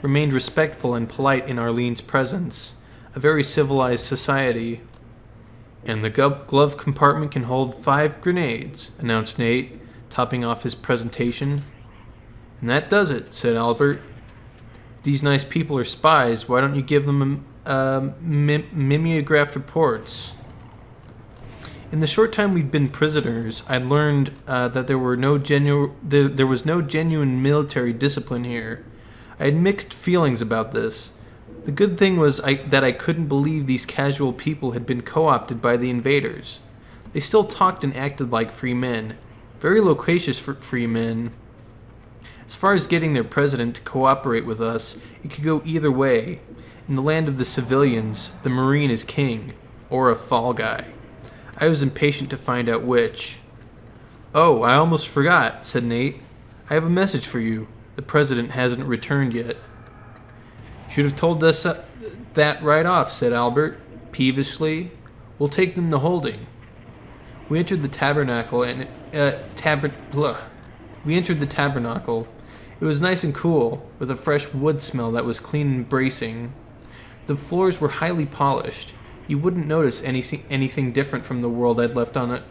remained respectful and polite in Arlene's presence. A very civilized society. And the glove compartment can hold 5 grenades, announced Nate, topping off his presentation. And that does it, said Albert. If these nice people are spies, why don't you give them mimeographed reports? In the short time we'd been prisoners, I learned that there was no genuine military discipline here. I had mixed feelings about this. The good thing was that I couldn't believe these casual people had been co-opted by the invaders. They still talked and acted like free men. Very loquacious for free men. As far as getting their president to cooperate with us, it could go either way. In the land of the civilians, the Marine is king, or a fall guy. I was impatient to find out which. Oh, I almost forgot, said Nate. I have a message for you. The president hasn't returned yet. Should have told us that right off, said Albert, peevishly. We'll take them to holding. We entered the tabernacle and We entered the tabernacle. It was nice and cool, with a fresh wood smell that was clean and bracing. The floors were highly polished. You wouldn't notice anything different from the world I'd left on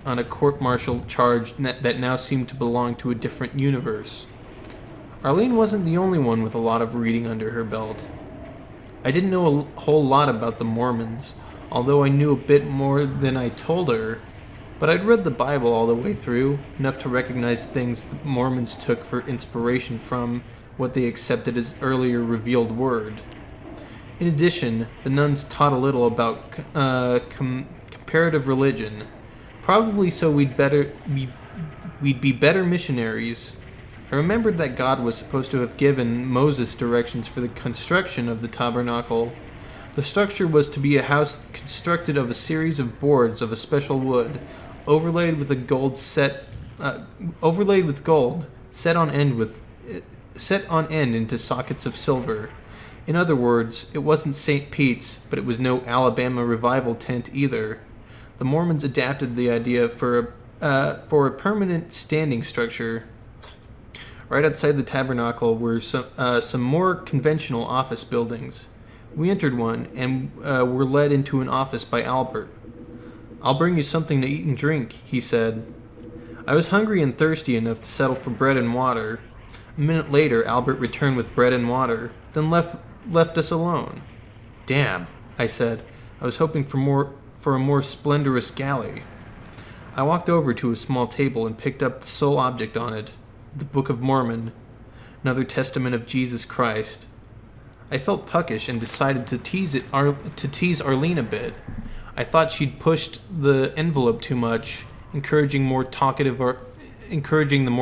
a court-martial charge that now seemed to belong to a different universe. Arlene wasn't the only one with a lot of reading under her belt. I didn't know a whole lot about the Mormons, although I knew a bit more than I told her. But I'd read the Bible all the way through, enough to recognize things the Mormons took for inspiration from what they accepted as earlier revealed word. In addition, the nuns taught a little about comparative religion, probably so we'd be better missionaries. I remembered that God was supposed to have given Moses directions for the construction of the tabernacle. The structure was to be a house constructed of a series of boards of a special wood, overlaid with gold, set on end into sockets of silver. In other words, it wasn't St. Pete's, but it was no Alabama revival tent either. The Mormons adapted the idea for a permanent standing structure. Right outside the tabernacle were some more conventional office buildings. We entered one and were led into an office by Albert. I'll bring you something to eat and drink, he said. I was hungry and thirsty enough to settle for bread and water. A minute later, Albert returned with bread and water, then left us alone. Damn, I said. I was hoping for a more splendorous galley. I walked over to a small table and picked up the sole object on it, the Book of Mormon, another testament of Jesus Christ. I felt puckish and decided to tease Arlene a bit. I thought she'd pushed the envelope too much, encouraging the more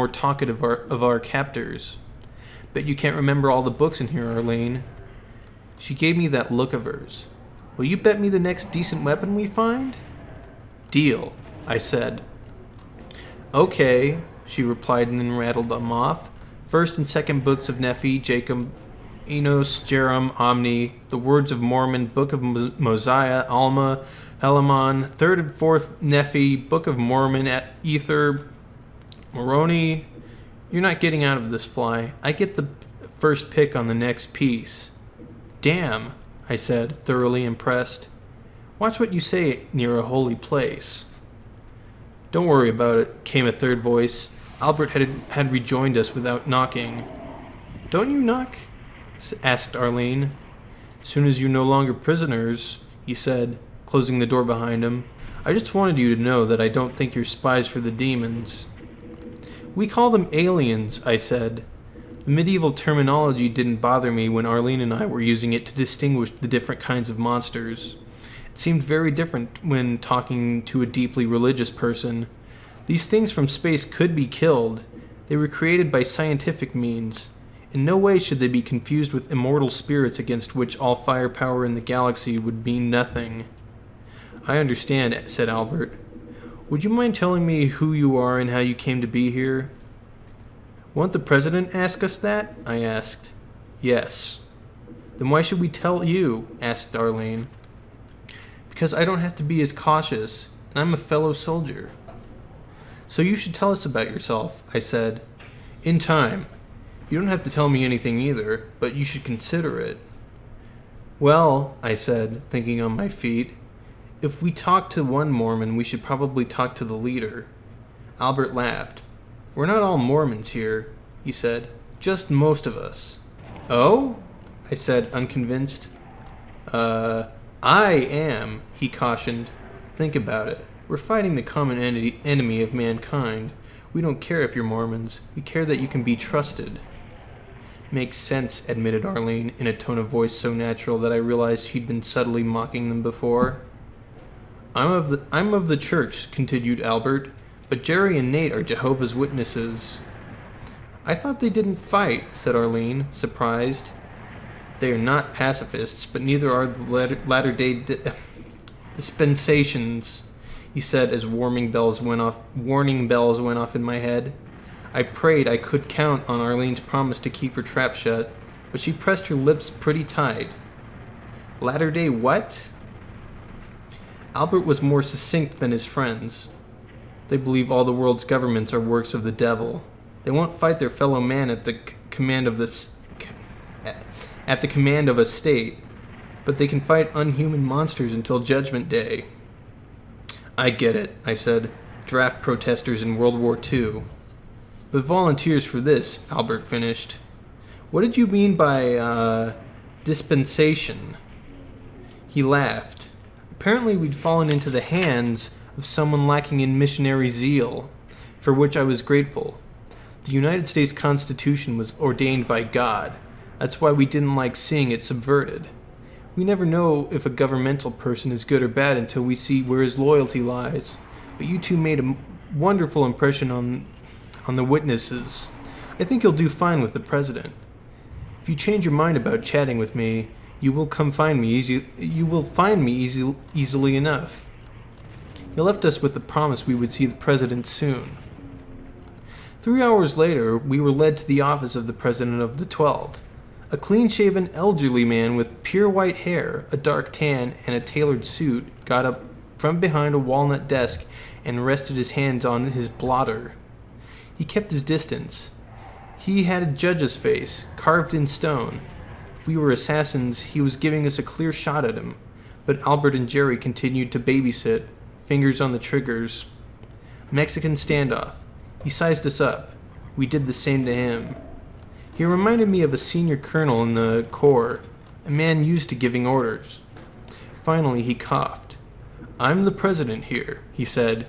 talkative of our captors. Bet you can't remember all the books in here, Arlene. She gave me that look of hers. Will you bet me the next decent weapon we find? Deal, I said. Okay, she replied and then rattled them off. First and second books of Nephi, Jacob, Enos, Jerem, Omni, the Words of Mormon, Book of Mosiah, Alma, Helamon, third and fourth Nephi, Book of Mormon, Ether, Moroni. You're not getting out of this, Fly. I get the first pick on the next piece. Damn, I said, thoroughly impressed. Watch what you say near a holy place. Don't worry about it, came a third voice. Albert had rejoined us without knocking. Don't you knock? Asked Arlene. As soon as you're no longer prisoners, he said, closing the door behind him. I just wanted you to know that I don't think you're spies for the demons. We call them aliens, I said. The medieval terminology didn't bother me when Arlene and I were using it to distinguish the different kinds of monsters. It seemed very different when talking to a deeply religious person. These things from space could be killed. They were created by scientific means. In no way should they be confused with immortal spirits against which all firepower in the galaxy would mean nothing. I understand, said Albert. Would you mind telling me who you are and how you came to be here? Won't the president ask us that? I asked. Yes. Then why should we tell you? Asked Arlene. Because I don't have to be as cautious, and I'm a fellow soldier. So you should tell us about yourself, I said. In time. You don't have to tell me anything either, but you should consider it. Well, I said, thinking on my feet, if we talk to one Mormon, we should probably talk to the leader. Albert laughed. We're not all Mormons here, he said. Just most of us. Oh? I said, unconvinced. I am, he cautioned. Think about it. We're fighting the common enemy of mankind. We don't care if you're Mormons. We care that you can be trusted. Makes sense, admitted Arlene, in a tone of voice so natural that I realized she'd been subtly mocking them before. I'm of the church, continued Albert, but Jerry and Nate are Jehovah's Witnesses. I thought they didn't fight, said Arlene, surprised. They are not pacifists, but neither are the Latter-day Dispensations, he said as warning bells went off in my head. I prayed I could count on Arlene's promise to keep her trap shut, but she pressed her lips pretty tight. Latter-day what? Albert was more succinct than his friends. They believe all the world's governments are works of the devil. They won't fight their fellow man at the command of a state, but they can fight unhuman monsters until Judgment Day. I get it, I said. Draft protesters in World War II. But volunteers for this, Albert finished. What did you mean by, dispensation? He laughed. Apparently we'd fallen into the hands of someone lacking in missionary zeal, for which I was grateful. The United States Constitution was ordained by God. That's why we didn't like seeing it subverted. We never know if a governmental person is good or bad until we see where his loyalty lies. But you two made a wonderful impression on the witnesses. I think you'll do fine with the president. If you change your mind about chatting with me, you will find me easily enough. He left us with the promise we would see the president soon. 3 hours later, we were led to the office of the president of the 12. A clean-shaven elderly man with pure white hair, a dark tan, and a tailored suit got up from behind a walnut desk and rested his hands on his blotter. He kept his distance. He had a judge's face, carved in stone. If we were assassins, he was giving us a clear shot at him. But Albert and Jerry continued to babysit, fingers on the triggers. Mexican standoff. He sized us up. We did the same to him. He reminded me of a senior colonel in the Corps, a man used to giving orders. Finally, he coughed. I'm the president here, he said.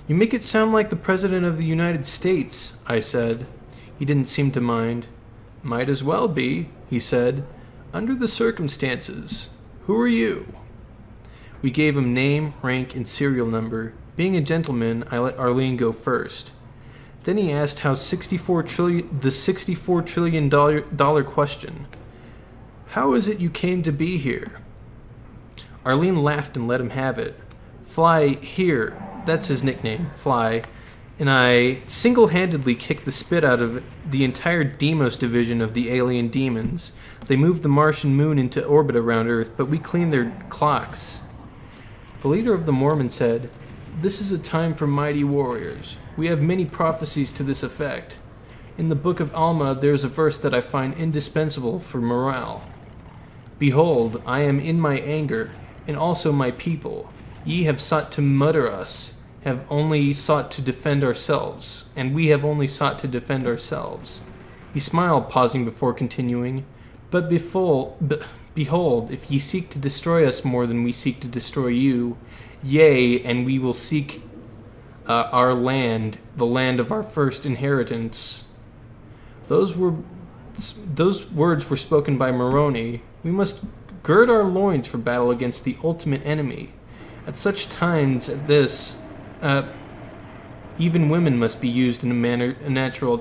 You make it sound like the president of the United States, I said. He didn't seem to mind. Might as well be, he said. Under the circumstances. Who are you? We gave him name, rank, and serial number. Being a gentleman, I let Arlene go first. Then he asked the $64 trillion question. How is it you came to be here? Arlene laughed and let him have it. Fly here, that's his nickname, Fly, and I single-handedly kicked the spit out of the entire Deimos division of the alien demons. They moved the Martian moon into orbit around Earth, but we cleaned their clocks. The leader of the Mormons said, This is a time for mighty warriors. We have many prophecies to this effect. In the book of Alma, there is a verse that I find indispensable for morale. Behold, I am in my anger, and also my people. Ye have sought to murder us, have only sought to defend ourselves, and we have only sought to defend ourselves. He smiled, pausing before continuing, But behold, if ye seek to destroy us more than we seek to destroy you, yea, and we will seek our land, the land of our first inheritance. Those words were spoken by Moroni. We must gird our loins for battle against the ultimate enemy. At such times as this, Even women must be used in a manner unnatural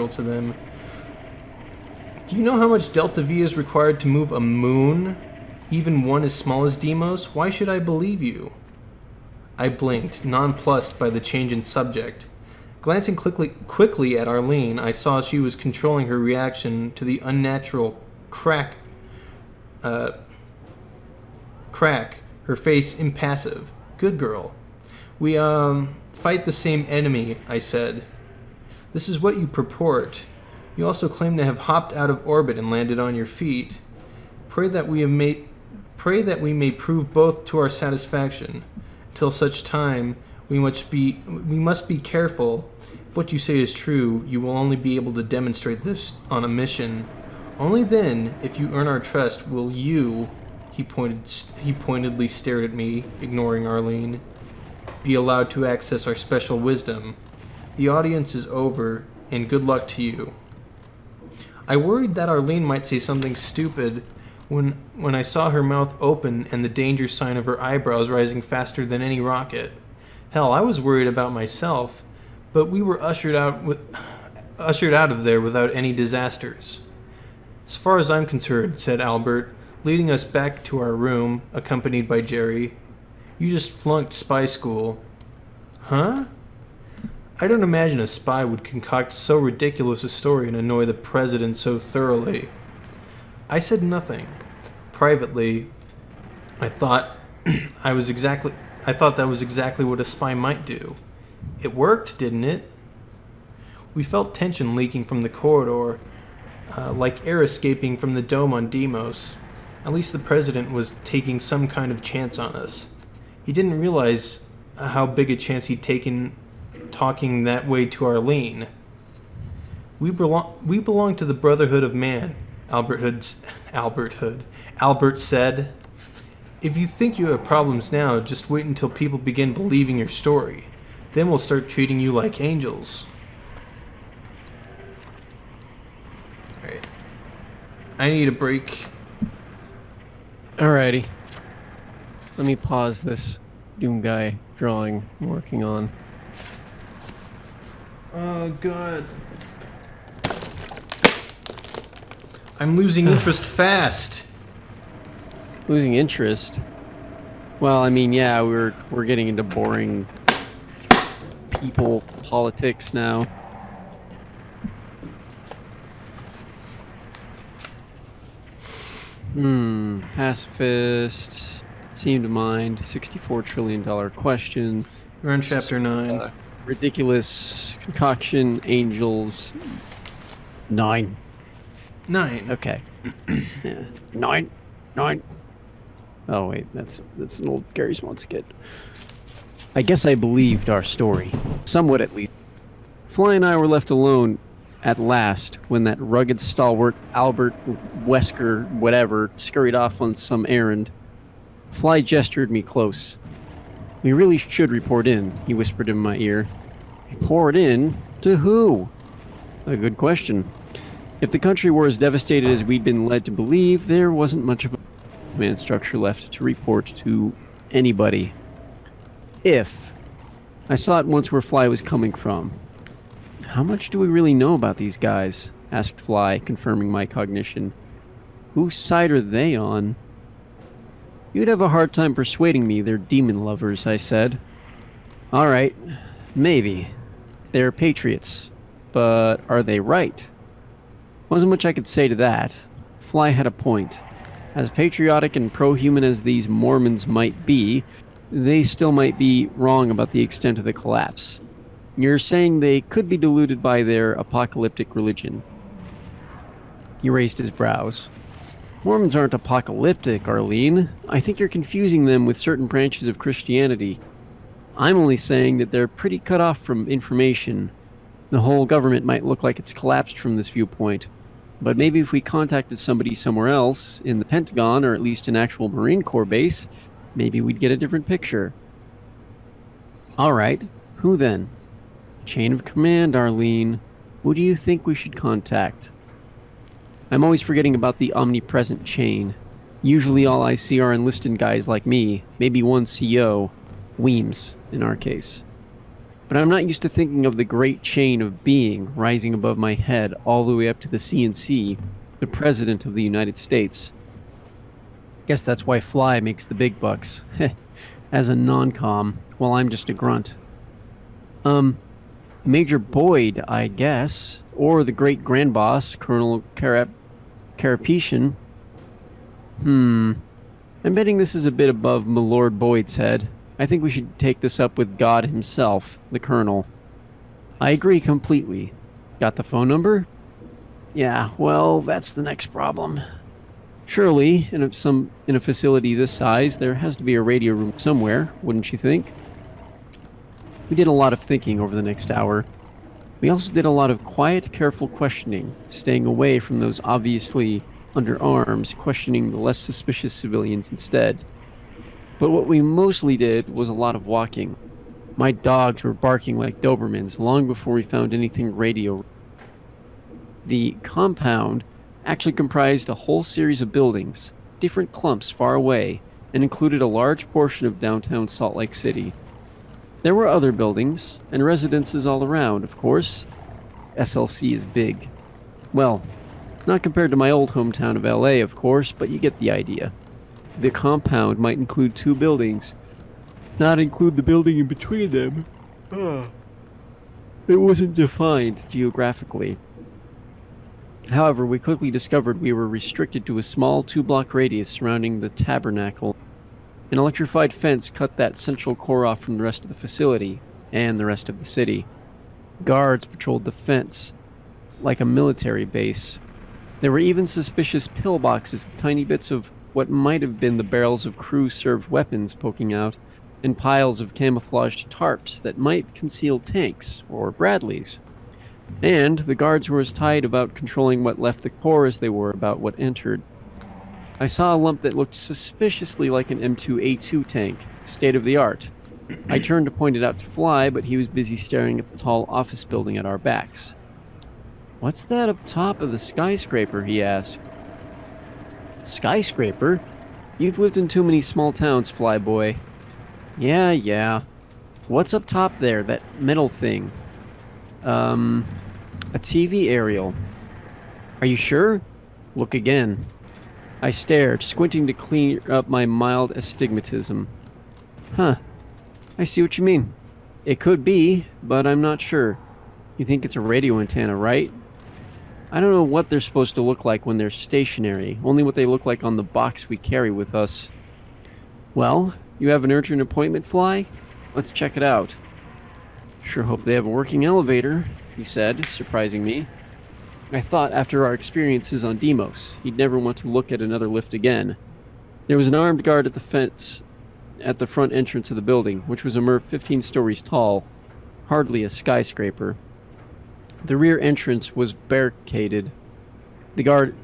to them. Do you know how much Delta V is required to move a moon? Even one as small as Deimos? Why should I believe you? I blinked, nonplussed by the change in subject. Glancing quickly at Arlene, I saw she was controlling her reaction to the unnatural crack, her face impassive. Good girl. We, fight the same enemy, I said. This is what you purport. You also claim to have hopped out of orbit and landed on your feet. Pray that we may prove both to our satisfaction. Till such time, we must be careful. If what you say is true, you will only be able to demonstrate this on a mission. Only then, if you earn our trust, will you, he pointedly stared at me, ignoring Arlene, be allowed to access our special wisdom. The audience is over, and good luck to you. I worried that Arlene might say something stupid when I saw her mouth open and the danger sign of her eyebrows rising faster than any rocket. Hell, I was worried about myself, but we were ushered out of there without any disasters. As far as I'm concerned, said Albert, leading us back to our room, accompanied by Jerry. You just flunked spy school. Huh? I don't imagine a spy would concoct so ridiculous a story and annoy the president so thoroughly. I said nothing. Privately, I thought that was exactly what a spy might do. It worked, didn't it? We felt tension leaking from the corridor, like air escaping from the dome on Deimos. At least the president was taking some kind of chance on us. He didn't realize how big a chance he'd taken talking that way to Arlene. We belong to the Brotherhood of Man, Albert said. If you think you have problems now, just wait until people begin believing your story. Then we'll start treating you like angels. Alright. I need a break. Alrighty. Let me pause this Doom guy drawing I'm working on. Oh, God. I'm losing interest fast. Losing interest? Well, I mean, yeah, we're getting into boring people politics now. Pacifist. Seem to mind. $64 trillion question. We're on chapter 9. Ridiculous concoction. Angels. 9. 9. Okay. Yeah. 9. Oh wait, that's an old Gary Swan skit. I guess I believed our story, somewhat at least. Fly and I were left alone at last when that rugged stalwart Albert Wesker whatever scurried off on some errand. Fly gestured me close. We really should report in, he whispered in my ear. Report in? To who? A good question. If the country were as devastated as we'd been led to believe, there wasn't much of a command structure left to report to anybody. If. I saw at once where Fly was coming from. How much do we really know about these guys? Asked Fly, confirming my cognition. Whose side are they on? You'd have a hard time persuading me they're demon lovers, I said. All right, maybe. They're patriots. But are they right? Wasn't much I could say to that. Fly had a point. As patriotic and pro-human as these Mormons might be, they still might be wrong about the extent of the collapse. You're saying they could be deluded by their apocalyptic religion. He raised his brows. Mormons aren't apocalyptic, Arlene. I think you're confusing them with certain branches of Christianity. I'm only saying that they're pretty cut off from information. The whole government might look like it's collapsed from this viewpoint. But maybe if we contacted somebody somewhere else, in the Pentagon or at least an actual Marine Corps base, maybe we'd get a different picture. Alright, who then? Chain of command, Arlene. Who do you think we should contact? I'm always forgetting about the omnipresent chain. Usually all I see are enlisted guys like me, maybe one CO, Weems in our case. But I'm not used to thinking of the great chain of being rising above my head all the way up to the CNC, the President of the United States. Guess that's why Fly makes the big bucks. As a non-com, while I'm just a grunt. Major Boyd, I guess. Or the great grand boss, Colonel Karapetian. I'm betting this is a bit above Milord Boyd's head. I think we should take this up with God himself, the Colonel. I agree completely. Got the phone number? Yeah, well, that's the next problem. Surely, in a facility this size, there has to be a radio room somewhere, wouldn't you think? We did a lot of thinking over the next hour. We also did a lot of quiet, careful questioning, staying away from those obviously under arms, questioning the less suspicious civilians instead. But what we mostly did was a lot of walking. My dogs were barking like Dobermans long before we found anything radio. The compound actually comprised a whole series of buildings, different clumps far away, and included a large portion of downtown Salt Lake City. There were other buildings, and residences all around, of course. SLC is big. Well, not compared to my old hometown of LA, of course, but you get the idea. The compound might include 2 buildings, not include the building in between them. It wasn't defined geographically. However, we quickly discovered we were restricted to a small 2-block radius surrounding the tabernacle. An electrified fence cut that central core off from the rest of the facility, and the rest of the city. Guards patrolled the fence, like a military base. There were even suspicious pillboxes with tiny bits of what might have been the barrels of crew-served weapons poking out, and piles of camouflaged tarps that might conceal tanks, or Bradleys. And the guards were as tight about controlling what left the core as they were about what entered. I saw a lump that looked suspiciously like an M2A2 tank, state-of-the-art. I turned to point it out to Fly, but he was busy staring at the tall office building at our backs. "What's that up top of the skyscraper?" he asked. "Skyscraper? You've lived in too many small towns, Flyboy." Yeah. What's up top there, that metal thing?" A TV aerial." "Are you sure?" "Look again." I stared, squinting to clear up my mild astigmatism. "Huh. I see what you mean. It could be, but I'm not sure. You think it's a radio antenna, right?" "I don't know what they're supposed to look like when they're stationary, only what they look like on the box we carry with us." "Well, you have an urgent appointment, Fly? Let's check it out." "Sure hope they have a working elevator," he said, surprising me. I thought after our experiences on Deimos, he'd never want to look at another lift again. There was an armed guard at the fence at the front entrance of the building, which was a mere 15 stories tall, hardly a skyscraper. The rear entrance was barricaded. The guard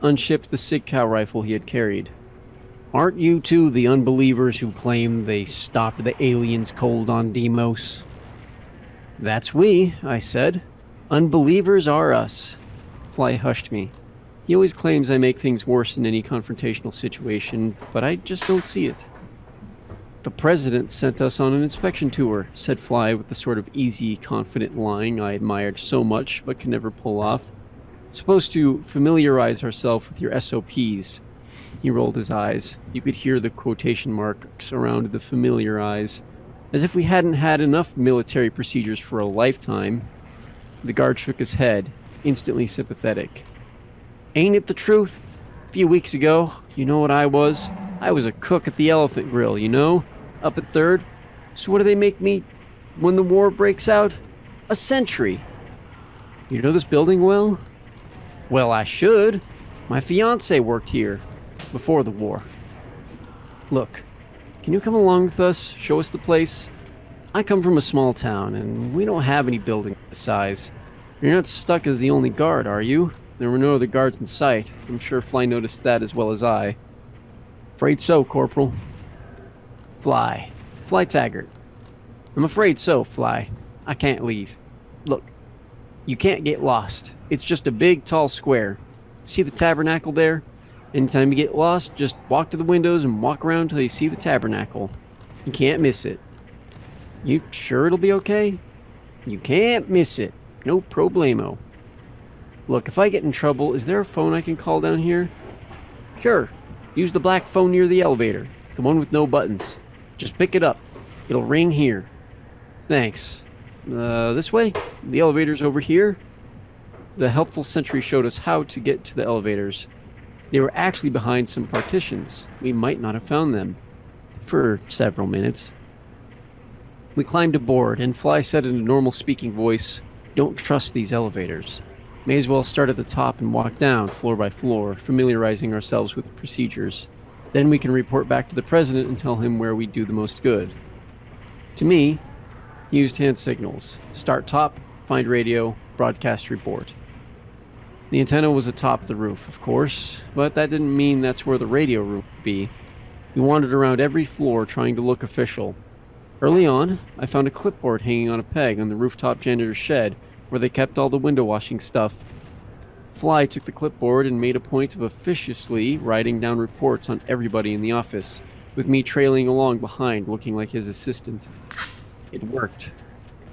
unshipped the Sig Cow rifle he had carried. "Aren't you two the unbelievers who claim they stopped the aliens cold on Deimos?" "That's we," I said. "Unbelievers are us." Fly hushed me. He always claims I make things worse in any confrontational situation, but I just don't see it. "The president sent us on an inspection tour," said Fly with the sort of easy, confident lying I admired so much but could never pull off. "Supposed to familiarize ourselves with your SOPs." He rolled his eyes. You could hear the quotation marks around the familiarize, as if we hadn't had enough military procedures for a lifetime. The guard shook his head, instantly sympathetic. "Ain't it the truth? A few weeks ago, you know what I was? I was a cook at the Elephant Grill, you know? Up at 3rd. So what do they make me when the war breaks out? A sentry. You know this building well?" "Well, I should. My fiancé worked here before the war." "Look, can you come along with us, show us the place? I come from a small town, and we don't have any building this size. You're not stuck as the only guard, are you? There were no other guards in sight. I'm sure Fly noticed that as well as I." "Afraid so, Corporal." Fly Taggart. "I'm afraid so, Fly. I can't leave. Look, you can't get lost. It's just a big, tall square. See the tabernacle there? Anytime you get lost, just walk to the windows and walk around till you see the tabernacle. You can't miss it." You sure it'll be okay? You can't miss it. No problemo. Look, if I get in trouble, is there a phone I can call down here? Sure. Use the black phone near the elevator. The one with no buttons. Just pick it up. It'll ring here. Thanks. This way? The elevator's over here? The helpful sentry showed us how to get to the elevators. They were actually behind some partitions. We might not have found them. For several minutes. We climbed aboard, and Fly said in a normal speaking voice, "Don't trust these elevators. May as well start at the top and walk down, floor by floor, familiarizing ourselves with the procedures. Then we can report back to the president and tell him where we do the most good." To me, he used hand signals. Start top, find radio, broadcast report. The antenna was atop the roof, of course, but that didn't mean that's where the radio room would be. We wandered around every floor trying to look official. Early on, I found a clipboard hanging on a peg on the rooftop janitor's shed where they kept all the window washing stuff. Fly took the clipboard and made a point of officiously writing down reports on everybody in the office, with me trailing along behind looking like his assistant. It worked.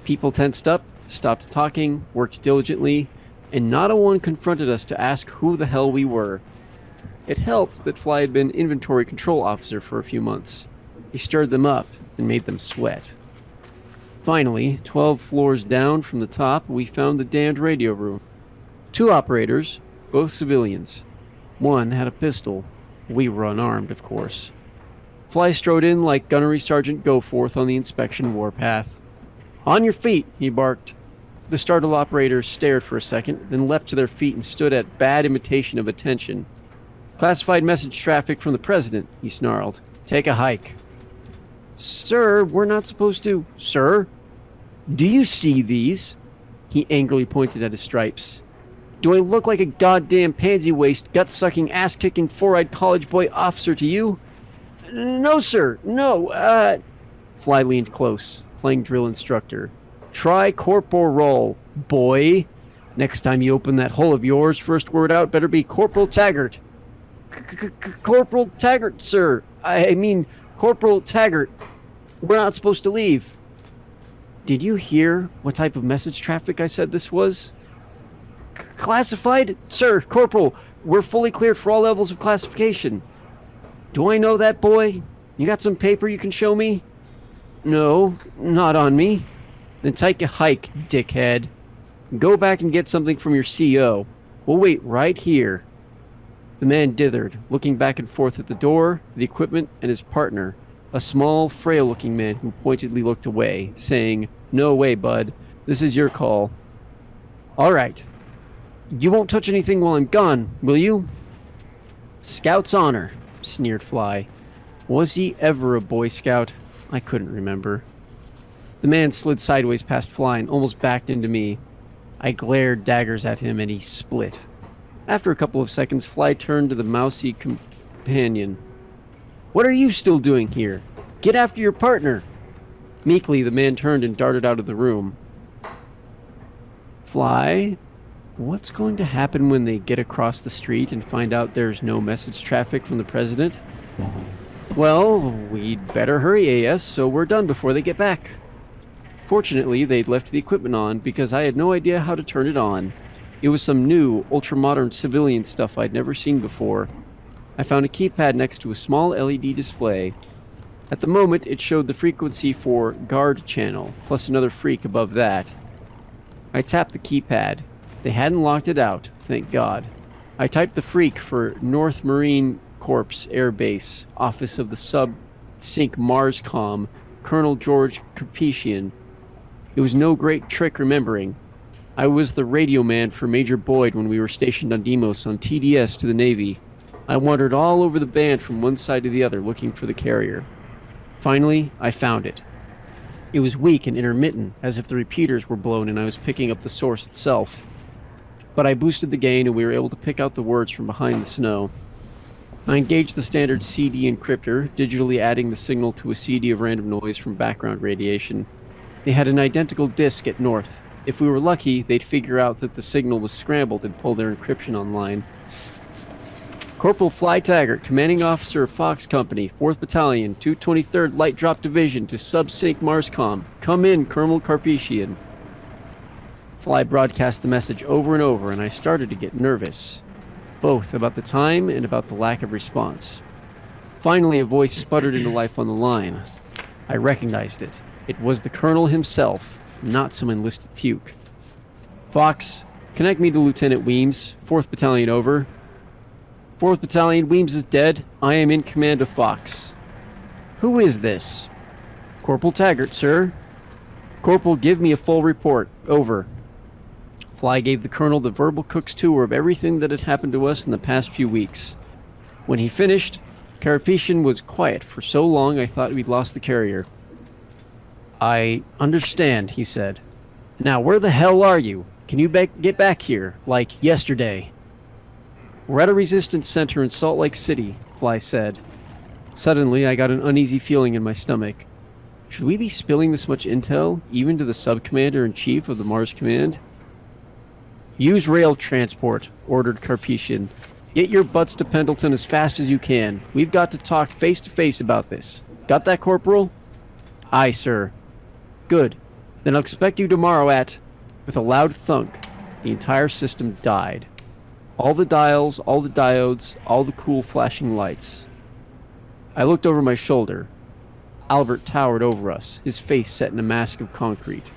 People tensed up, stopped talking, worked diligently, and not a one confronted us to ask who the hell we were. It helped that Fly had been inventory control officer for a few months. He stirred them up and made them sweat. Finally, 12 floors down from the top, we found the damned radio room. 2 operators, both civilians. One had a pistol. We were unarmed, of course. Fly strode in like Gunnery Sergeant Goforth on the inspection warpath. "On your feet," he barked. The startled operators stared for a second, then leapt to their feet and stood at bad imitation of attention. "Classified message traffic from the president," he snarled. "Take a hike." "Sir, we're not supposed to..." "Sir? Do you see these?" He angrily pointed at his stripes. "Do I look like a goddamn pansy-waist, gut-sucking, ass-kicking, four-eyed college boy officer to you?" "No, sir, no, Fly leaned close, playing drill instructor. "Try corporal, boy. Next time you open that hole of yours, first word out better be Corporal Taggart." "Corporal Taggart, sir. I mean, Corporal Taggart. We're not supposed to leave." "Did you hear what type of message traffic I said this was?" "Classified? Sir, Corporal, we're fully cleared for all levels of classification." "Do I know that, boy? You got some paper you can show me?" "No, not on me." "Then take a hike, dickhead. Go back and get something from your CO. We'll wait right here." The man dithered, looking back and forth at the door, the equipment, and his partner, a small, frail-looking man who pointedly looked away, saying, "No way, bud. This is your call." "All right. You won't touch anything while I'm gone, will you?" "Scout's honor," sneered Fly. Was he ever a Boy Scout? I couldn't remember. The man slid sideways past Fly and almost backed into me. I glared daggers at him and he split. After a couple of seconds, Fly turned to the mousy companion. "What are you still doing here? Get after your partner!" Meekly, the man turned and darted out of the room. "Fly, what's going to happen when they get across the street and find out there's no message traffic from the president?" "Well, we'd better hurry, AS, so we're done before they get back." Fortunately, they'd left the equipment on because I had no idea how to turn it on. It was some new, ultra-modern civilian stuff I'd never seen before. I found a keypad next to a small LED display. At the moment, it showed the frequency for guard channel, plus another freak above that. I tapped the keypad. They hadn't locked it out, thank God. I typed the freak for North Marine Corps Air Base, Office of the Sub-Sync Marscom, Colonel George Carpetian. It was no great trick remembering. I was the radio man for Major Boyd when we were stationed on Deimos on TDS to the Navy. I wandered all over the band from one side to the other looking for the carrier. Finally, I found it. It was weak and intermittent, as if the repeaters were blown and I was picking up the source itself. But I boosted the gain and we were able to pick out the words from behind the snow. I engaged the standard CD encryptor, digitally adding the signal to a CD of random noise from background radiation. They had an identical disk at North. If we were lucky, they'd figure out that the signal was scrambled and pull their encryption online. Corporal Fly Taggart, commanding officer of Fox Company, 4th Battalion, 223rd Light Drop Division to Sub-Sync Marscom. Come in, Colonel Carpetian. Fly broadcast the message over and over, and I started to get nervous, both about the time and about the lack of response. Finally, a voice sputtered into life on the line. I recognized it. It was the Colonel himself, not some enlisted puke. Fox, connect me to Lieutenant Weems, 4th Battalion over. 4th Battalion, Weems is dead. I am in command of Fox. Who is this? Corporal Taggart, sir. Corporal, give me a full report. Over. Fly gave the Colonel the verbal cook's tour of everything that had happened to us in the past few weeks. When he finished, Carpetian was quiet for so long I thought we'd lost the carrier. I understand, he said. Now, where the hell are you? Can you get back here, like yesterday? We're at a resistance center in Salt Lake City, Fly said. Suddenly, I got an uneasy feeling in my stomach. Should we be spilling this much intel, even to the sub-commander-in-chief of the Mars Command? Use rail transport, ordered Carpetian. Get your butts to Pendleton as fast as you can. We've got to talk face-to-face about this. Got that, Corporal? Aye, sir. Good. Then I'll expect you tomorrow at... With a loud thunk, the entire system died. All the dials, all the diodes, all the cool flashing lights. I looked over my shoulder. Albert towered over us, his face set in a mask of concrete.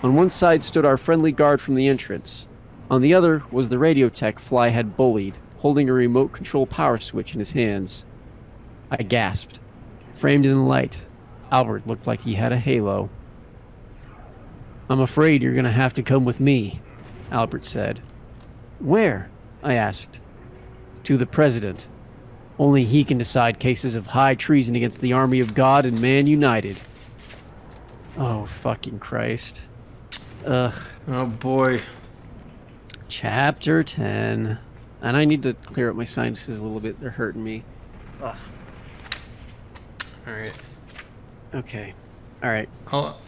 On one side stood our friendly guard from the entrance. On the other was the radio tech Fly had bullied, holding a remote control power switch in his hands. I gasped. Framed in the light, Albert looked like he had a halo. I'm afraid you're going to have to come with me, Albert said. Where? I asked. To the President. Only he can decide cases of high treason against the army of God and man united. Oh, fucking Christ. Ugh. Oh boy. Chapter 10. And I need to clear up my sinuses a little bit. They're hurting me. Ugh. Alright. Okay. Alright. I'll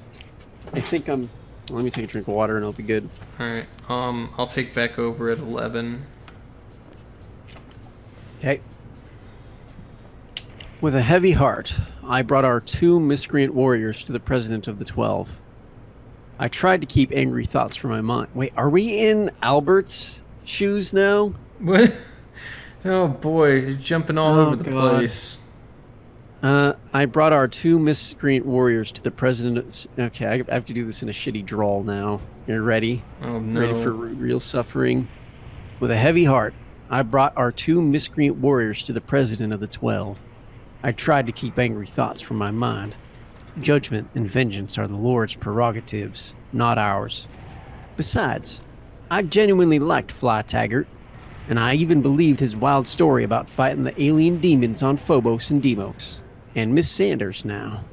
I think I'm... Let me take a drink of water and I'll be good. Alright. I'll take back over at 11. Okay. With a heavy heart, I brought our 2 miscreant warriors to the President of the 12. I tried to keep angry thoughts from my mind. Wait, are we in Albert's shoes now? What? Oh boy, you're jumping all Oh, over the God. place. I brought our 2 miscreant warriors to the President... Okay, I have to do this in a shitty drawl now. You're ready? Oh no. Ready for real suffering? With a heavy heart, I brought our 2 miscreant warriors to the President of the 12. I tried to keep angry thoughts from my mind. Judgment and vengeance are the Lord's prerogatives, not ours. Besides, I genuinely liked Fly Taggart, and I even believed his wild story about fighting the alien demons on Phobos and Deimos. And Miss Sanders now.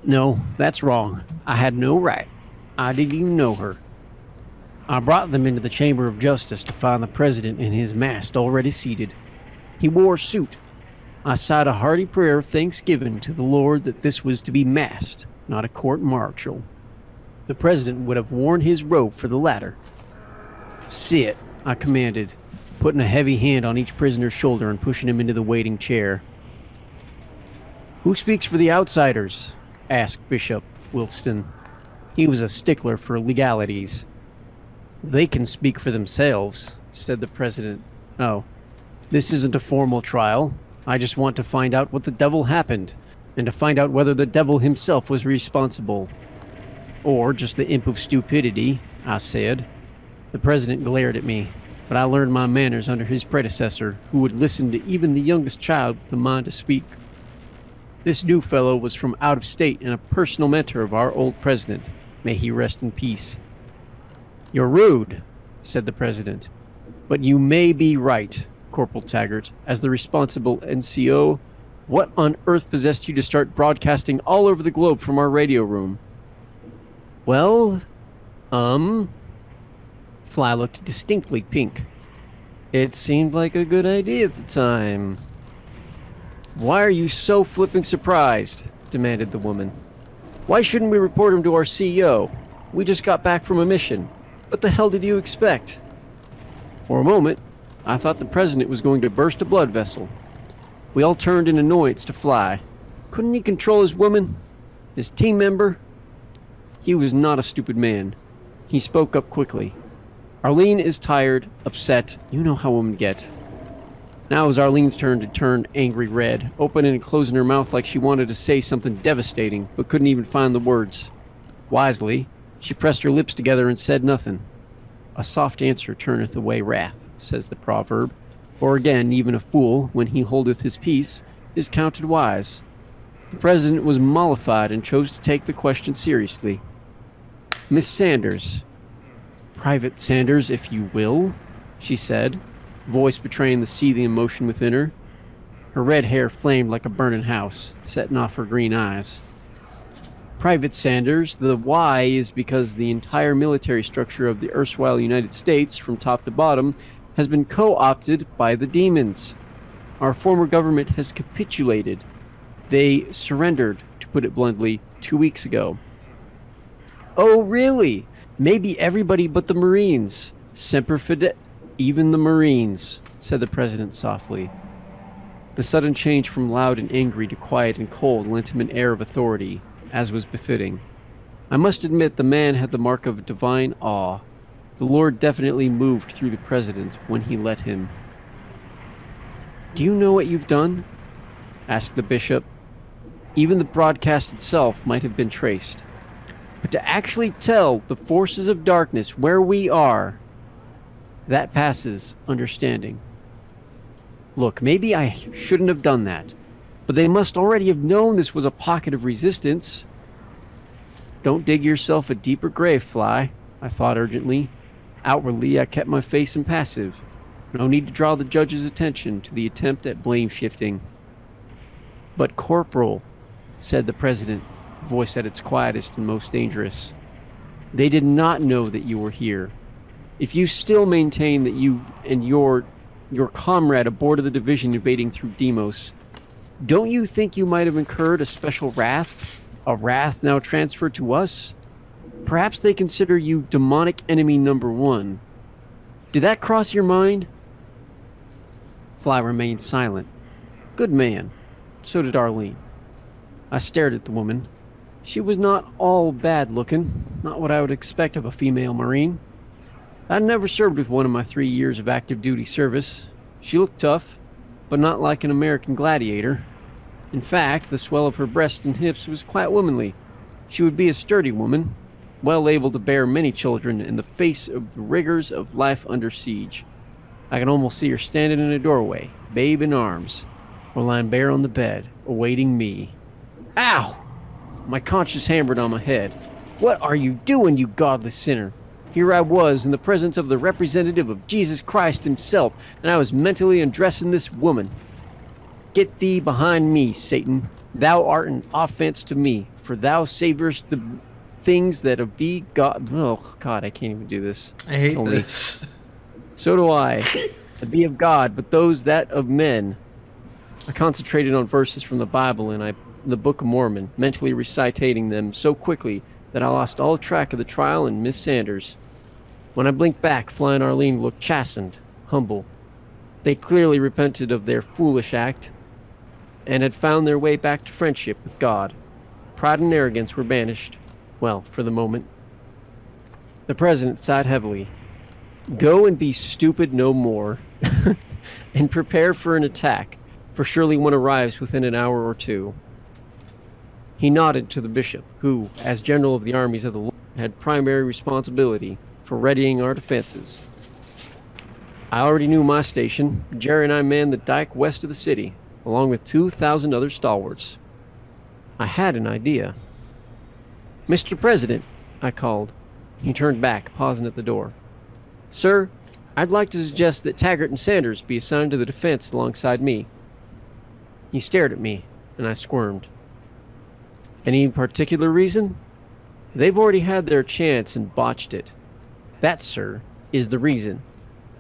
No, that's wrong. I had no right. I didn't even know her. I brought them into the Chamber of Justice to find the President in his mast already seated. He wore a suit. I sighed a hearty prayer of thanksgiving to the Lord that this was to be masked, not a court-martial. The President would have worn his robe for the latter. Sit, I commanded, putting a heavy hand on each prisoner's shoulder and pushing him into the waiting chair. Who speaks for the outsiders? Asked Bishop Wilston. He was a stickler for legalities. They can speak for themselves, said the President. Oh, this isn't a formal trial. I just want to find out what the devil happened, and to find out whether the devil himself was responsible. Or just the imp of stupidity, I said. The President glared at me, but I learned my manners under his predecessor, who would listen to even the youngest child with a mind to speak. This new fellow was from out of state and a personal mentor of our old president. May he rest in peace. You're rude, said the President. But you may be right, Corporal Taggart. As the responsible NCO, what on earth possessed you to start broadcasting all over the globe from our radio room? Well, Fly looked distinctly pink. It seemed like a good idea at the time. Why are you so flipping surprised? Demanded the woman. Why shouldn't we report him to our CEO? We just got back from a mission. What the hell did you expect? For a moment, I thought the president was going to burst a blood vessel. We all turned in annoyance to Fly. Couldn't he control his woman? His team member? He was not a stupid man. He spoke up quickly. Arlene is tired, upset. You know how women get. Now it was Arlene's turn to turn angry red, opening and closing her mouth like she wanted to say something devastating, but couldn't even find the words. Wisely, she pressed her lips together and said nothing. A soft answer turneth away wrath, says the proverb. Or again, even a fool, when he holdeth his peace, is counted wise. The president was mollified and chose to take the question seriously. Miss Sanders, Private Sanders, if you will, she said, voice betraying the seething emotion within her. Her red hair flamed like a burning house, setting off her green eyes. Private Sanders, the Y is because the entire military structure of the erstwhile United States, from top to bottom, has been co-opted by the demons. Our former government has capitulated. They surrendered, to put it bluntly, 2 weeks ago. Oh, really? Maybe everybody but the Marines. Semper Fide, even the Marines, said the president softly. The sudden change from loud and angry to quiet and cold lent him an air of authority, as was befitting. I must admit the man had the mark of divine awe. The Lord definitely moved through the president when he let him. Do you know what you've done? Asked the bishop. Even the broadcast itself might have been traced. But to actually tell the forces of darkness where we are, that passes understanding. Look, maybe I shouldn't have done that, but they must already have known this was a pocket of resistance. Don't dig yourself a deeper grave, Fly, I thought urgently. Outwardly, I kept my face impassive. No need to draw the judge's attention to the attempt at blame shifting. But Corporal, said the president, voice at its quietest and most dangerous, they did not know that you were here. If you still maintain that you and your comrade aboard of the division invading through Deimos, don't you think you might have incurred a special wrath? A wrath now transferred to us? Perhaps they consider you demonic enemy number one. Did that cross your mind? Fly remained silent. Good man. So did Arlene. I stared at the woman. She was not all bad looking, not what I would expect of a female Marine. I'd never served with one in my 3 years of active duty service. She looked tough, but not like an American gladiator. In fact, the swell of her breasts and hips was quite womanly. She would be a sturdy woman, well able to bear many children in the face of the rigors of life under siege. I can almost see her standing in a doorway, babe in arms, or lying bare on the bed, awaiting me. Ow! My conscience hammered on my head. What are you doing, you godless sinner? Here I was in the presence of the representative of Jesus Christ himself, and I was mentally undressing this woman. Get thee behind me, Satan. Thou art an offense to me, for thou savorest the things that of be God. Oh, God, I can't even do this. I hate Only- this. So do I. That be of God, but those that of men. I concentrated on verses from the Bible and the Book of Mormon, mentally recitating them so quickly that I lost all track of the trial and Miss Sanders. When I blinked back, Fly and Arlene looked chastened, humble. They clearly repented of their foolish act and had found their way back to friendship with God. Pride and arrogance were banished. Well, for the moment. The president sighed heavily. Go and be stupid no more, and prepare for an attack, for surely one arrives within an hour or two. He nodded to the bishop, who, as general of the armies of the Lord, had primary responsibility for readying our defenses. I already knew my station. Jerry and I manned the dike west of the city, along with 2,000 other stalwarts. I had an idea. Mr. President, I called. He turned back, pausing at the door. Sir, I'd like to suggest that Taggart and Sanders be assigned to the defense alongside me. He stared at me, and I squirmed. Any particular reason? They've already had their chance and botched it. That, sir, is the reason.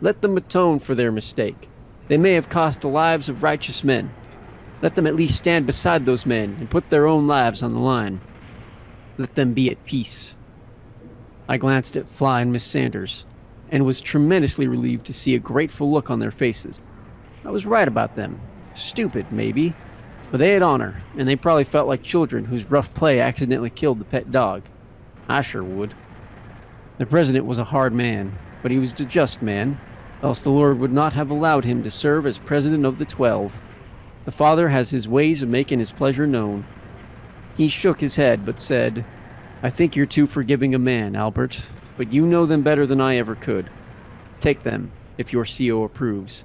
Let them atone for their mistake. They may have cost the lives of righteous men. Let them at least stand beside those men and put their own lives on the line. Let them be at peace. I glanced at Fly and Miss Sanders. and was tremendously relieved to see a grateful look on their faces. I was right about them. Stupid, maybe, but they had honor, and they probably felt like children whose rough play accidentally killed the pet dog. I sure would. The president was a hard man, but he was a just man, else the Lord would not have allowed him to serve as president of the 12. The Father has his ways of making his pleasure known. He shook his head, but said, I think you're too forgiving a man, Albert, but you know them better than I ever could. Take them, if your CO approves.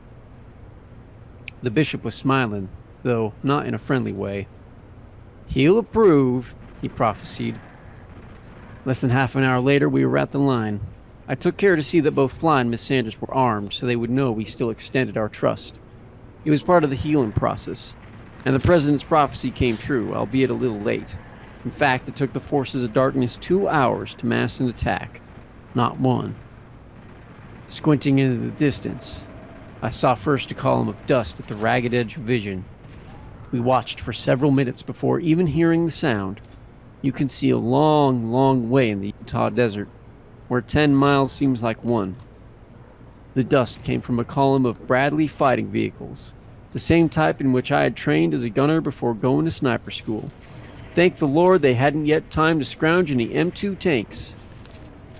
The bishop was smiling, though not in a friendly way. He'll approve, he prophesied. Less than half an hour later, we were at the line. I took care to see that both Fly and Miss Sanders were armed, so they would know we still extended our trust. It was part of the healing process, and the president's prophecy came true, albeit a little late. In fact, it took the forces of darkness 2 hours to mass an attack, not one. Squinting into the distance, I saw first a column of dust at the ragged edge of vision. We watched for several minutes before even hearing the sound. You can see a long, long way in the Utah desert, where 10 miles seems like one. The dust came from a column of Bradley fighting vehicles, the same type in which I had trained as a gunner before going to sniper school. Thank the Lord they hadn't yet time to scrounge any M2 tanks.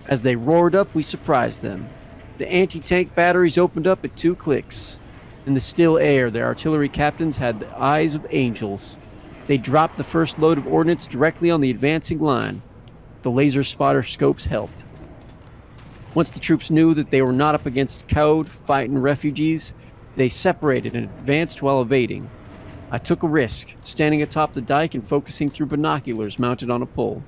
As they roared up, we surprised them. The anti-tank batteries opened up at 2 clicks. In the still air, their artillery captains had the eyes of angels. They dropped the first load of ordnance directly on the advancing line. The laser spotter scopes helped. Once the troops knew that they were not up against code, fighting refugees, they separated and advanced while evading. I took a risk, standing atop the dike and focusing through binoculars mounted on a pole.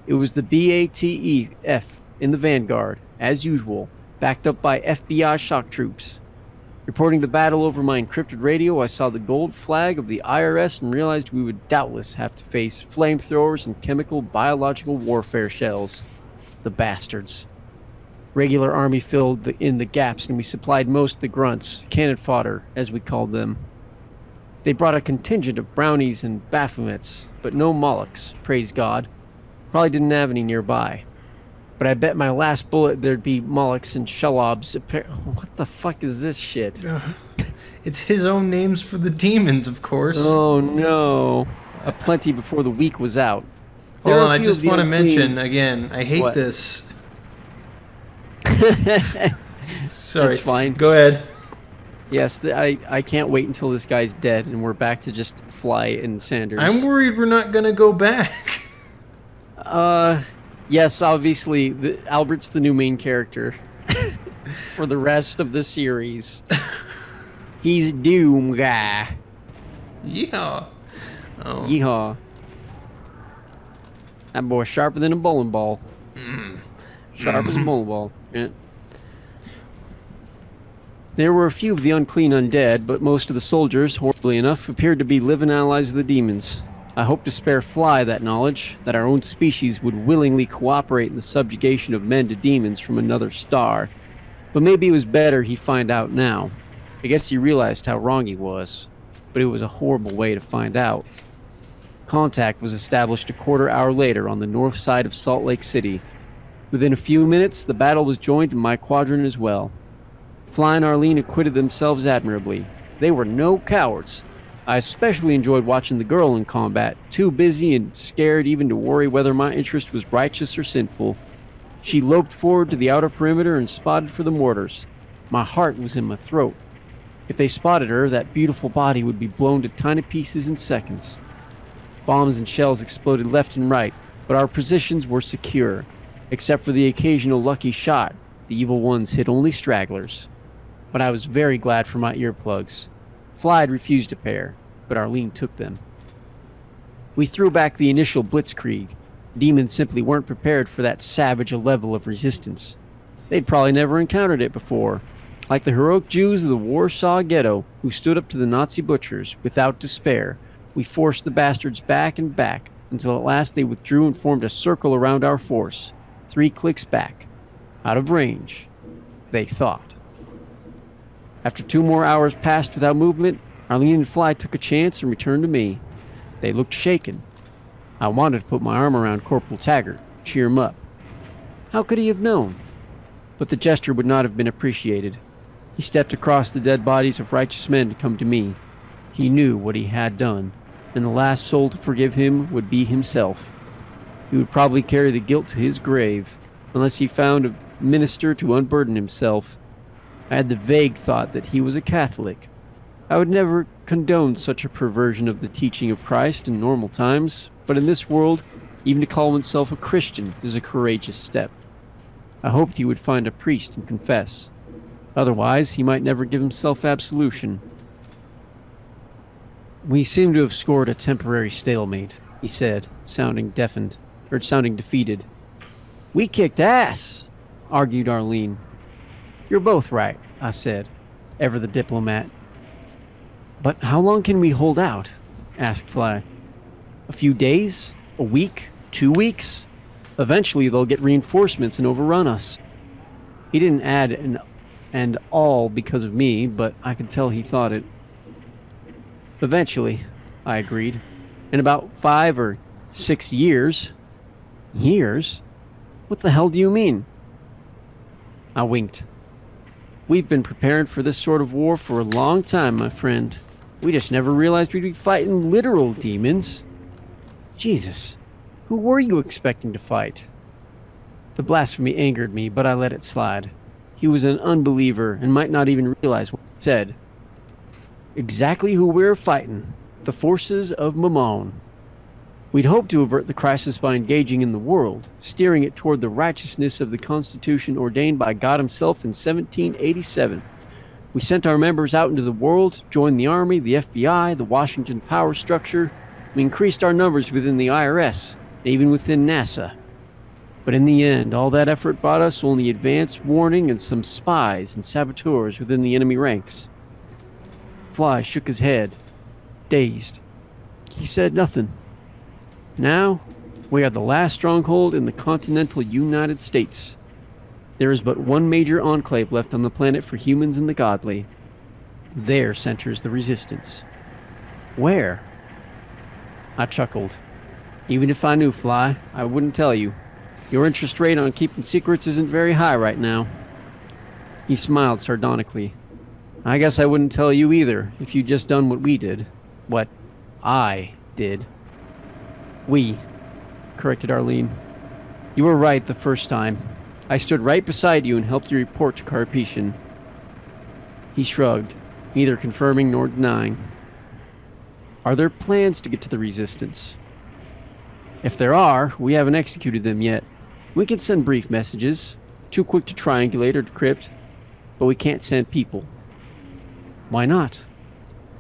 It was the BATEF in the vanguard, as usual, backed up by FBI shock troops. Reporting the battle over my encrypted radio, I saw the gold flag of the IRS and realized we would doubtless have to face flamethrowers and chemical biological warfare shells. The bastards. Regular army filled in the gaps, and we supplied most of the grunts, cannon fodder, as we called them. They brought a contingent of brownies and Baphomets, but no Molochs, praise God. Probably didn't have any nearby. But I bet my last bullet there'd be Molochs and Shelobs. What the fuck is this shit? It's his own names for the demons, of course. Oh no. Aplenty before the week was out. Hold There on, are a I few just of the want to unclean- mention again, I hate What? this. Sorry. That's fine. Go ahead. Yes, I can't wait until this guy's dead and we're back to just Fly and Sanders. I'm worried we're not going to go back. Yes, obviously, Albert's the new main character for the rest of the series. He's Doom Guy. Yeah. Oh. Yeehaw. That boy's sharper than a bowling ball. Sharp as a bowling ball. Yeah. There were a few of the unclean undead, but most of the soldiers, horribly enough, appeared to be living allies of the demons. I hope to spare Fly that knowledge, that our own species would willingly cooperate in the subjugation of men to demons from another star. But maybe it was better he find out now. I guess he realized how wrong he was, but it was a horrible way to find out. Contact was established a quarter hour later on the north side of Salt Lake City. Within a few minutes, the battle was joined in my quadrant as well. Fly and Arlene acquitted themselves admirably. They were no cowards. I especially enjoyed watching the girl in combat, too busy and scared even to worry whether my interest was righteous or sinful. She loped forward to the outer perimeter and spotted for the mortars. My heart was in my throat. If they spotted her, that beautiful body would be blown to tiny pieces in seconds. Bombs and shells exploded left and right, but our positions were secure. Except for the occasional lucky shot, the evil ones hit only stragglers. But I was very glad for my earplugs. Fly had refused a pair, but Arlene took them. We threw back the initial blitzkrieg. Demons simply weren't prepared for that savage a level of resistance. They'd probably never encountered it before. Like the heroic Jews of the Warsaw Ghetto, who stood up to the Nazi butchers without despair, we forced the bastards back and back, until at last they withdrew and formed a circle around our force, 3 clicks back. Out of range, they thought. After 2 more hours passed without movement, Arlene and Fly took a chance and returned to me. They looked shaken. I wanted to put my arm around Corporal Taggart, cheer him up. How could he have known? but the gesture would not have been appreciated. He stepped across the dead bodies of righteous men to come to me. He knew what he had done, and the last soul to forgive him would be himself. He would probably carry the guilt to his grave, unless he found a minister to unburden himself. I had the vague thought that he was a Catholic. I would never condone such a perversion of the teaching of Christ in normal times, but in this world, even to call oneself a Christian is a courageous step. I hoped he would find a priest and confess. Otherwise, he might never give himself absolution. We seem to have scored a temporary stalemate, he said, sounding defeated. We kicked ass, argued Arlene. You're both right, I said, ever the diplomat. But how long can we hold out? Asked Fly. A few days? A week? 2 weeks? Eventually they'll get reinforcements and overrun us. He didn't add an and all because of me, but I could tell he thought it. Eventually, I agreed. In about 5 or 6 years. Years? What the hell do you mean? I winked. We've been preparing for this sort of war for a long time, my friend. We just never realized we'd be fighting literal demons. Jesus, who were you expecting to fight? The blasphemy angered me, but I let it slide. He was an unbeliever and might not even realize what he said. Exactly who we're fighting. The forces of Mammon. We'd hoped to avert the crisis by engaging in the world, steering it toward the righteousness of the Constitution ordained by God himself in 1787. We sent our members out into the world, joined the Army, the FBI, the Washington power structure. We increased our numbers within the IRS, and even within NASA. But in the end, all that effort brought us only advance warning and some spies and saboteurs within the enemy ranks. Fly shook his head, dazed. He said nothing. Now, we are the last stronghold in the continental United States. There is but one major enclave left on the planet for humans and the godly. There centers the resistance. Where? I chuckled. Even if I knew, Fly, I wouldn't tell you. Your interest rate on keeping secrets isn't very high right now. He smiled sardonically. I guess I wouldn't tell you either if you'd just done what we did. What I did. We, corrected Arlene. You were right the first time. I stood right beside you and helped you report to Carpetian. He shrugged, neither confirming nor denying. Are there plans to get to the Resistance? If there are, we haven't executed them yet. We can send brief messages, too quick to triangulate or decrypt, but we can't send people. Why not?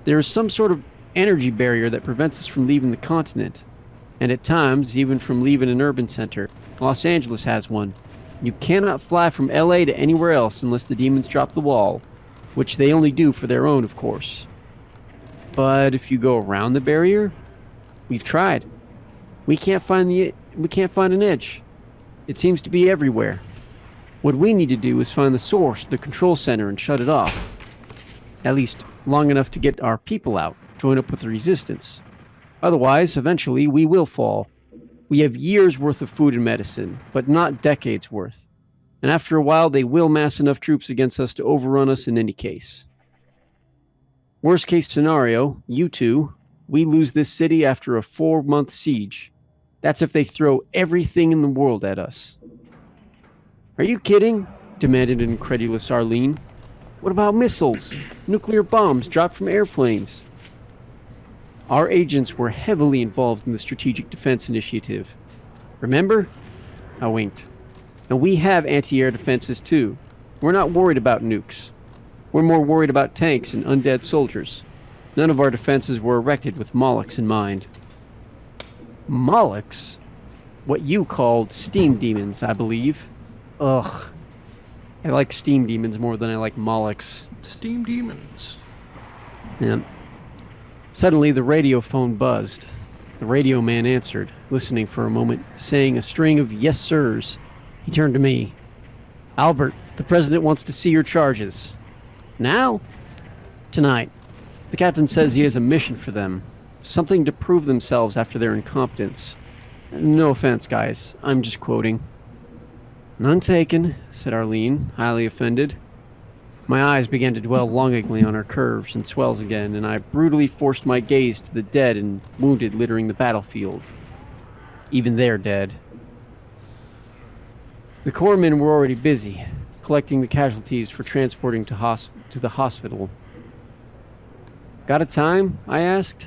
There is some sort of energy barrier that prevents us from leaving the continent, and at times even from leaving an urban center. Los Angeles has one. You cannot fly from LA to anywhere else unless the demons drop the wall, which they only do for their own, of course. But if you go around the barrier, we've tried. We can't find an edge. It seems to be everywhere. What we need to do is find the source, the control center, and shut it off. At least long enough to get our people out, join up with the Resistance. Otherwise, eventually, we will fall. We have years' worth of food and medicine, but not decades' worth. And after a while, they will mass enough troops against us to overrun us in any case. Worst case scenario, you two, we lose this city after a 4-month siege. That's if they throw everything in the world at us. Are you kidding? Demanded an incredulous Arlene. What about missiles? Nuclear bombs dropped from airplanes? Our agents were heavily involved in the Strategic Defense Initiative. Remember? I winked. And we have anti-air defenses too. We're not worried about nukes. We're more worried about tanks and undead soldiers. None of our defenses were erected with Molochs in mind. Molochs? What you called steam demons, I believe. Ugh. I like steam demons more than I like Molochs. Steam demons. Yeah. Suddenly, the radio phone buzzed. The radio man answered, listening for a moment, saying a string of yes sirs. He turned to me. Albert, the president wants to see your charges. Now? Tonight. The captain says he has a mission for them. Something to prove themselves after their incompetence. No offense, guys. I'm just quoting. None taken, said Arlene, highly offended. My eyes began to dwell longingly on her curves and swells again, and I brutally forced my gaze to the dead and wounded littering the battlefield. Even they're dead. The corpsmen were already busy, collecting the casualties for transporting to the hospital. Got a time? I asked.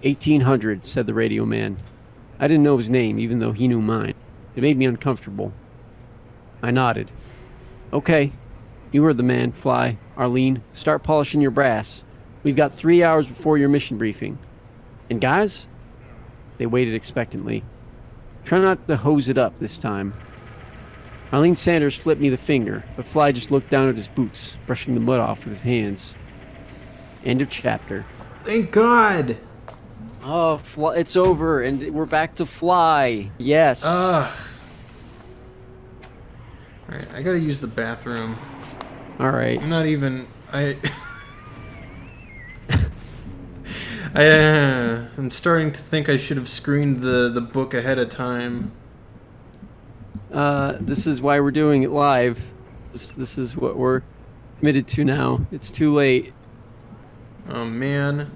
1800, said the radio man. I didn't know his name, even though he knew mine. It made me uncomfortable. I nodded. Okay. You heard the man, Fly. Arlene, start polishing your brass. We've got 3 hours before your mission briefing. And guys? They waited expectantly. Try not to hose it up this time. Arlene Sanders flipped me the finger, but Fly just looked down at his boots, brushing the mud off with his hands. End of chapter. Thank God. Oh, it's over, and we're back to Fly. Yes. Ugh. Alright, I gotta use the bathroom. All right. I'm not even... I'm starting to think I should have screened the book ahead of time. This is why we're doing it live. This is what we're committed to now. It's too late. Oh, man.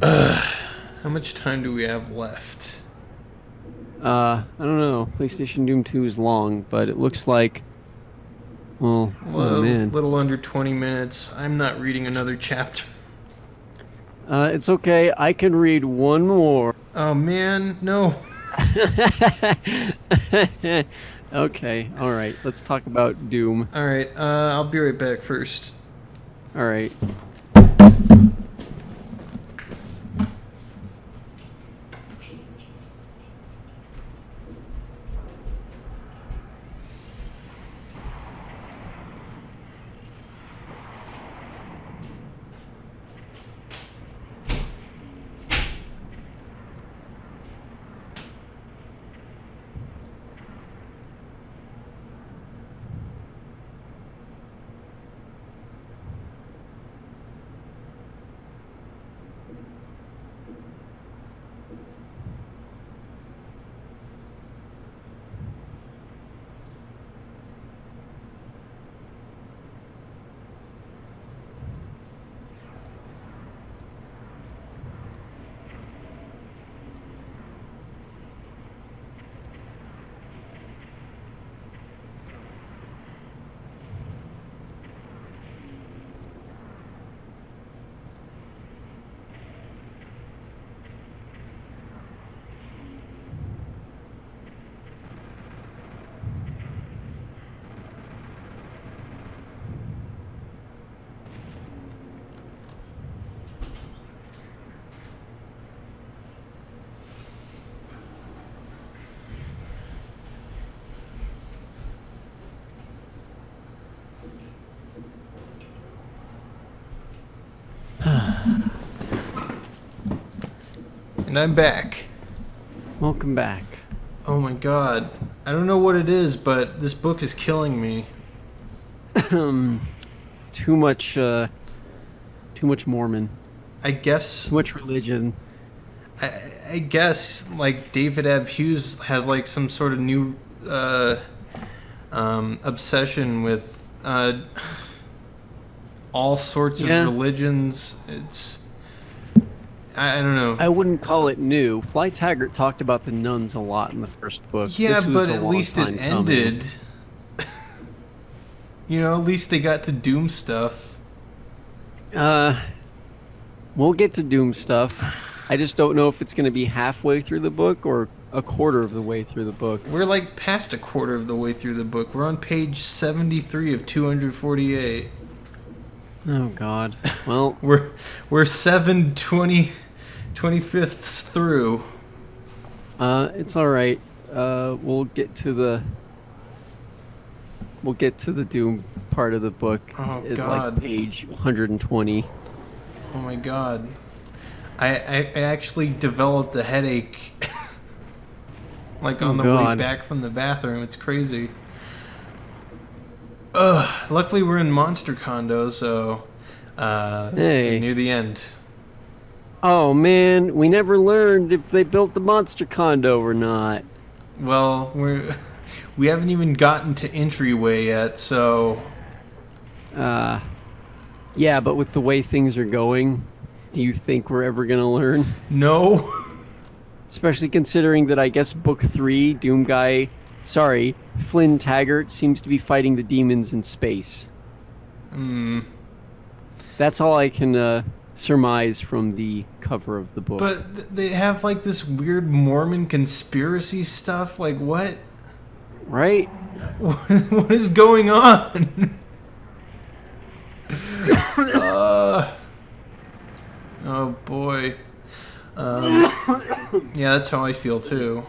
How much time do we have left? I don't know. PlayStation Doom 2 is long, but it looks like... Well, oh man. Little under 20 minutes. I'm not reading another chapter. It's okay. I can read one more. Oh, man. No. Okay. All right. Let's talk about Doom. Alright, I'll be right back first. All right. And I'm back. Welcome back. Oh my god. I don't know what it is, but this book is killing me. Too much Mormon. I guess... Too much religion. I guess, like, David Ab Hughes has, like, some sort of new obsession with all sorts of religions. It's... I don't know. I wouldn't call it new. Fly Taggart talked about the nuns a lot in the first book. Yeah, This was but a at long least it time ended. coming. You know, at least they got to Doom stuff. We'll get to Doom stuff. I just don't know if it's going to be halfway through the book or a quarter of the way through the book. We're like past a quarter of the way through the book. We're on page 73 of 248. Oh God. Well, we're 25ths through. It's all right. We'll get to the Doom part of the book. Oh, at God. like page 120. Oh my god. I actually developed a headache like on the way back from the bathroom. It's crazy. Ugh, luckily we're in Monster Condo, so Hey. near the end. Oh man, we never learned if they built the monster condo or not. Well, we haven't even gotten to entryway yet, so Yeah, but with the way things are going, do you think we're ever gonna learn? no. Especially considering that I guess book 3, Flynn Taggart seems to be fighting the demons in space. That's all I can surmise from the cover of the book. But they have like this weird Mormon conspiracy stuff. Like what? Right? What is going on? Oh boy. Yeah, that's how I feel too.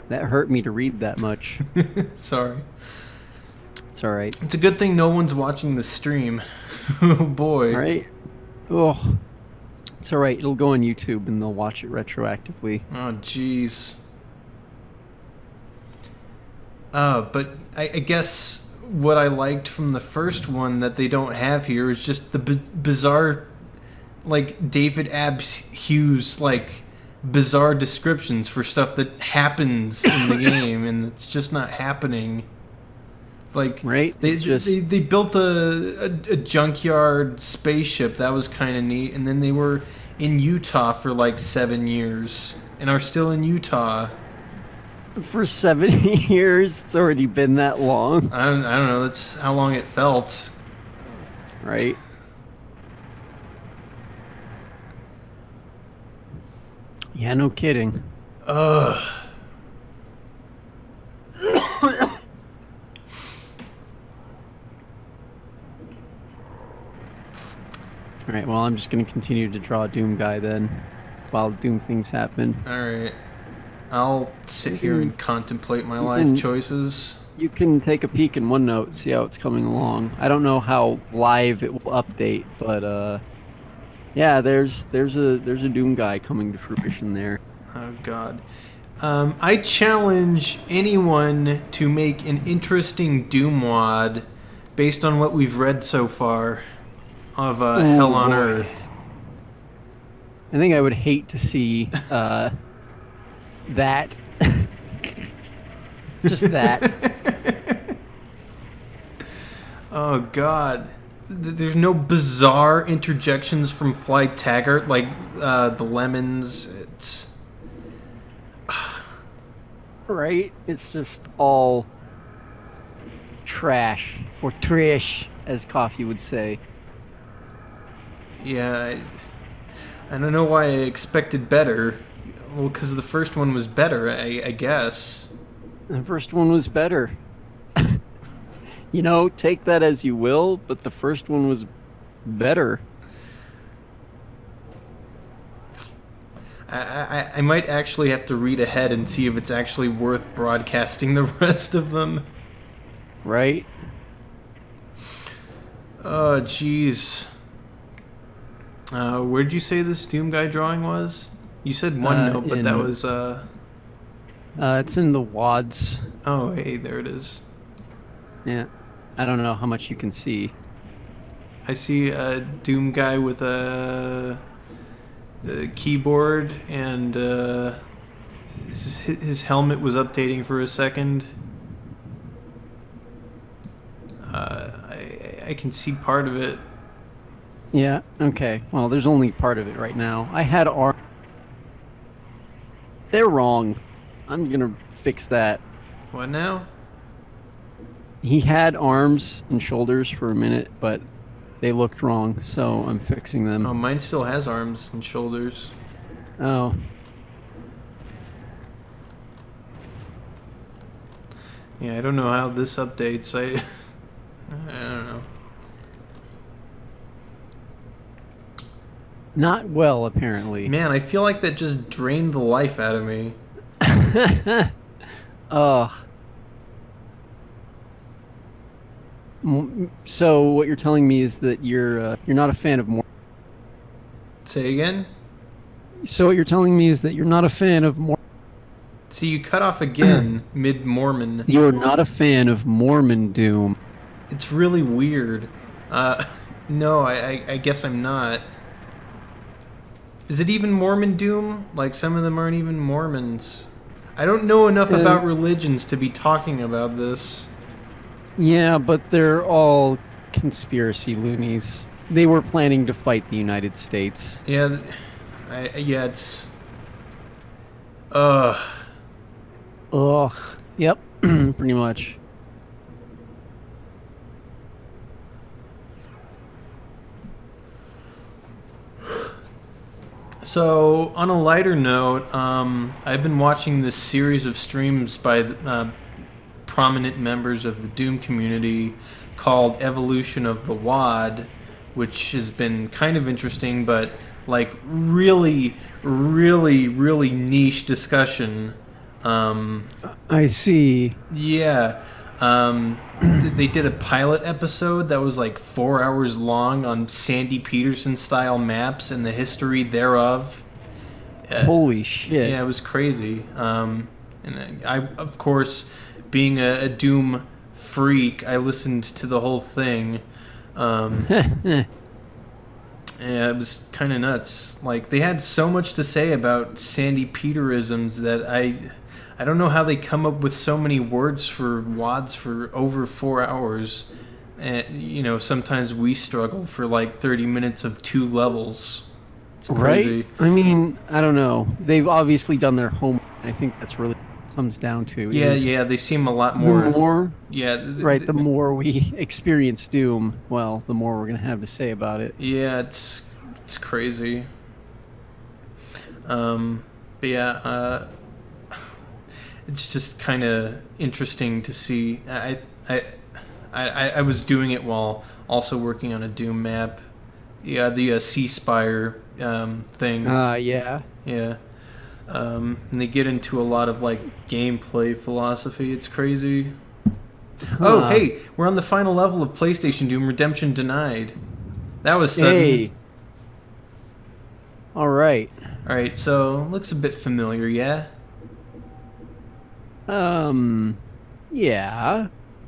That hurt me to read that much. Sorry. It's alright. It's a good thing no one's watching the stream. Oh boy. Right? Oh. It's alright. It'll go on YouTube and they'll watch it retroactively. Oh jeez. But I guess what I liked from the first one that they don't have here is just the bizarre, like David Abs Hughes, like bizarre descriptions for stuff that happens in the game and it's just not happening. Like Right? they It's just- they built a junkyard spaceship that was kind of neat, and then they were in Utah for like 7 years and are still in Utah. For 70 years, it's already been that long, I don't know. That's how long it felt. right? Yeah, no kidding. Ugh. Alright, well, I'm just going to continue to draw Doom Guy then, while Doom things happen. All right. I'll sit here and contemplate my life can- choices. You can take a peek in OneNote, see how it's coming along. I don't know how live it will update, but yeah, there's a Doom Guy coming to fruition there. Oh God. I challenge anyone to make an interesting Doom wad based on what we've read so far of Hell on boy. Earth. I think I would hate to see that. Just that. Oh God. There's no bizarre interjections from Fly Taggart like the lemons. It's Right? It's just all trash, or trish, as Coffee would say. yeah. I don't know why I expected better. Well, because the first one was better, I guess. The first one was better. You know, take that as you will, but the first one was better. I might actually have to read ahead and see if it's actually worth broadcasting the rest of them. Right? Oh, jeez. Where'd you say this Doom Guy drawing was? You said OneNote, but in- that was, It's in the wads. oh, hey, there it is. Yeah. I don't know how much you can see. I see a Doom Guy with a keyboard, and his helmet was updating for a second. I can see part of it. Yeah, okay. Well, there's only part of it right now. I had arm. They're wrong. I'm gonna fix that. What now? He had arms and shoulders for a minute, but they looked wrong, so I'm fixing them. Oh, mine still has arms and shoulders. Oh. Yeah, I don't know how this updates. I don't know. Not well, apparently. Man, I feel like that just drained the life out of me. So what you're telling me is that you're not a fan of Mormon. Say again? So what you're telling me is that you're not a fan of Mormon. See, you cut off again mid-Mormon. You're not a fan of Mormon Doom. It's really weird. No, I guess I'm not. Is it even Mormon Doom? Like, some of them aren't even Mormons. I don't know enough Uh, about religions to be talking about this. Yeah, but they're all conspiracy loonies. They were planning to fight the United States. Yeah, yeah, it's. Ugh. Ugh. Yep, pretty much. So, on a lighter note, I've been watching this series of streams by prominent members of the Doom community called Evolution of the WAD, which has been kind of interesting, but like really, really, really niche discussion. I see. Yeah. They did a pilot episode that was like 4 hours long on Sandy Peterson style maps and the history thereof. Holy shit. Yeah, it was crazy. And I, of course, being a Doom freak, I listened to the whole thing. Yeah, it was kind of nuts. Like, they had so much to say about Sandy Peterisms that I don't know how they come up with so many words for WADs for over 4 hours. And, you know, sometimes we struggle for like 30 minutes of 2 levels. It's crazy. Right? I mean, I don't know. They've obviously done their homework. I think that's really what it comes down to. Yeah, is yeah, they seem a lot The more. more, Yeah, right, the more we experience Doom, well, the more we're going to have to say about it. Yeah, it's crazy. But yeah, it's just kind of interesting to see. I was doing it while also working on a Doom map. Yeah, the Sea Spire thing. Yeah. Yeah. And they get into a lot of like gameplay philosophy. It's crazy. Oh, Huh. hey, we're on the final level of PlayStation Doom Redemption Denied. That was sudden. Hey. All right. All right, so looks a bit familiar, yeah. Yeah.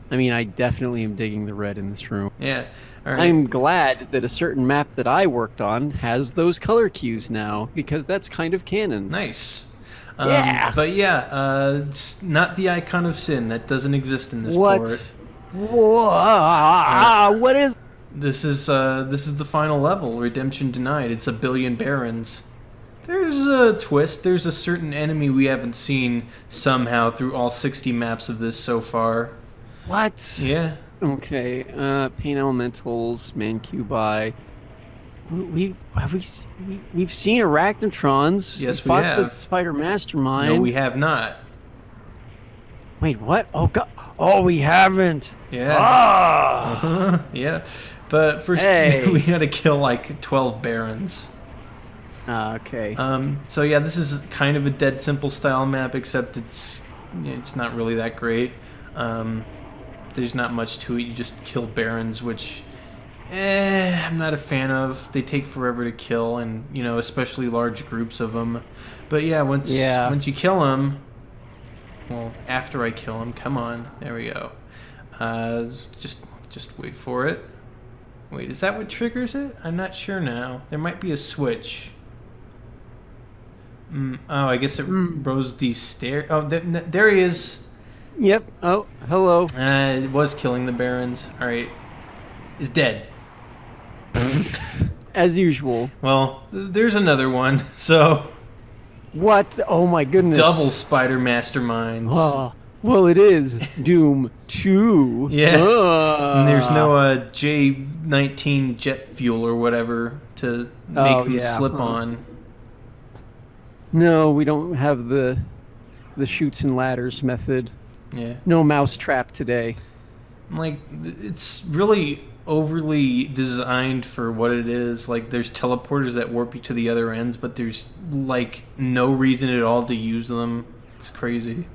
I mean, I definitely am digging the red in this room. Yeah. All right. I'm glad that a certain map that I worked on has those color cues now, because that's kind of canon. Nice. Yeah. But yeah, it's not the icon of sin. That doesn't exist in this What? port. What is? This is the final level, Redemption Denied. It's a billion barons. There's a twist. There's a certain enemy we haven't seen somehow through all 60 maps of this so far. What? Yeah. Okay. Pain elementals, Mancubi. We've seen arachnotrons. Yes, we fought have. the Spider Mastermind. No, we have not. Wait, what? Oh god. Oh, we haven't. Yeah. Ah. Yeah. But first, Hey. we gotta kill like 12 barons. Okay. So yeah, this is kind of a Dead Simple style map, except it's not really that great. There's not much to it. You just kill barons, which I'm not a fan of. They take forever to kill, and especially large groups of them. But yeah, once you kill them, well, after I kill them, come on, there we go. Just wait for it. Wait, is that what triggers it? I'm not sure now. There might be a switch. Oh, I guess it rose these stairs. Oh, there he is. Yep. Oh, hello. It was killing the barons. All right, is dead. As usual. Well, there's another one. So What? Oh my goodness. double spider masterminds. Oh, well, it is Doom 2. Yeah. Ah. And there's no J-19 jet fuel or whatever to make them slip on. No, we don't have the shoots and ladders method. Yeah. No mouse trap today. Like, it's really overly designed for what it is. Like, there's teleporters that warp you to the other ends, but there's like no reason at all to use them. It's crazy.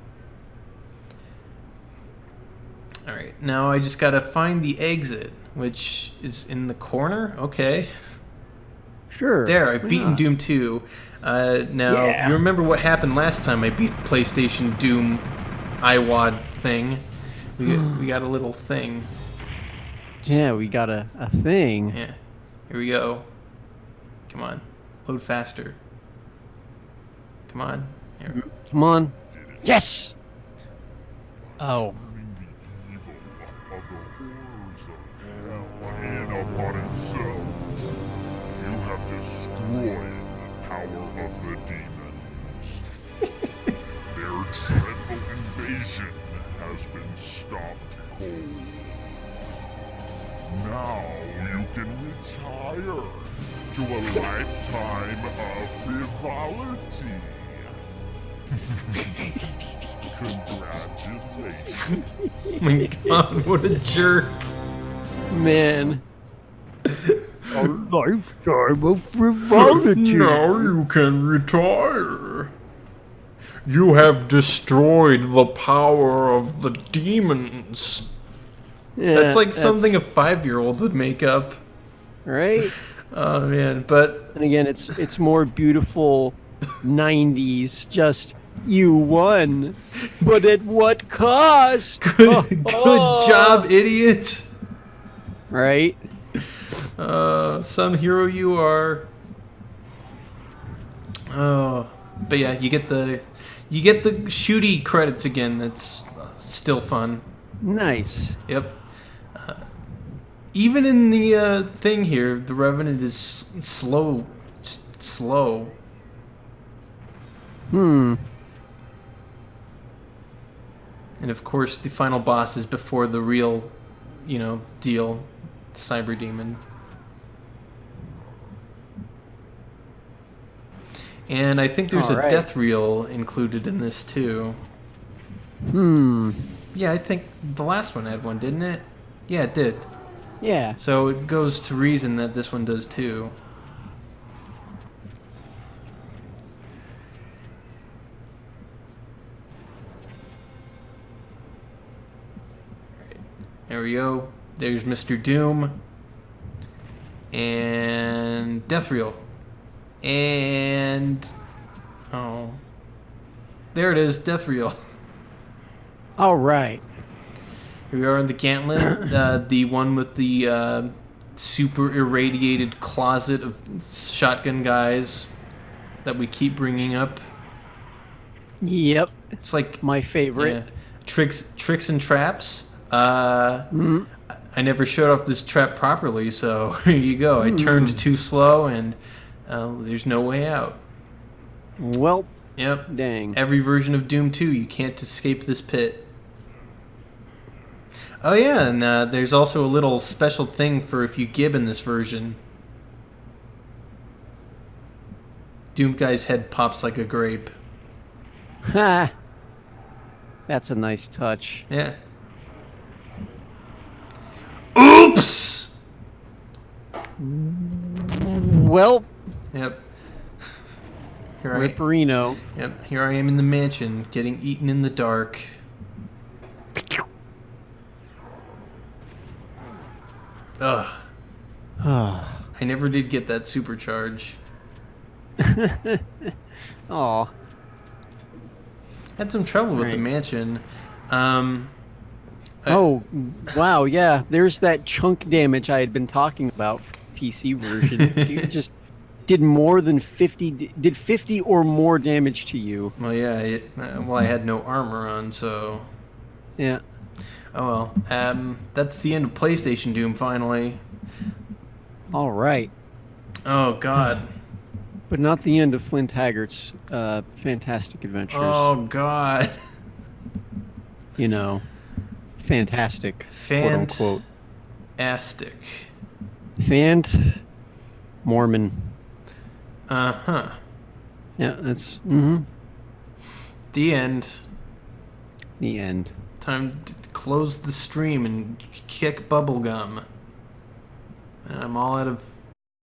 Alright, now I just gotta find the exit, which is in the corner. Okay. Sure. There, I've why beaten not? Doom 2. Now, Yeah. you remember what happened last time I beat PlayStation Doom IWAD thing? We got a little thing. Yeah, we got a thing. Yeah. Here we go. Come on. Load faster. Come on. Here. Come on. Yes. Oh. Turning the evil of the horrors of hell in upon itself. You have destroyed the power of the demons. Their dreadful invasion has been stopped cold. Now you can retire to a lifetime of frivolity. Congratulations. Oh my god, what a jerk. Man. A lifetime of frivolity. Now you can retire. You have destroyed the power of the demons. Yeah, That's like something a 5-year-old would make up. right. Oh man, but And again, it's more beautiful 90s. Just you won, but at what cost? good job, idiot. Right. Some hero you are. Oh, but yeah, you get the shooty credits again. That's still fun. Nice. Yep. Even in the thing here, the Revenant is slow, just slow. Hmm. And of course, the final boss is before the real, deal, Cyber Demon. And I think there's Alright. a death reel included in this too. Hmm. Yeah, I think the last one had one, didn't it? Yeah, it did. Yeah. So it goes to reason that this one does too. There we go. There's Mr. Doom. And Death Reel. And... oh. There it is, Death Reel. All right. Here we are in the Gauntlet, the one with the super irradiated closet of shotgun guys that we keep bringing up. Yep. It's like My favorite. yeah, tricks and traps. I never showed off this trap properly, so here you go. I turned too slow, and there's no way out. Well, Yep. dang. Every version of Doom 2, you can't escape this pit. Oh yeah, and there's also a little special thing for if you gib in this version. Doom Guy's head pops like a grape. Ha. That's a nice touch. Yeah. Oops! Well, Yep. Here Ripperino. Yep, here I am in the mansion, getting eaten in the dark. Ugh. I never did get that supercharge. Aw. Had some trouble with the Right. mansion. Oh, wow, yeah. There's that chunk damage I had been talking about for PC version. Dude just did more than 50, did 50 or more damage to you. Well, yeah, I had no armor on, so... Yeah. Oh well. That's the end of PlayStation Doom, finally. All right. Oh, God. But not the end of Flint Haggart's Fantastic Adventures. Oh, God. You know, fantastic, quote unquote. Fantastic. Mormon. Uh-huh. Yeah, that's The end. the end. Time to close the stream and kick bubblegum. And I'm all out of